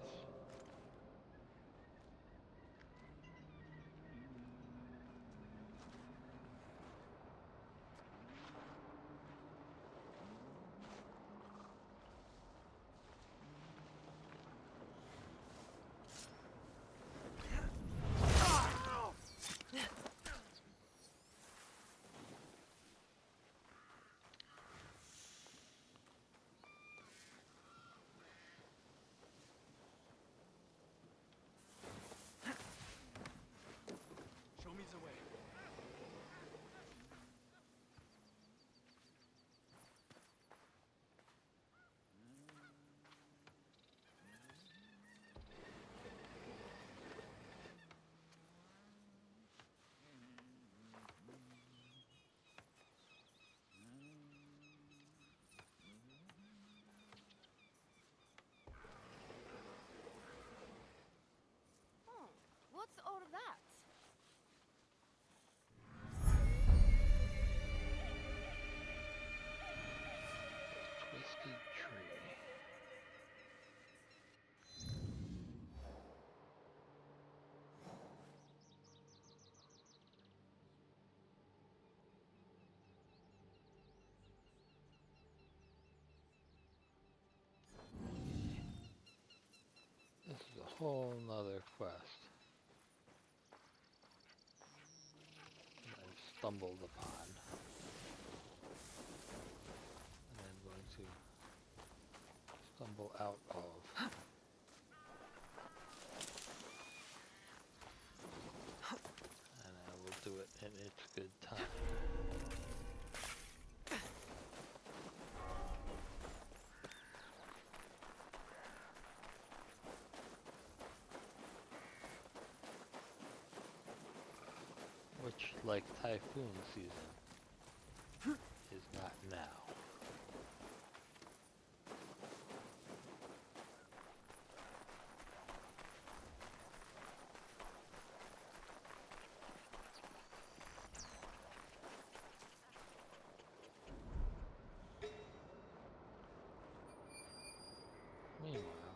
Show me the way. Oh, what's all of that? Twisted tree. This is a whole nother quest that I've stumbled upon. And I'm going to stumble out of. And I will do it in its good time. Which, like typhoon season, is not now. Meanwhile,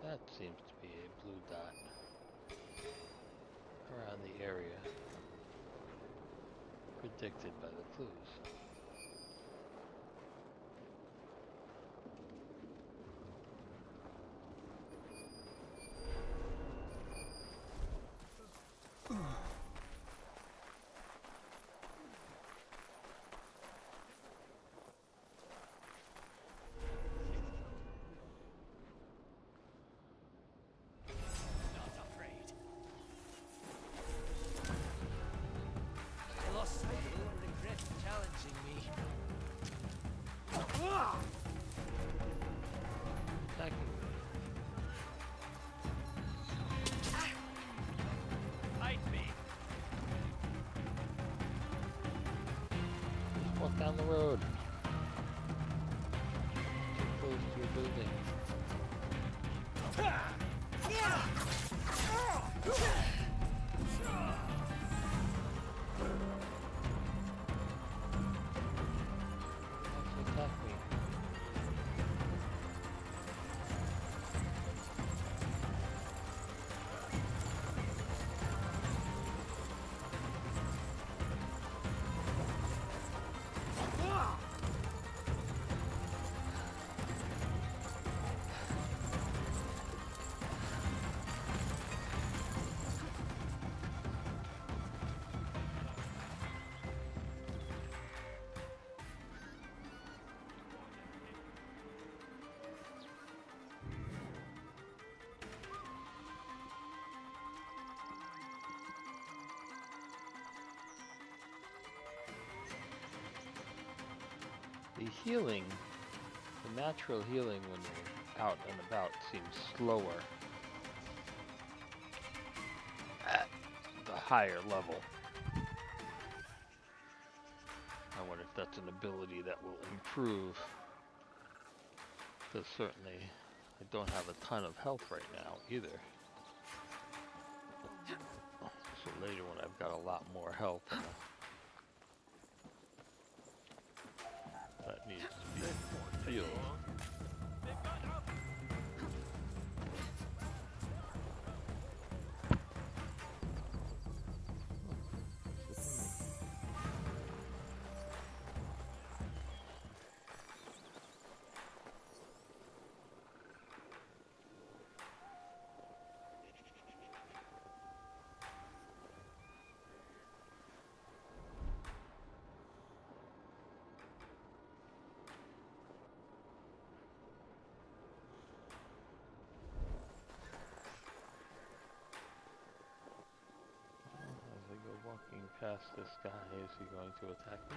that seems to be a blue dot around the area predicted by the clues. building. Let's attack me. The healing, the natural healing when you're out and about seems slower at the higher level. I wonder if that's an ability that will improve, because certainly I don't have a ton of health right now either. So later when I've got a lot more health, that needs to be healed. Walking past this guy, is he going to attack me?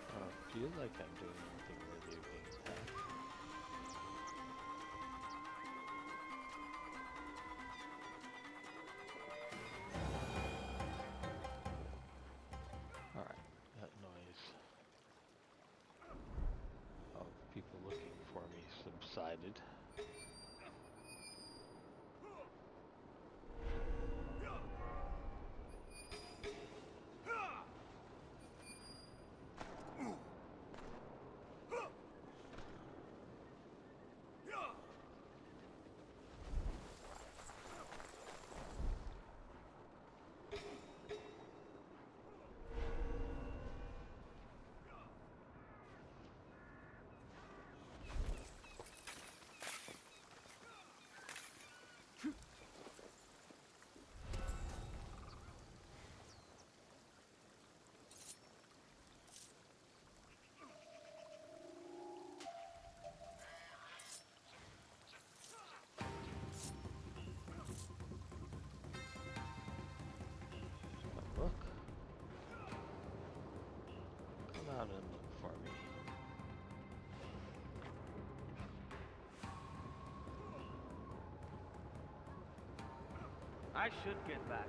I don't feel like I'm doing anything worthy of being attacked. Alright, that noise of people looking for me subsided. Look. Come out and look for me. I should get back.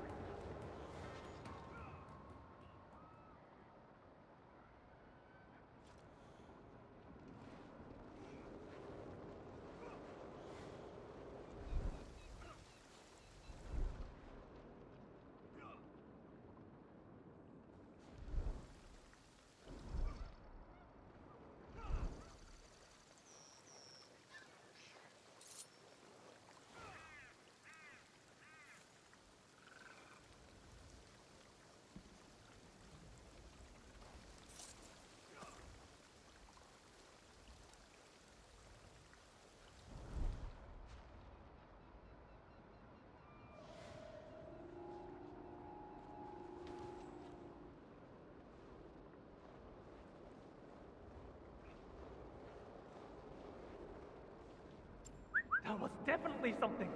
That was definitely something.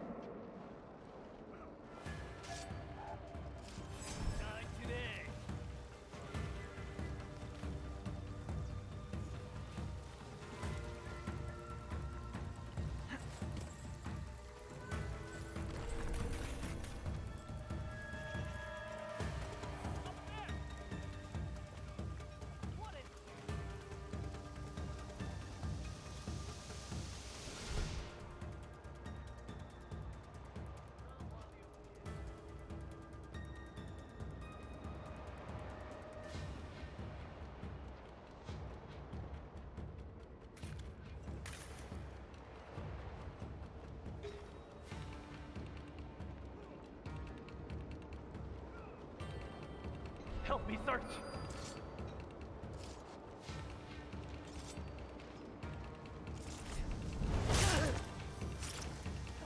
Help me search.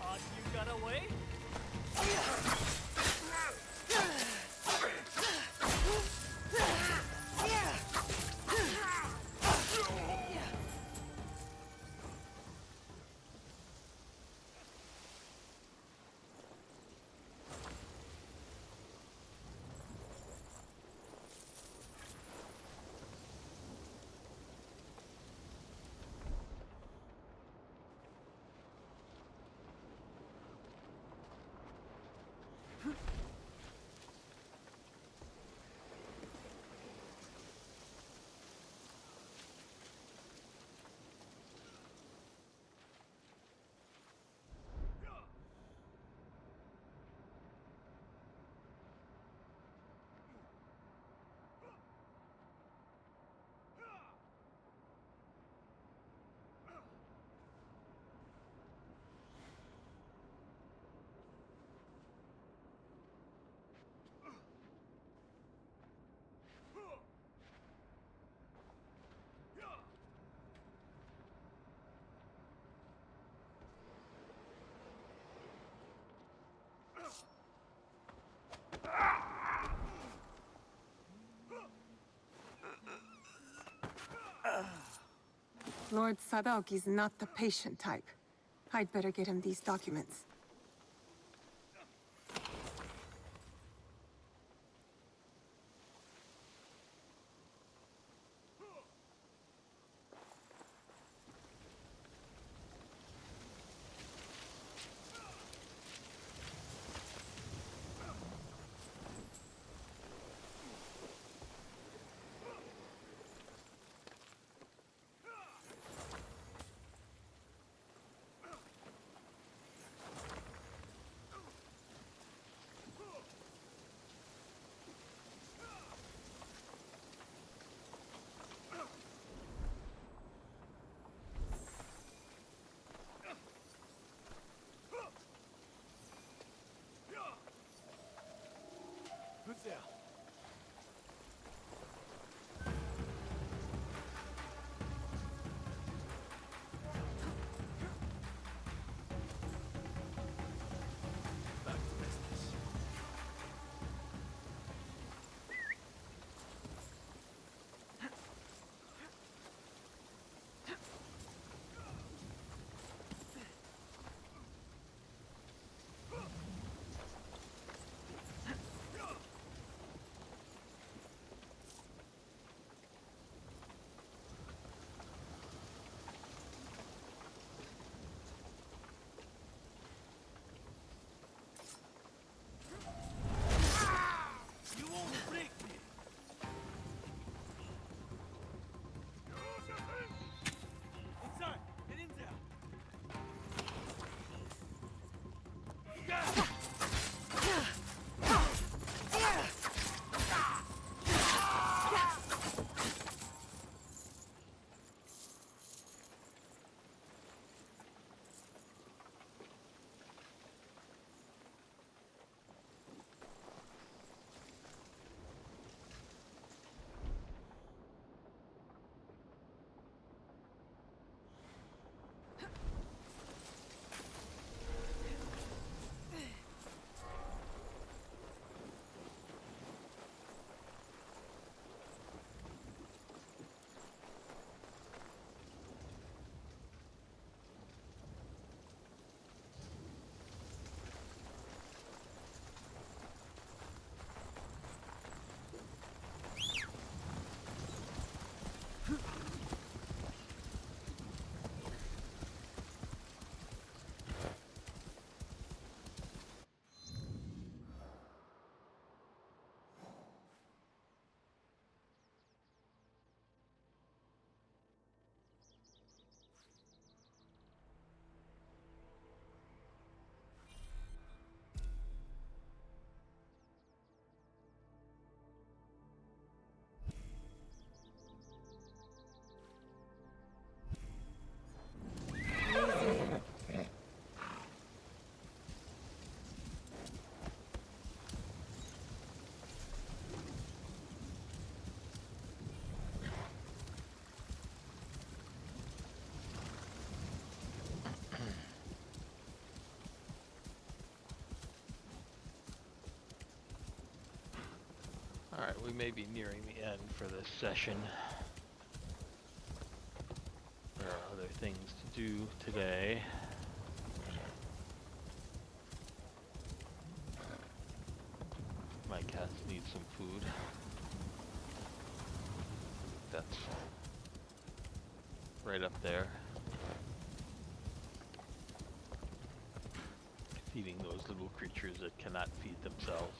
Thought you got away? Lord Sadaoki's not the patient type. I'd better get him these documents. Alright, we may be nearing the end for this session. There are other things to do today. My cats need some food. That's right up there. Feeding those little creatures that cannot feed themselves.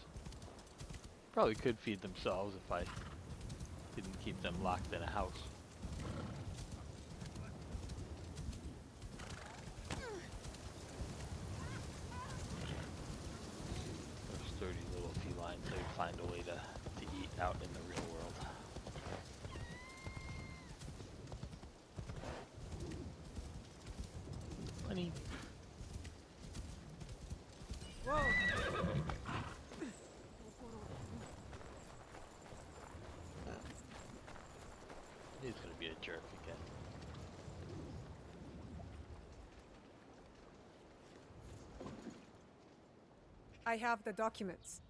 Probably could feed themselves if I didn't keep them locked in a house. Those sturdy little felines, they find a way to eat out in the real world. Honey. Whoa! He's gonna be a jerk again. I have the documents.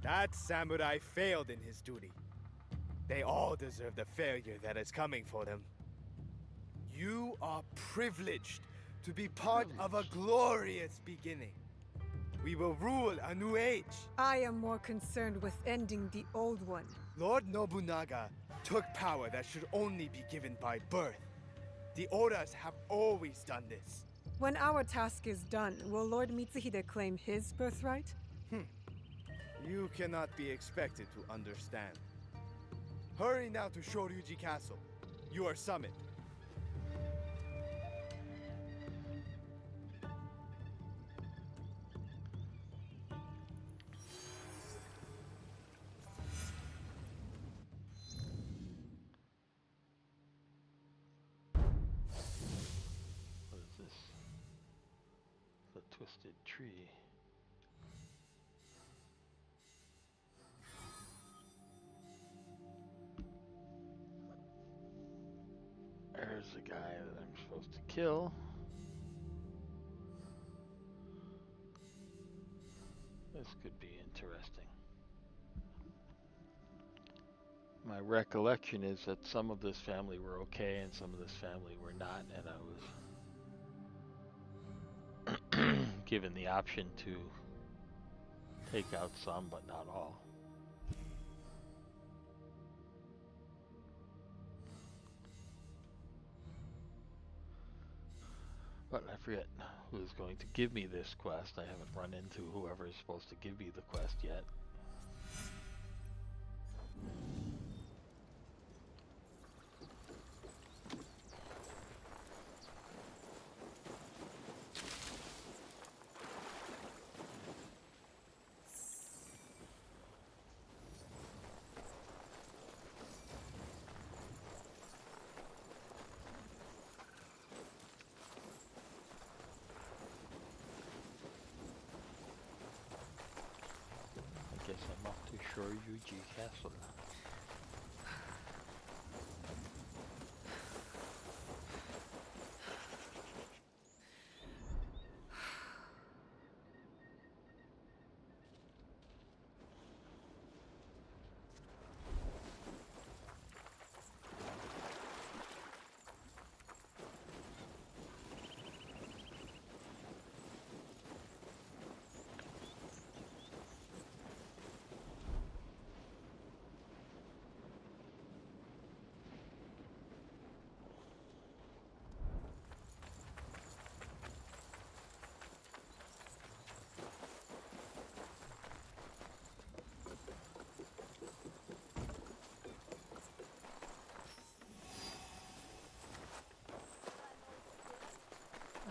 That samurai failed in his duty. They all deserve the failure that is coming for them. You are privileged to be part of a glorious beginning. We will rule a new age. I am more concerned with ending the old one. Lord Nobunaga took power that should only be given by birth. The Odas have always done this. When our task is done, will Lord Mitsuhide claim his birthright? You cannot be expected to understand. Hurry now to Shoryuji Castle. You are summoned. What is this? The twisted tree. There's the guy that I'm supposed to kill. This could be interesting. My recollection is that some of this family were okay and some of this family were not, and I was given the option to take out some but not all. But I forget who's going to give me this quest. I haven't run into whoever is supposed to give me the quest yet. I guess I'm off to Shoryuji Castle.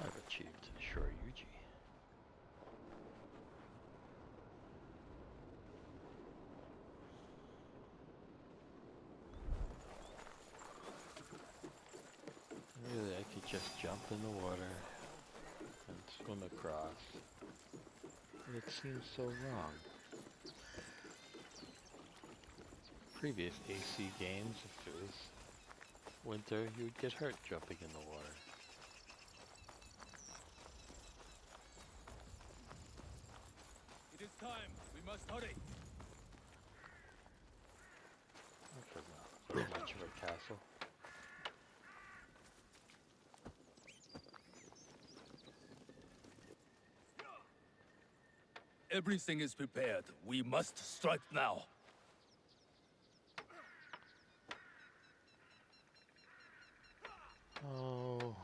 I've achieved Shoryuji. Really, I could just jump in the water and swim across. But it seems so wrong. Previous AC games, if it was winter, you would get hurt jumping in the water. It is time. We must hurry. castle. Everything is prepared. We must strike now. Oh.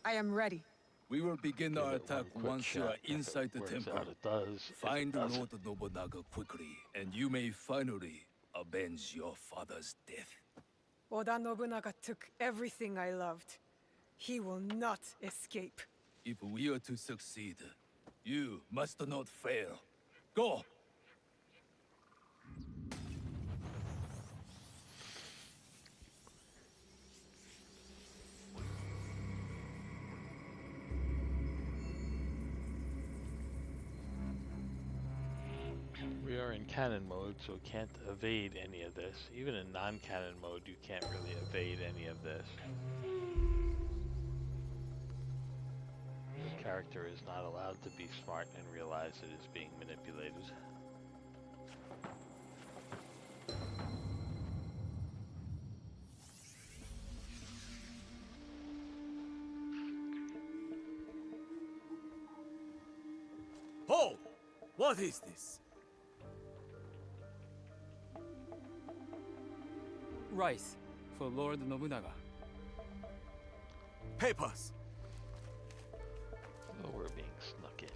I am ready. We will begin Give our it one attack quick once you shot. are If it inside the works temple. out, it does. If it Find doesn't, Lord Nobunaga quickly, and you may finally avenge your father's death. Oda Nobunaga took everything I loved. He will not escape. If we are to succeed, you must not fail. Go! we are in canon mode, so can't evade any of this. Even in non-canon mode, you can't really evade any of this. The character is not allowed to be smart and realize it is being manipulated. Hold! What is this? Rice for Lord Nobunaga. Papers! Oh, we're being snuck in.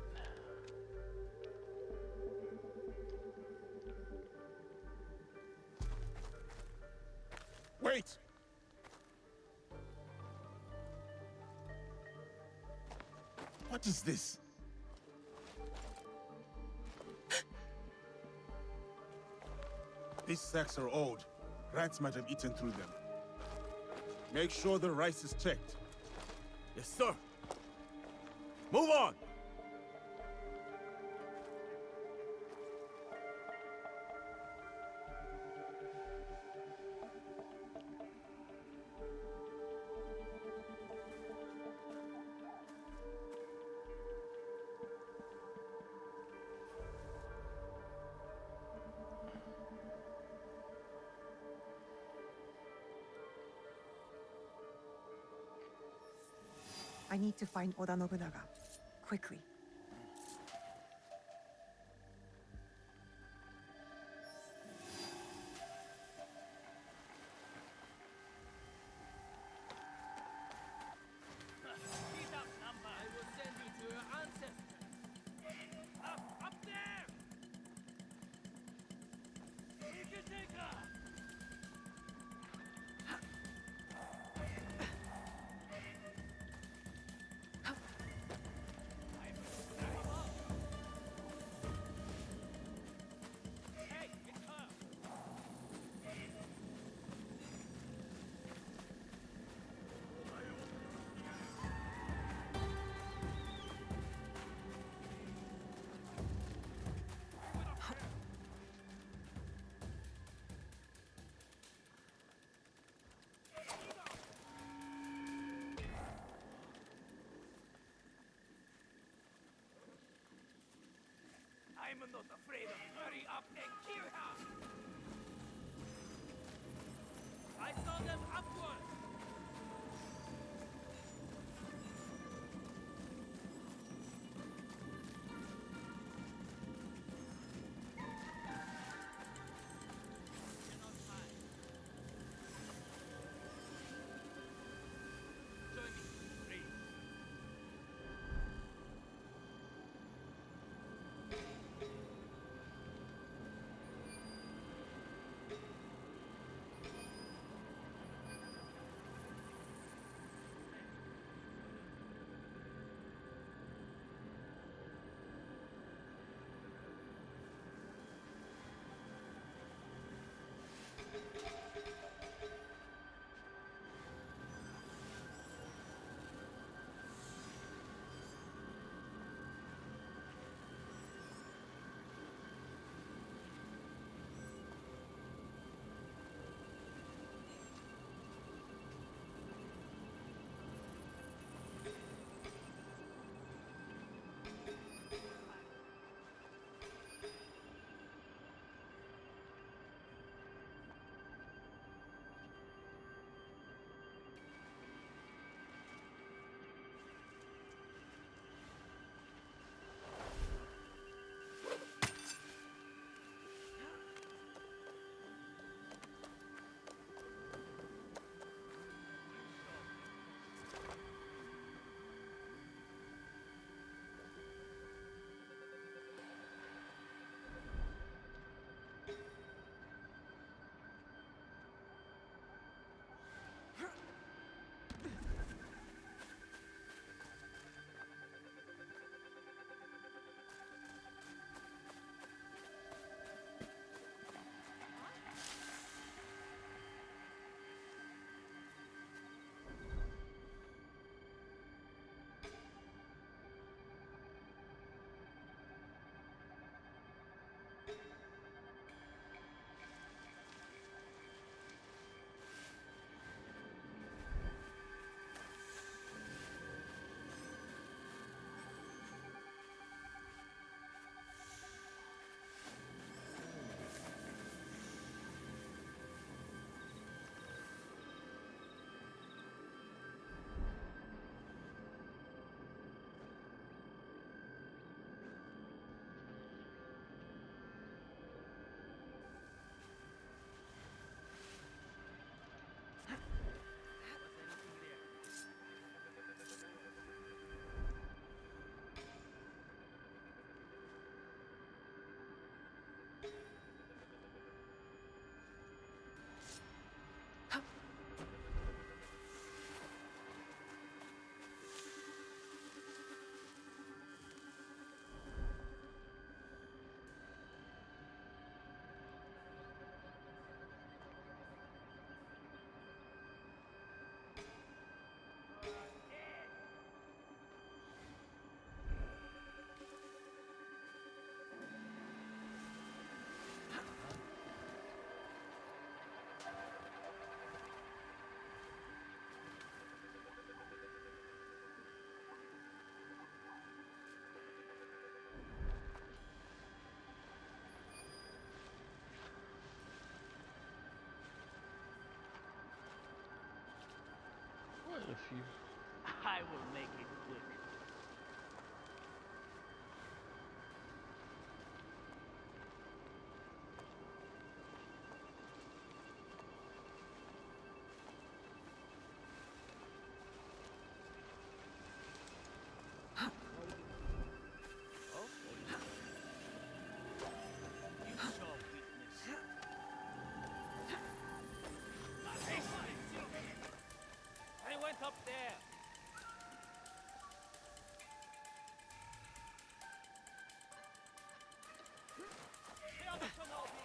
Wait! What is this? These sacks are old. Rats might have eaten through them. Make sure the rice is checked. Yes, sir. Move on! I need to find Oda Nobunaga. Quickly. I'm not afraid of hurry up and kill her! I saw them upward! if you... I will make it quick. I went up there. Stay on the Shinobi.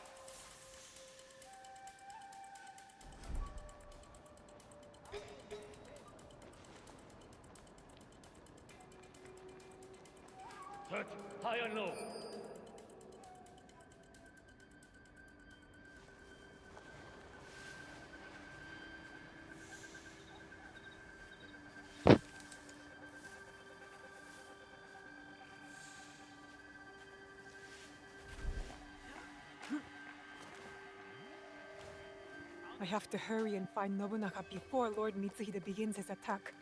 Touch high and low. I have to hurry and find Nobunaga before Lord Mitsuhide begins his attack.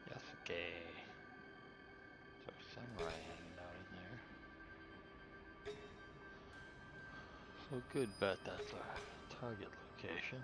Yasuke. There's a samurai hanging out in there. So good bet that's our target location.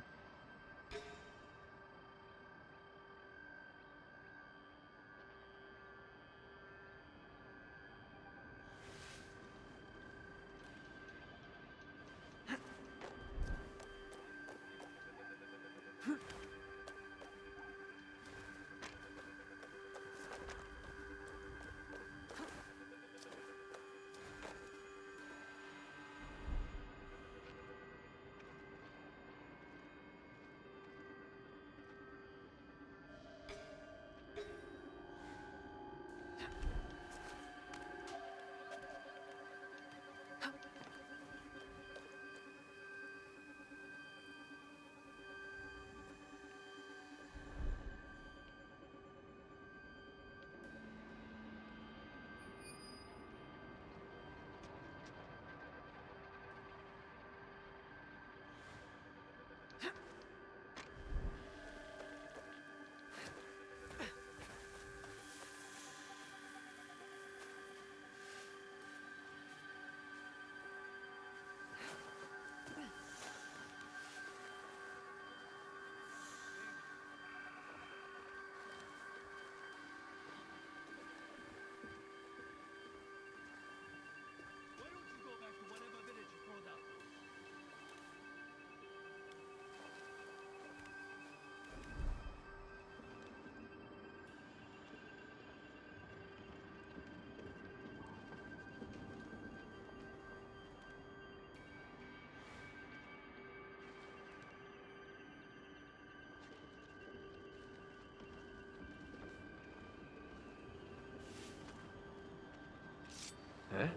Eh?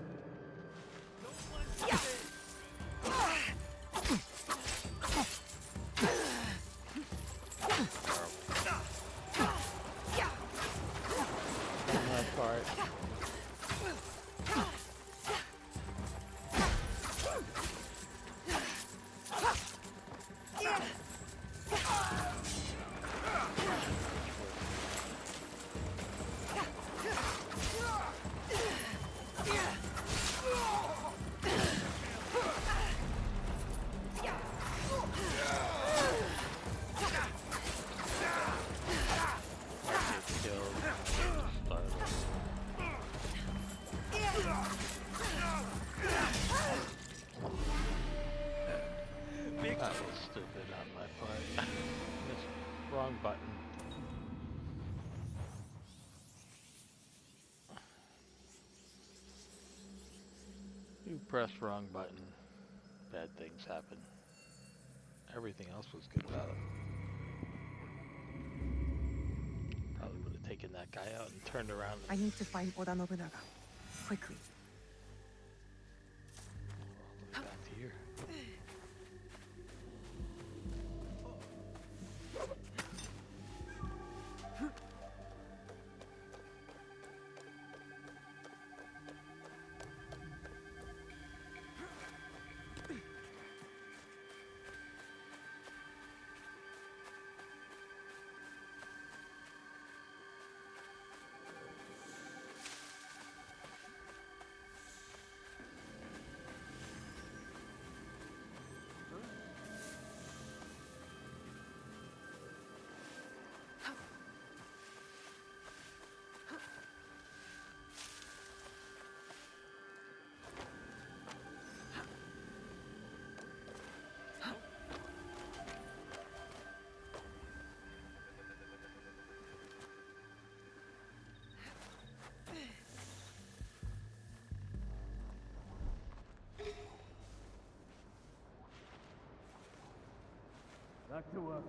That part. That was stupid on my part. Missed wrong button. You press wrong button, bad things happen. Everything else was good about it. Probably would have taken that guy out and turned around. I need to find Oda Nobunaga. Quickly. All the way back to here. Back to work.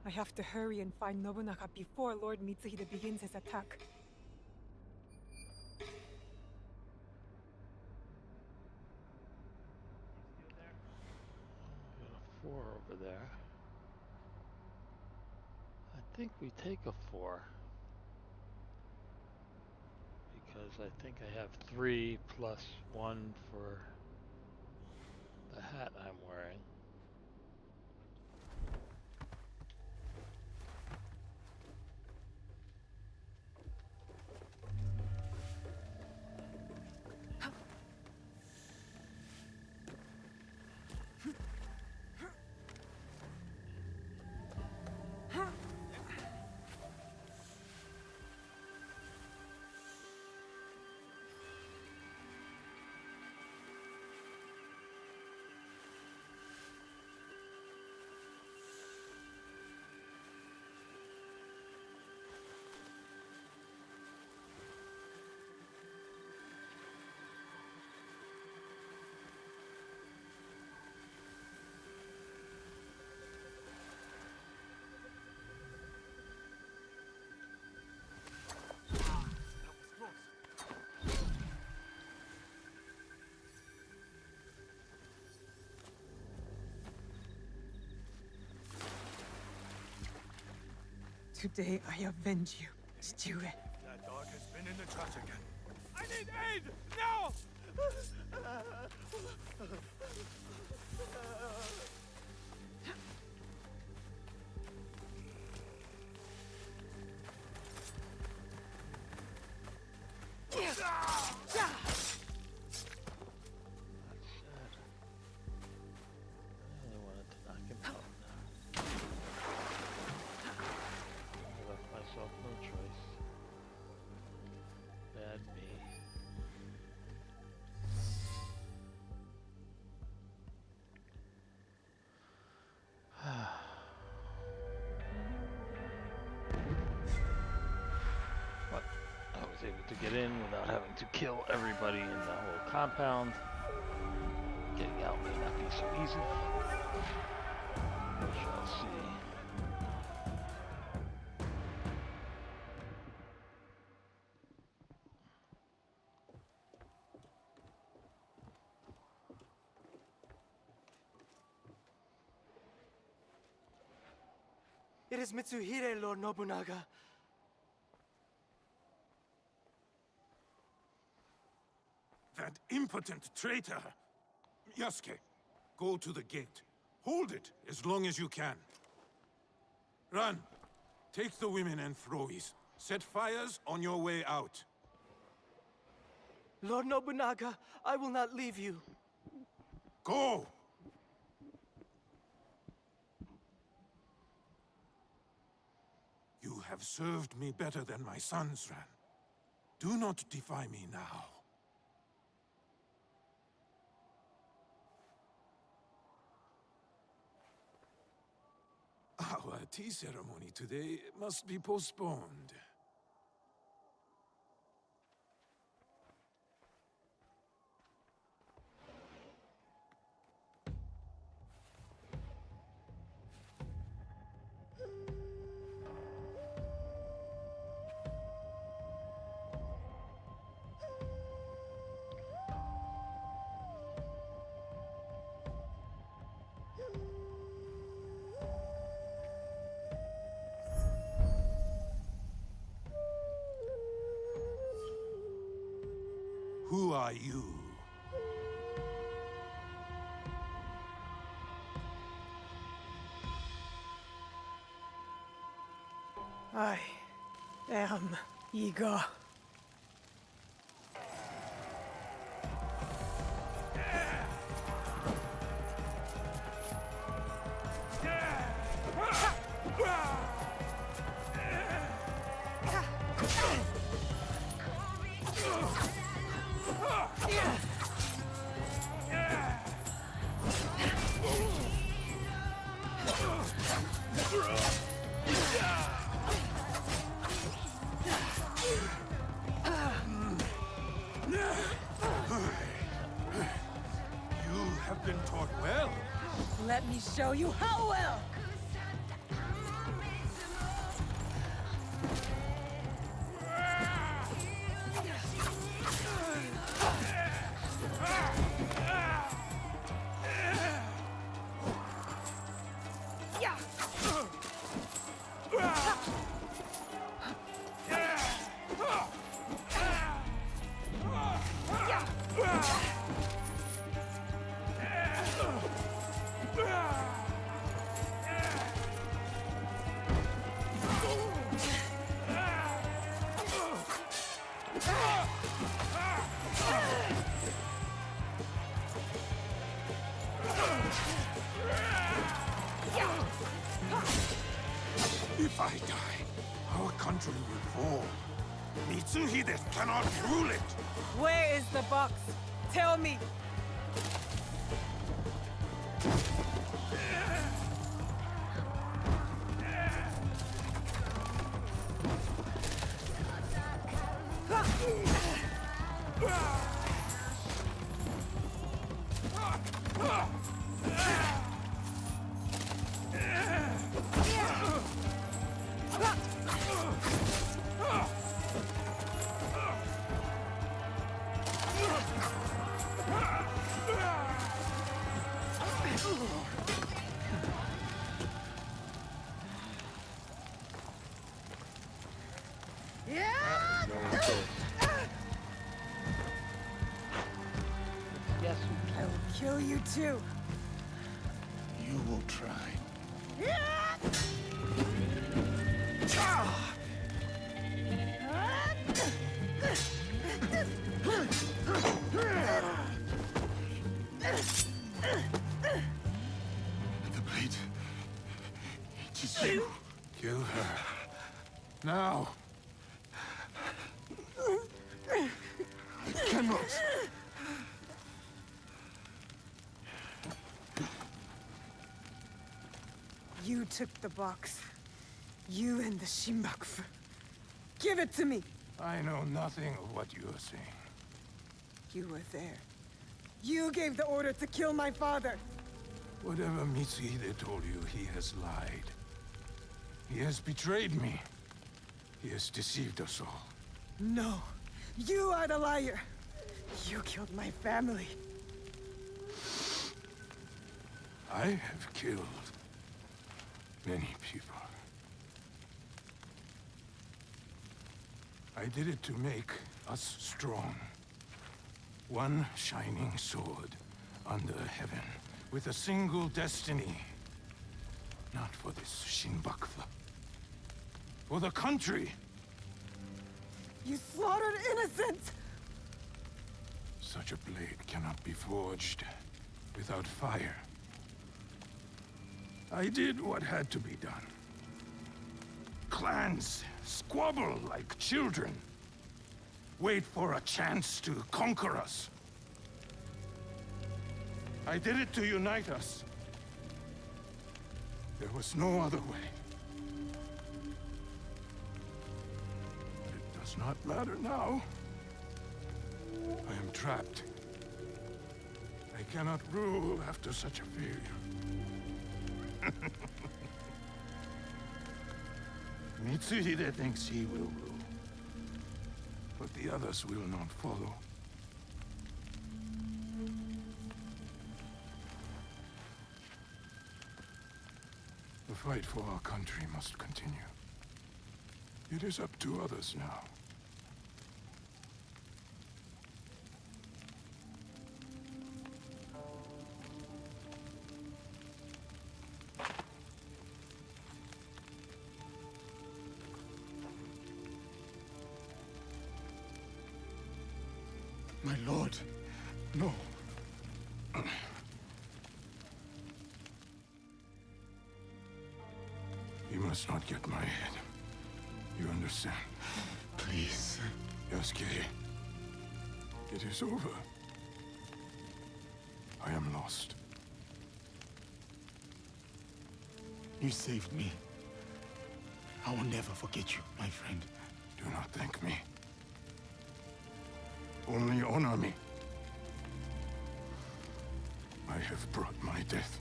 I have to hurry and find Nobunaga before Lord Mitsuhide begins his attack. Got a 4 over there. I think we take a 4. Because I think I have 3 plus 1 for the hat I'm wearing. Today I avenge you, Stewart. That dog has been in the trash again. I need aid! Now! I really wanted to knock him out. I left myself no choice. Bad me. But I was able to get in without having to kill everybody in the whole compound. Getting out may not be so easy. We shall see. It is Mitsuhide, Lord Nobunaga. That impotent traitor! Yasuke, go to the gate. Hold it as long as you can. Run. Take the women and Frois. Set fires on your way out. Lord Nobunaga, I will not leave you. Go! You have served me better than my sons, Ran. Do not defy me now. Our tea ceremony today must be postponed. Who are you? I am Iga. Let me show you how well! If I die, our country will fall. Mitsuhide cannot rule it. Where is the box? Tell me! Yes, I will kill you too. You will try. The blade. It is you. Kill her. Now. I cannot. You took the box. You and the Shinbakufu. Give it to me! I know nothing of what you are saying. You were there. You gave the order to kill my father! Whatever Mitsuhide told you, he has lied. He has betrayed me. He has deceived us all. No. You are the liar! You killed my family. I have killed many people. I did it to make us strong. One shining sword under heaven, with a single destiny. Not for this Shinbakufu. For the country! You slaughtered innocents! Such a blade cannot be forged without fire. I did what had to be done. Clans squabble like children. Wait for a chance to conquer us. I did it to unite us. There was no other way. But it does not matter now. I am trapped. I cannot rule after such a failure. Mitsuhide thinks he will rule, but the others will not follow. The fight for our country must continue. It is up to others now. My lord, no. You must not get my head. You understand? Please. Yasuke, it is over. I am lost. You saved me. I will never forget you, my friend. Do not thank me. Only honor me. I have brought my death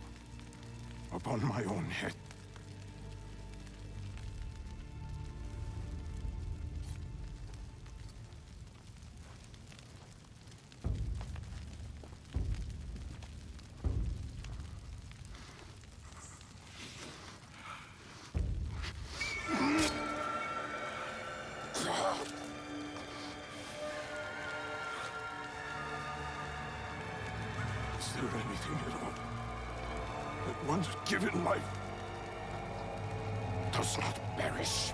upon my own head. Is there anything at all that once given life does not perish?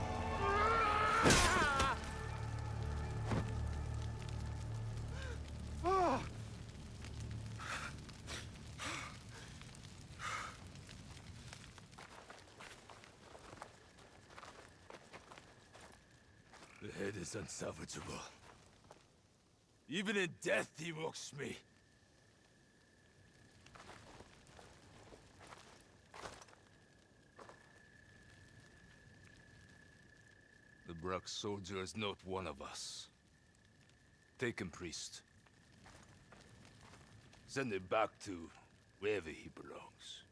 The head is unsalvageable. Even in death, he mocks me. The Brack soldier is not one of us. Take him, priest. Send him back to wherever he belongs.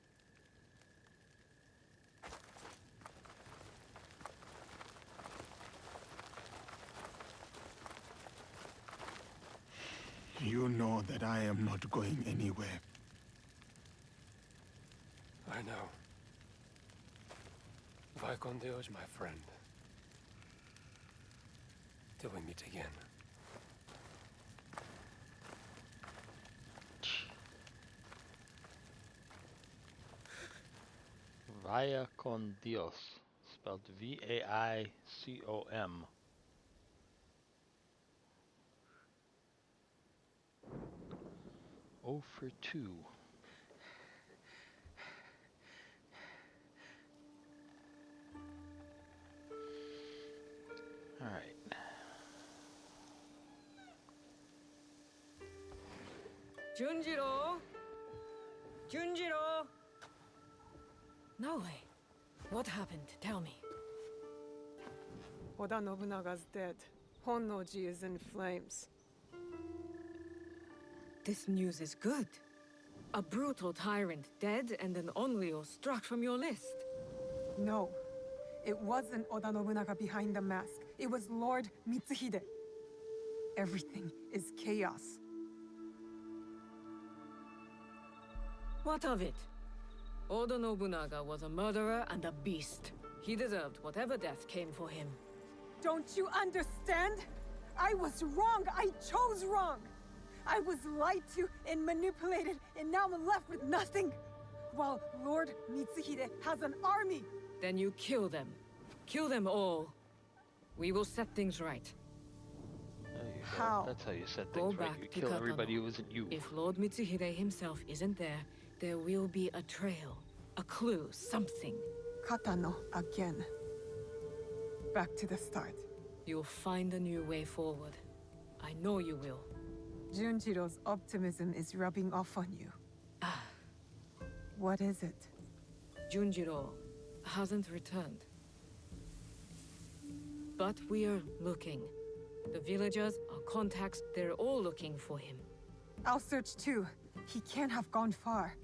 You know that I am not going anywhere. I know. Vicon Deus, my friend. Till we meet again. Vaya con Dios, spelled V-A-I-C-O-M. Oh for 2. All right. Junjiro! Junjiro! No way. What happened? Tell me. Oda Nobunaga's dead. Honnoji is in flames. This news is good. A brutal tyrant dead and an Onryo struck from your list. No. It wasn't Oda Nobunaga behind the mask. It was Lord Mitsuhide. Everything is chaos. What of it? Oda Nobunaga was a murderer and a beast. He deserved whatever death came for him. Don't you understand? I was wrong. I chose wrong. I was lied to and manipulated, and now I'm left with nothing. While Lord Mitsuhide has an army. Then you kill them. Kill them all. We will set things right. There you go. How? That's how you set Go things right. back You to kill Katano. everybody who isn't you. If Lord Mitsuhide himself isn't there, there will be a trail, a clue, something. Katano again. Back to the start. You'll find a new way forward. I know you will. Junjiro's optimism is rubbing off on you. What is it? Junjiro hasn't returned. But we're looking. The villagers, our contacts, they're all looking for him. I'll search too. He can't have gone far.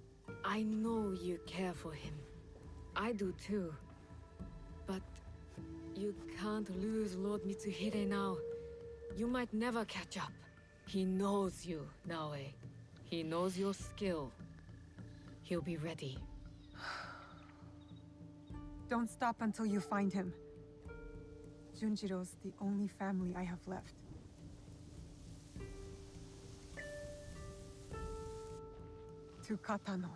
I know you care for him. I do too. But you can't lose Lord Mitsuhide now. You might never catch up. He knows you, Naoe. He knows your skill. He'll be ready. Don't stop until you find him. Junjiro's the only family I have left. To Katano.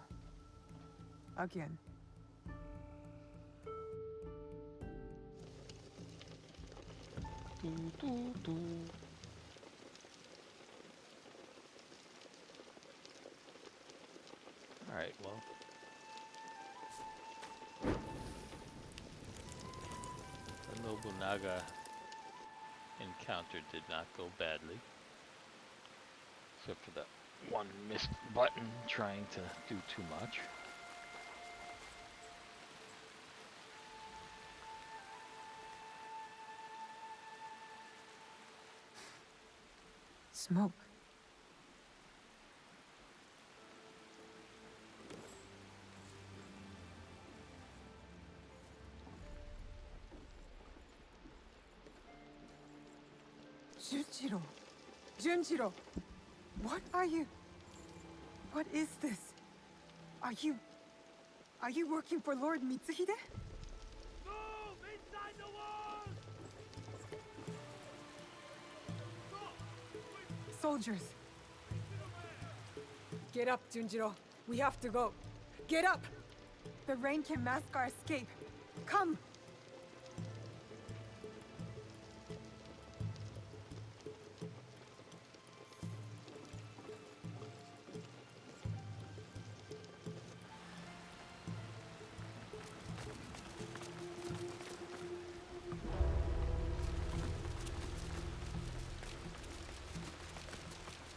Again. Alright, well. The Nobunaga encounter did not go badly. Except for that one missed button trying to do too much. Smoke. Junjiro. Junjiro. What are you? What is this? Are you working for Lord Mitsuhide? Move inside the walls! Soldiers. Get up, Junjiro. We have to go. Get up! The rain can mask our escape. Come!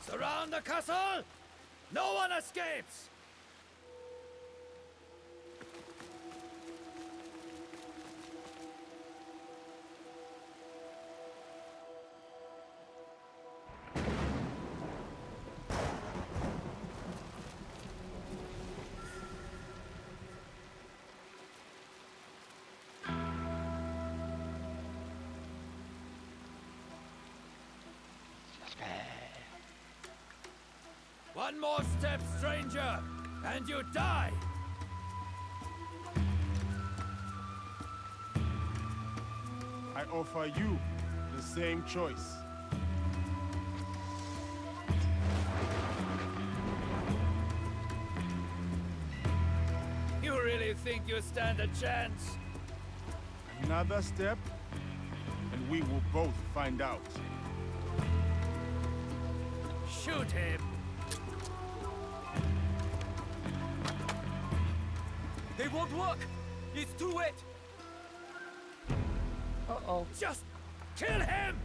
Surround the castle! No one escapes! One more step, stranger, and you die! I offer you the same choice. You really think you stand a chance? Another step, and we will both find out. Shoot him! They won't work! It's too wet! Uh-oh. Just kill him!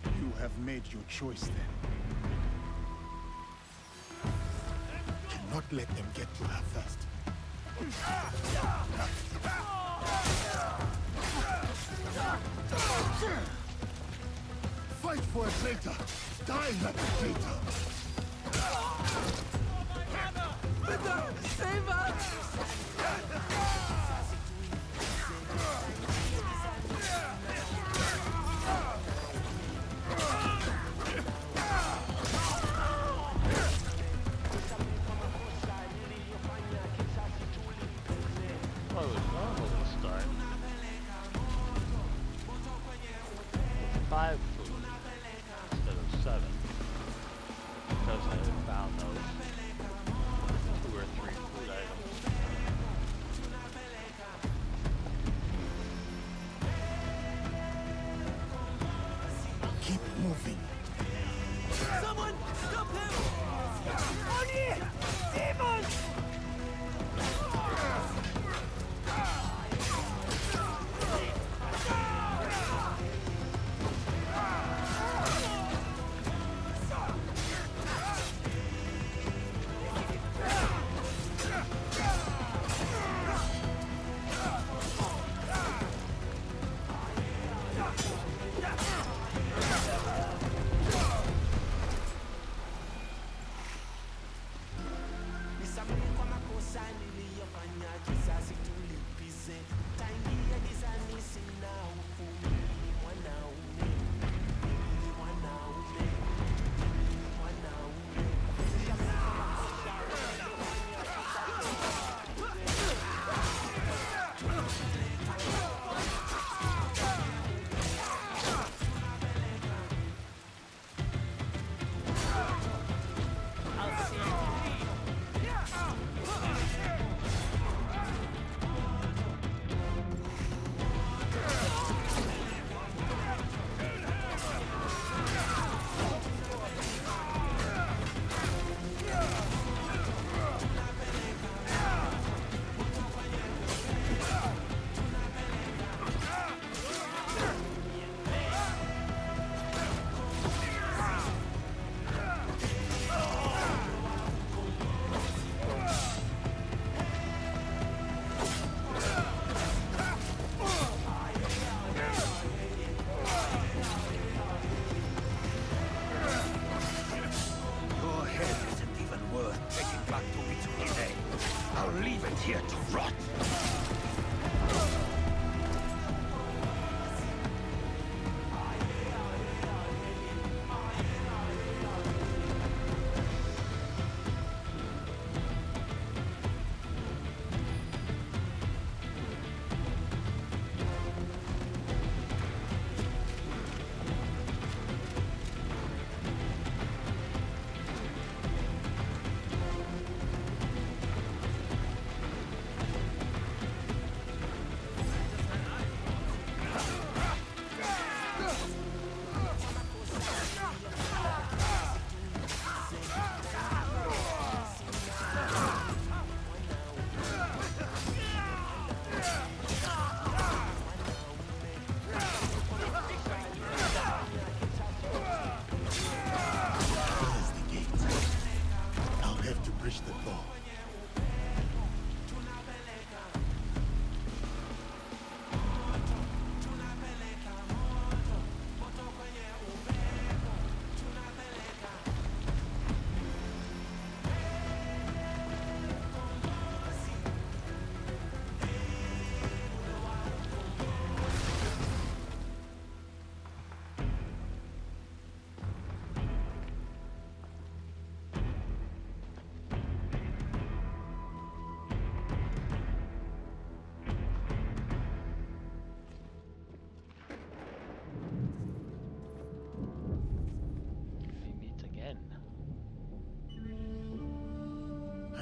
You have made your choice then. Cannot let them get to her first. Fight for a traitor! Die like a traitor! Save us! Oh, it was normal this time. 5 food instead of 7. Because I had found those 2 or 3 food items. Keep moving. Someone stop him! Oni! Demons!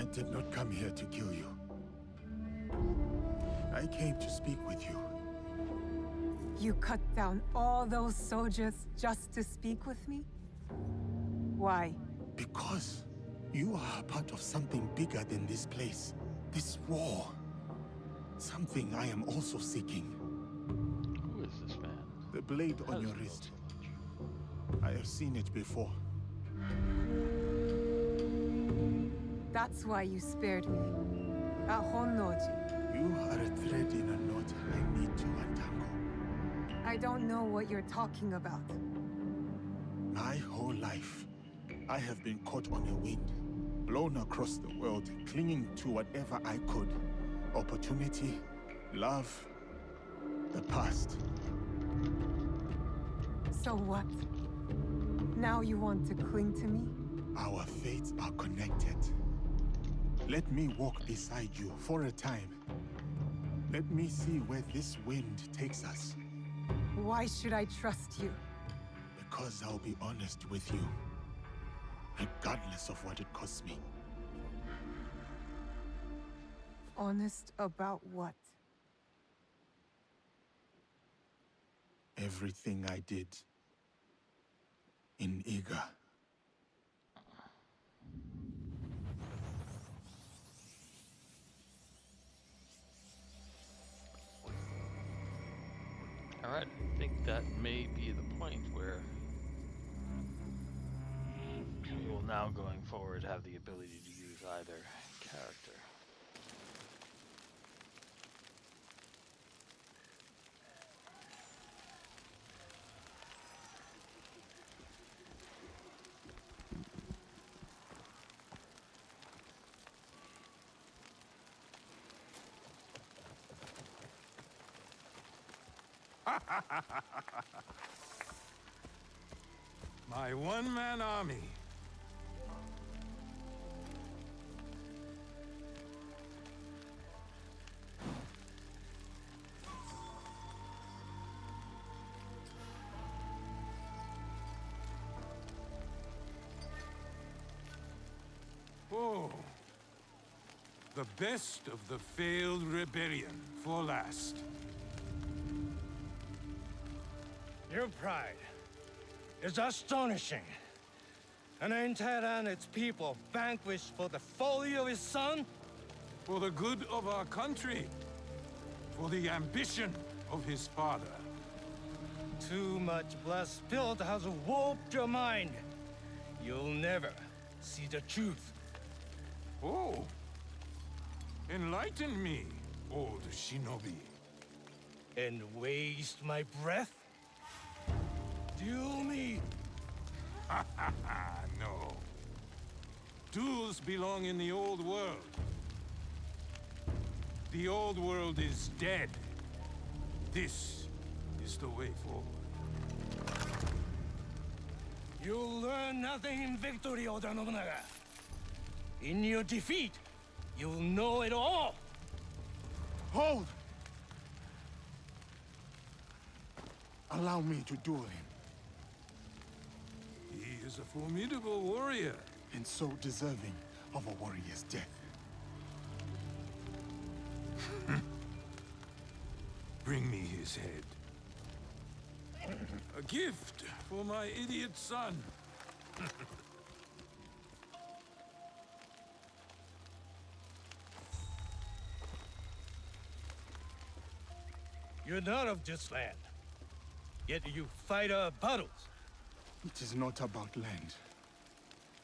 I did not come here to kill you. I came to speak with you. You cut down all those soldiers just to speak with me? Why? Because you are a part of something bigger than this place. This war. Something I am also seeking. Who is this man? The blade How on does your he know wrist. so much? I have seen it before. That's why you spared me. At Honnoji. You are a thread in a knot I need to untangle. I don't know what you're talking about. My whole life, I have been caught on a wind, blown across the world, clinging to whatever I could. Opportunity, love, the past. So what? Now you want to cling to me? Our fates are connected. Let me walk beside you for a time. Let me see where this wind takes us. Why should I trust you? Because I'll be honest with you, regardless of what it costs me. Honest about what? Everything I did in Iga. Alright, I think that may be the point where we will now, going forward, have the ability to use either character. My one-man army. Oh. The best of the failed rebellion for last. Your pride is astonishing. An entire and its people vanquished for the folly of his son? For the good of our country. For the ambition of his father. Too much blood spilled has warped your mind. You'll never see the truth. Oh. Enlighten me, old Shinobi. And waste my breath? Duel me! No. Duels belong in the old world. The old world is dead. This is the way forward. You'll learn nothing in victory, Oda Nobunaga. In your defeat, you'll know it all! Hold! Allow me to duel him. He is a formidable warrior. And so deserving of a warrior's death. Bring me his head. A gift for my idiot son. You're not of this land. Yet you fight our battles. It is not about land.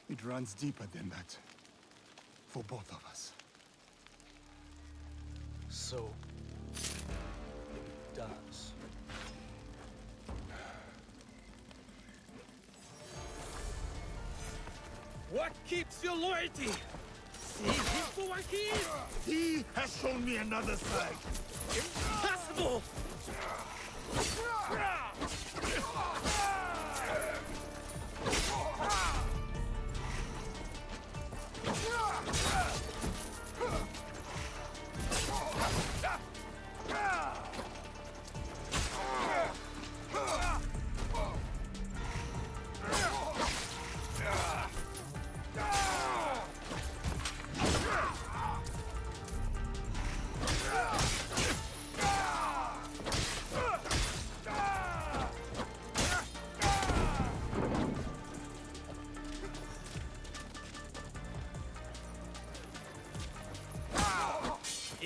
It runs deeper than that. For both of us. So, it does. What keeps your loyalty? See him for what he is! He has shown me another side! Impossible!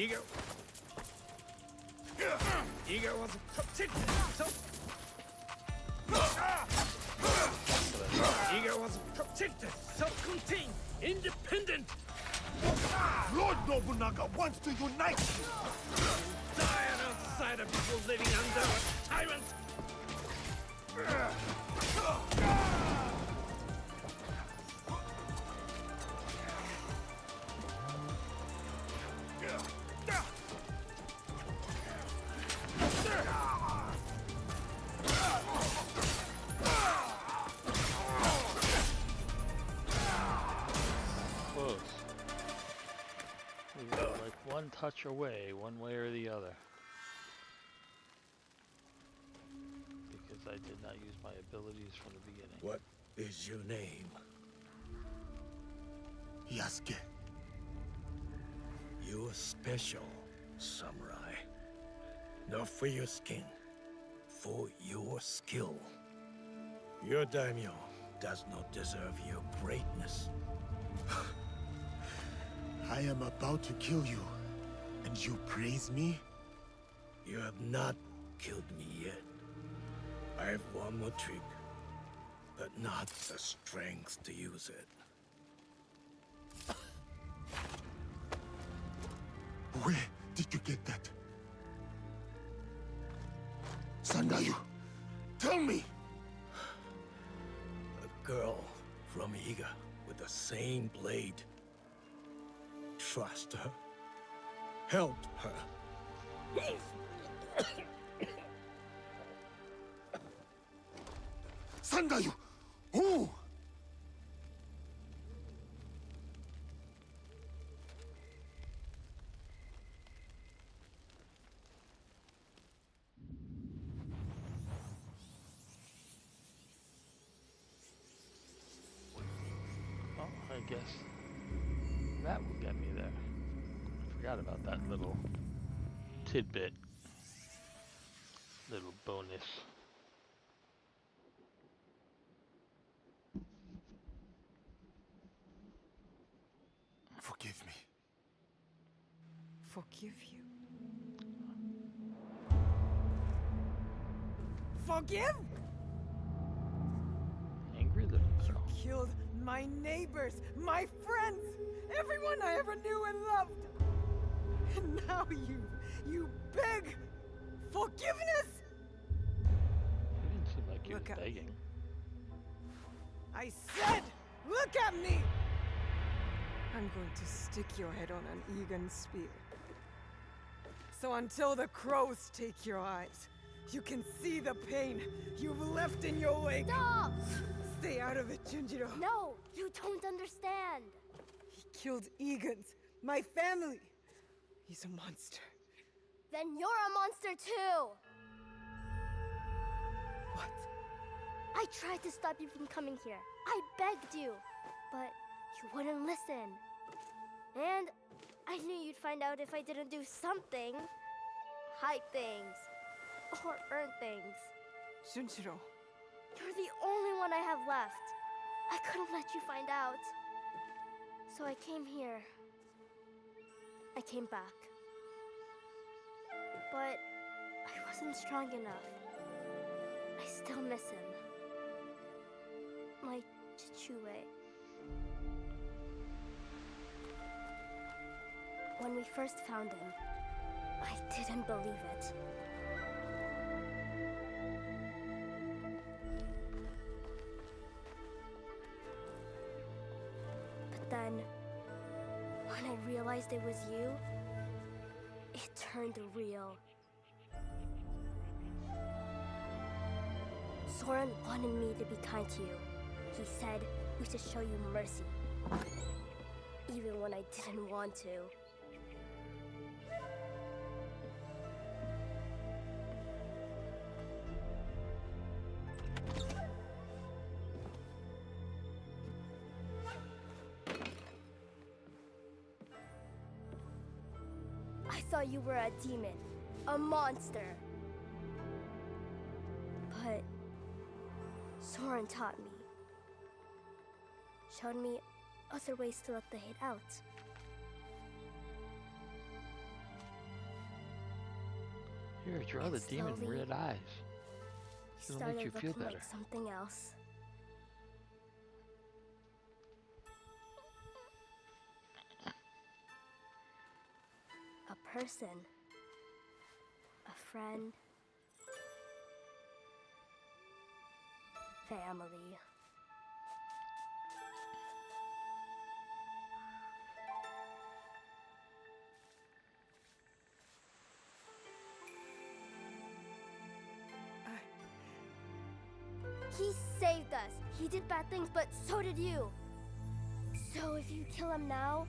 Ego was protected, Ego was protected, self-contained, independent. Lord Nobunaga wants to unite you! Tired outside of people living under a tyrant. Close. We were like one touch away, one way or the other. Because I did not use my abilities from the beginning. What is your name? Yasuke. You're special, samurai. Not for your skin, for your skill. Your daimyo does not deserve your greatness. I am about to kill you, and you praise me? You have not killed me yet. I have one more trick, but not the strength to use it. Where did you get that? Sandayu, tell me! A girl from Iga with the same blade. Trust her. Help her. Sandayu! Who? Well, I guess that will get me there. I forgot about that little tidbit. Little bonus. Forgive me. Forgive you. Forgive? Angry little girl. You killed my neighbors, my friends, everyone I ever knew and loved. And now you beg forgiveness? You didn't seem like you Look were at me. begging. I said, look at me! I'm going to stick your head on an Egan spear. So until the crows take your eyes, you can see the pain you've left in your wake. Stop! Stay out of it, Junjiro. No, you don't understand. He killed Egans, my family. He's a monster. Then you're a monster too. What? I tried to stop you from coming here. I begged you, but you wouldn't listen. And I knew you'd find out if I didn't do something. Hide things. Or earn things. Junjiro. You're the only one I have left. I couldn't let you find out. So I came here. I came back. But I wasn't strong enough. I still miss him. My Chichue. When we first found him, I didn't believe it. But then, when I realized it was you, it turned real. Soren wanted me to be kind to you. He said we should show you mercy. Even when I didn't want to. I thought you were a demon, a monster. But Soren taught me. Showed me other ways to let the hate out. Here, draw the demon slowly, red eyes. he It'll started make you feel looking better. like something else. A person. A friend. Family. He saved us. He did bad things, but so did you. So if you kill him now,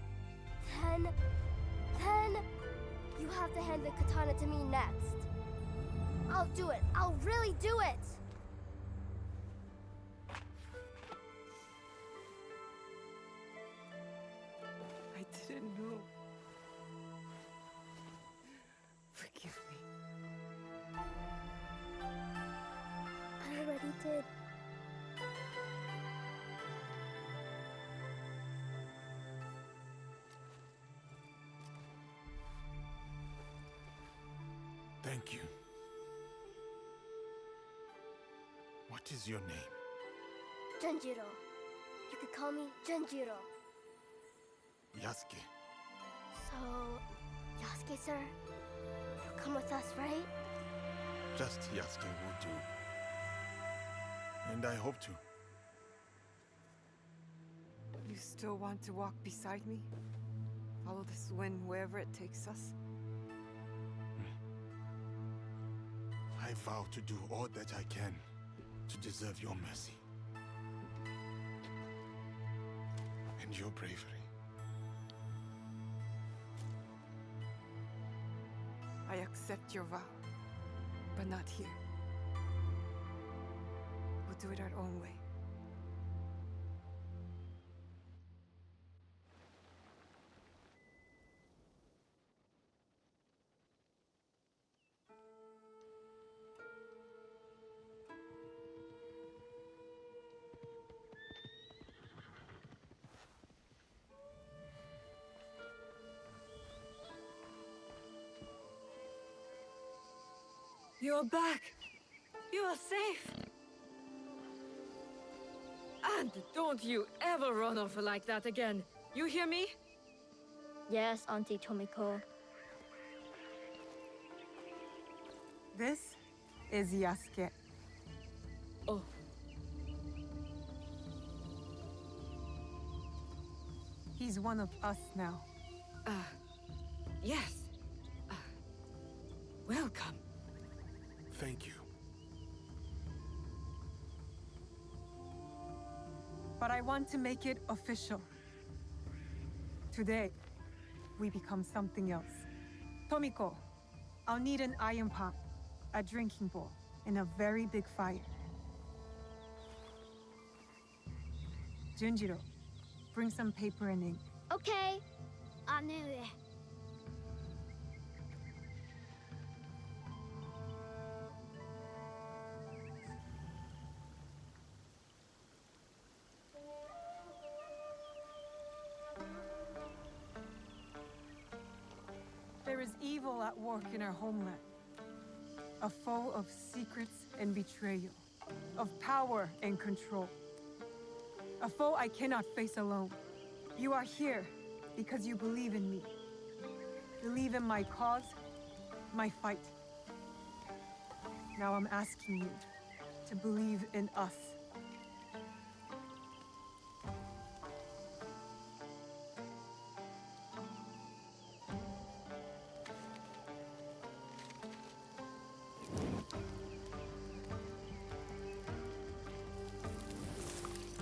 then you have to hand the katana to me next. I'll do it. I'll really do it. I didn't know. Forgive me. I already did. Thank you. What is your name? Junjiro. You could call me Junjiro. Yasuke. So, Yasuke, sir, you'll come with us, right? Just Yasuke will do. And I hope to. You still want to walk beside me? Follow this wind wherever it takes us? I vow to do all that I can to deserve your mercy. And your bravery. I accept your vow, but not here. We'll do it our own way. You're back! You're safe! And don't you ever run off like that again! You hear me? Yes, Auntie Tomiko. This is Yasuke. Oh, He's one of us now. yes. Welcome. Thank you. But I want to make it official. Today, we become something else. Tomiko, I'll need an iron pot, a drinking bowl, and a very big fire. Junjiro, bring some paper and ink. Okay. Anu. There is evil at work in our homeland. A foe of secrets and betrayal. Of power and control. A foe I cannot face alone. You are here because you believe in me. Believe in my cause, my fight. Now I'm asking you to believe in us.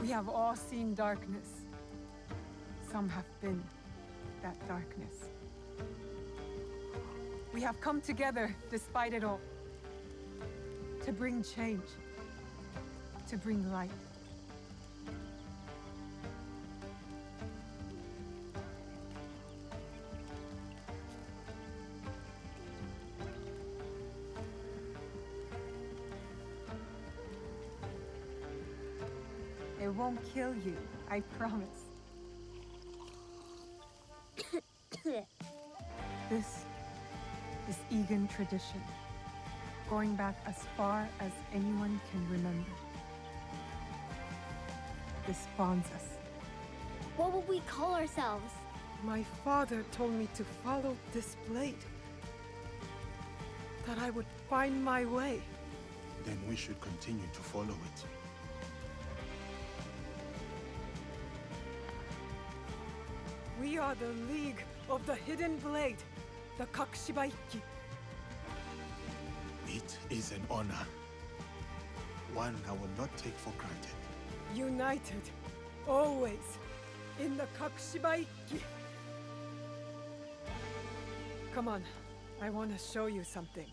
We have all seen darkness. Some have been that darkness. We have come together despite it all. To bring change. To bring light. It won't kill you, I promise. This is Egan tradition. going back as far as anyone can remember. This bonds us. What will we call ourselves? My father told me to follow this blade. That I would find my way. Then we should continue to follow it. We are the League of the Hidden Blade, the Kakushibaiki. It is an honor. One I will not take for granted. United, always, in the Kakushibaiki. Come on, I want to show you something.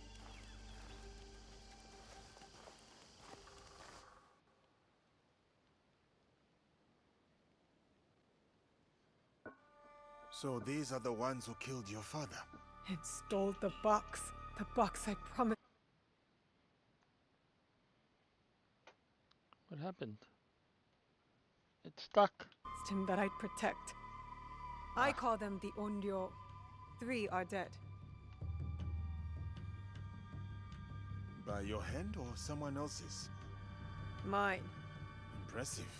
So these are the ones who killed your father? And stole the box. The box I promised. What happened? It's stuck. Him that I'd protect. I call them the Onryo. 3 are dead. By your hand or someone else's? Mine. Impressive.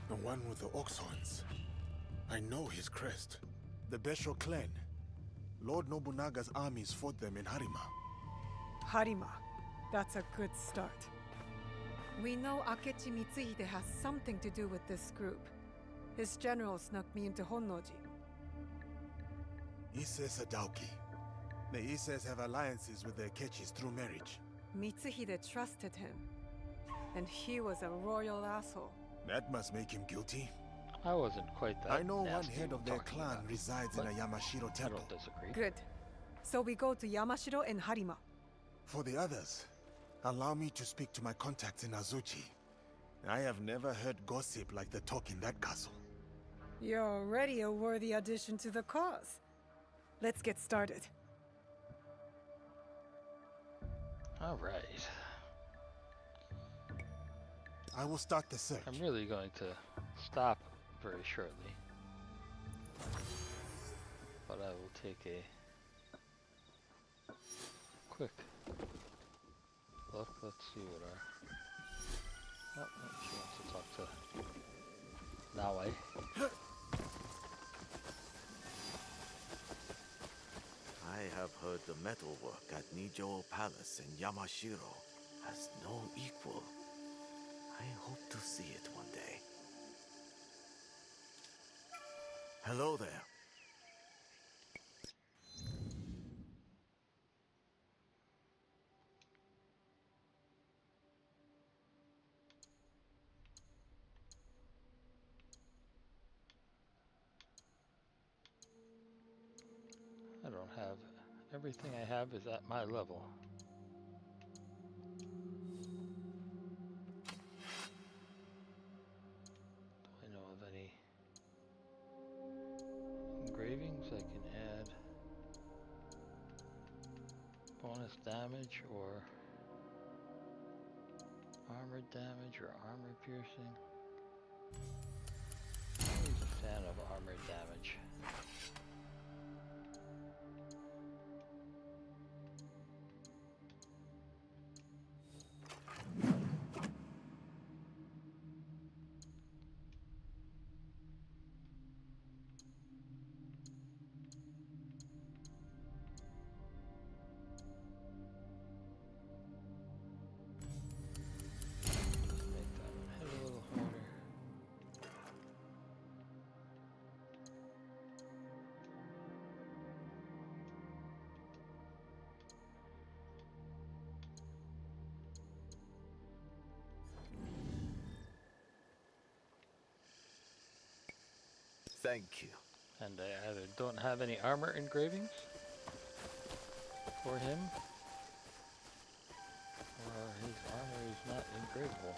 The one with the ox horns. I know his crest. The Besho clan. Lord Nobunaga's armies fought them in Harima. Harima. That's a good start. We know Akechi Mitsuhide has something to do with this group. His general snuck me into Honnoji. Ise Sadauki. The Ises have alliances with the Akechis through marriage. Mitsuhide trusted him. And he was a royal asshole. That must make him guilty. I wasn't quite that I know one nasty head of their talking clan about it, resides in a but Yamashiro temple. I don't disagree. Good. So we go to Yamashiro and Harima. For the others, allow me to speak to my contacts in Azuchi. I have never heard gossip like the talk in that castle. You're already a worthy addition to the cause. Let's get started. All right. I will start the search. I'm really going to stop very shortly. But I will take a quick look. Let's see what our... Oh, no, she wants to talk to Naoi. I have heard the metalwork at Nijo Palace in Yamashiro has no equal. I hope to see it one day. Hello there. I don't have... Everything I have is at my level. Do I know of any engravings I can add? Bonus damage or armor damage or armor piercing? I'm always a fan of armor damage. Thank you. And I either don't have any armor engravings for him, or his armor is not engravable.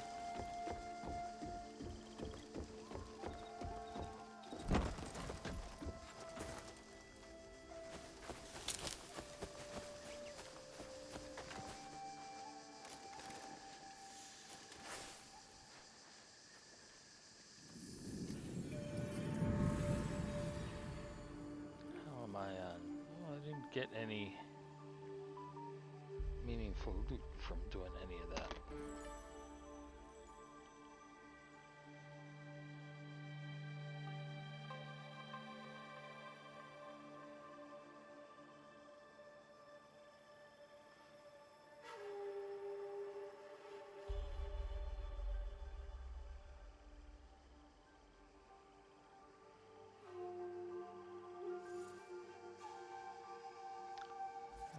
get any meaningful loot from doing any of that.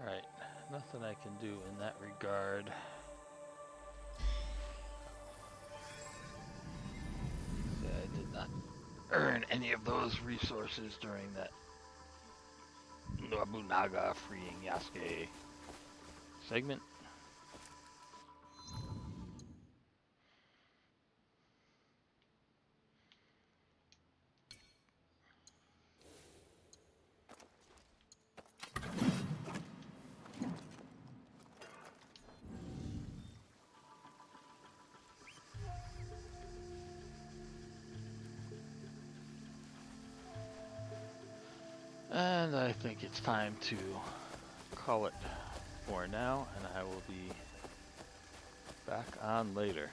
Alright, nothing I can do in that regard. See, I did not earn any of those resources during that Nobunaga freeing Yasuke segment. And I think it's time to call it for now, and I will be back on later.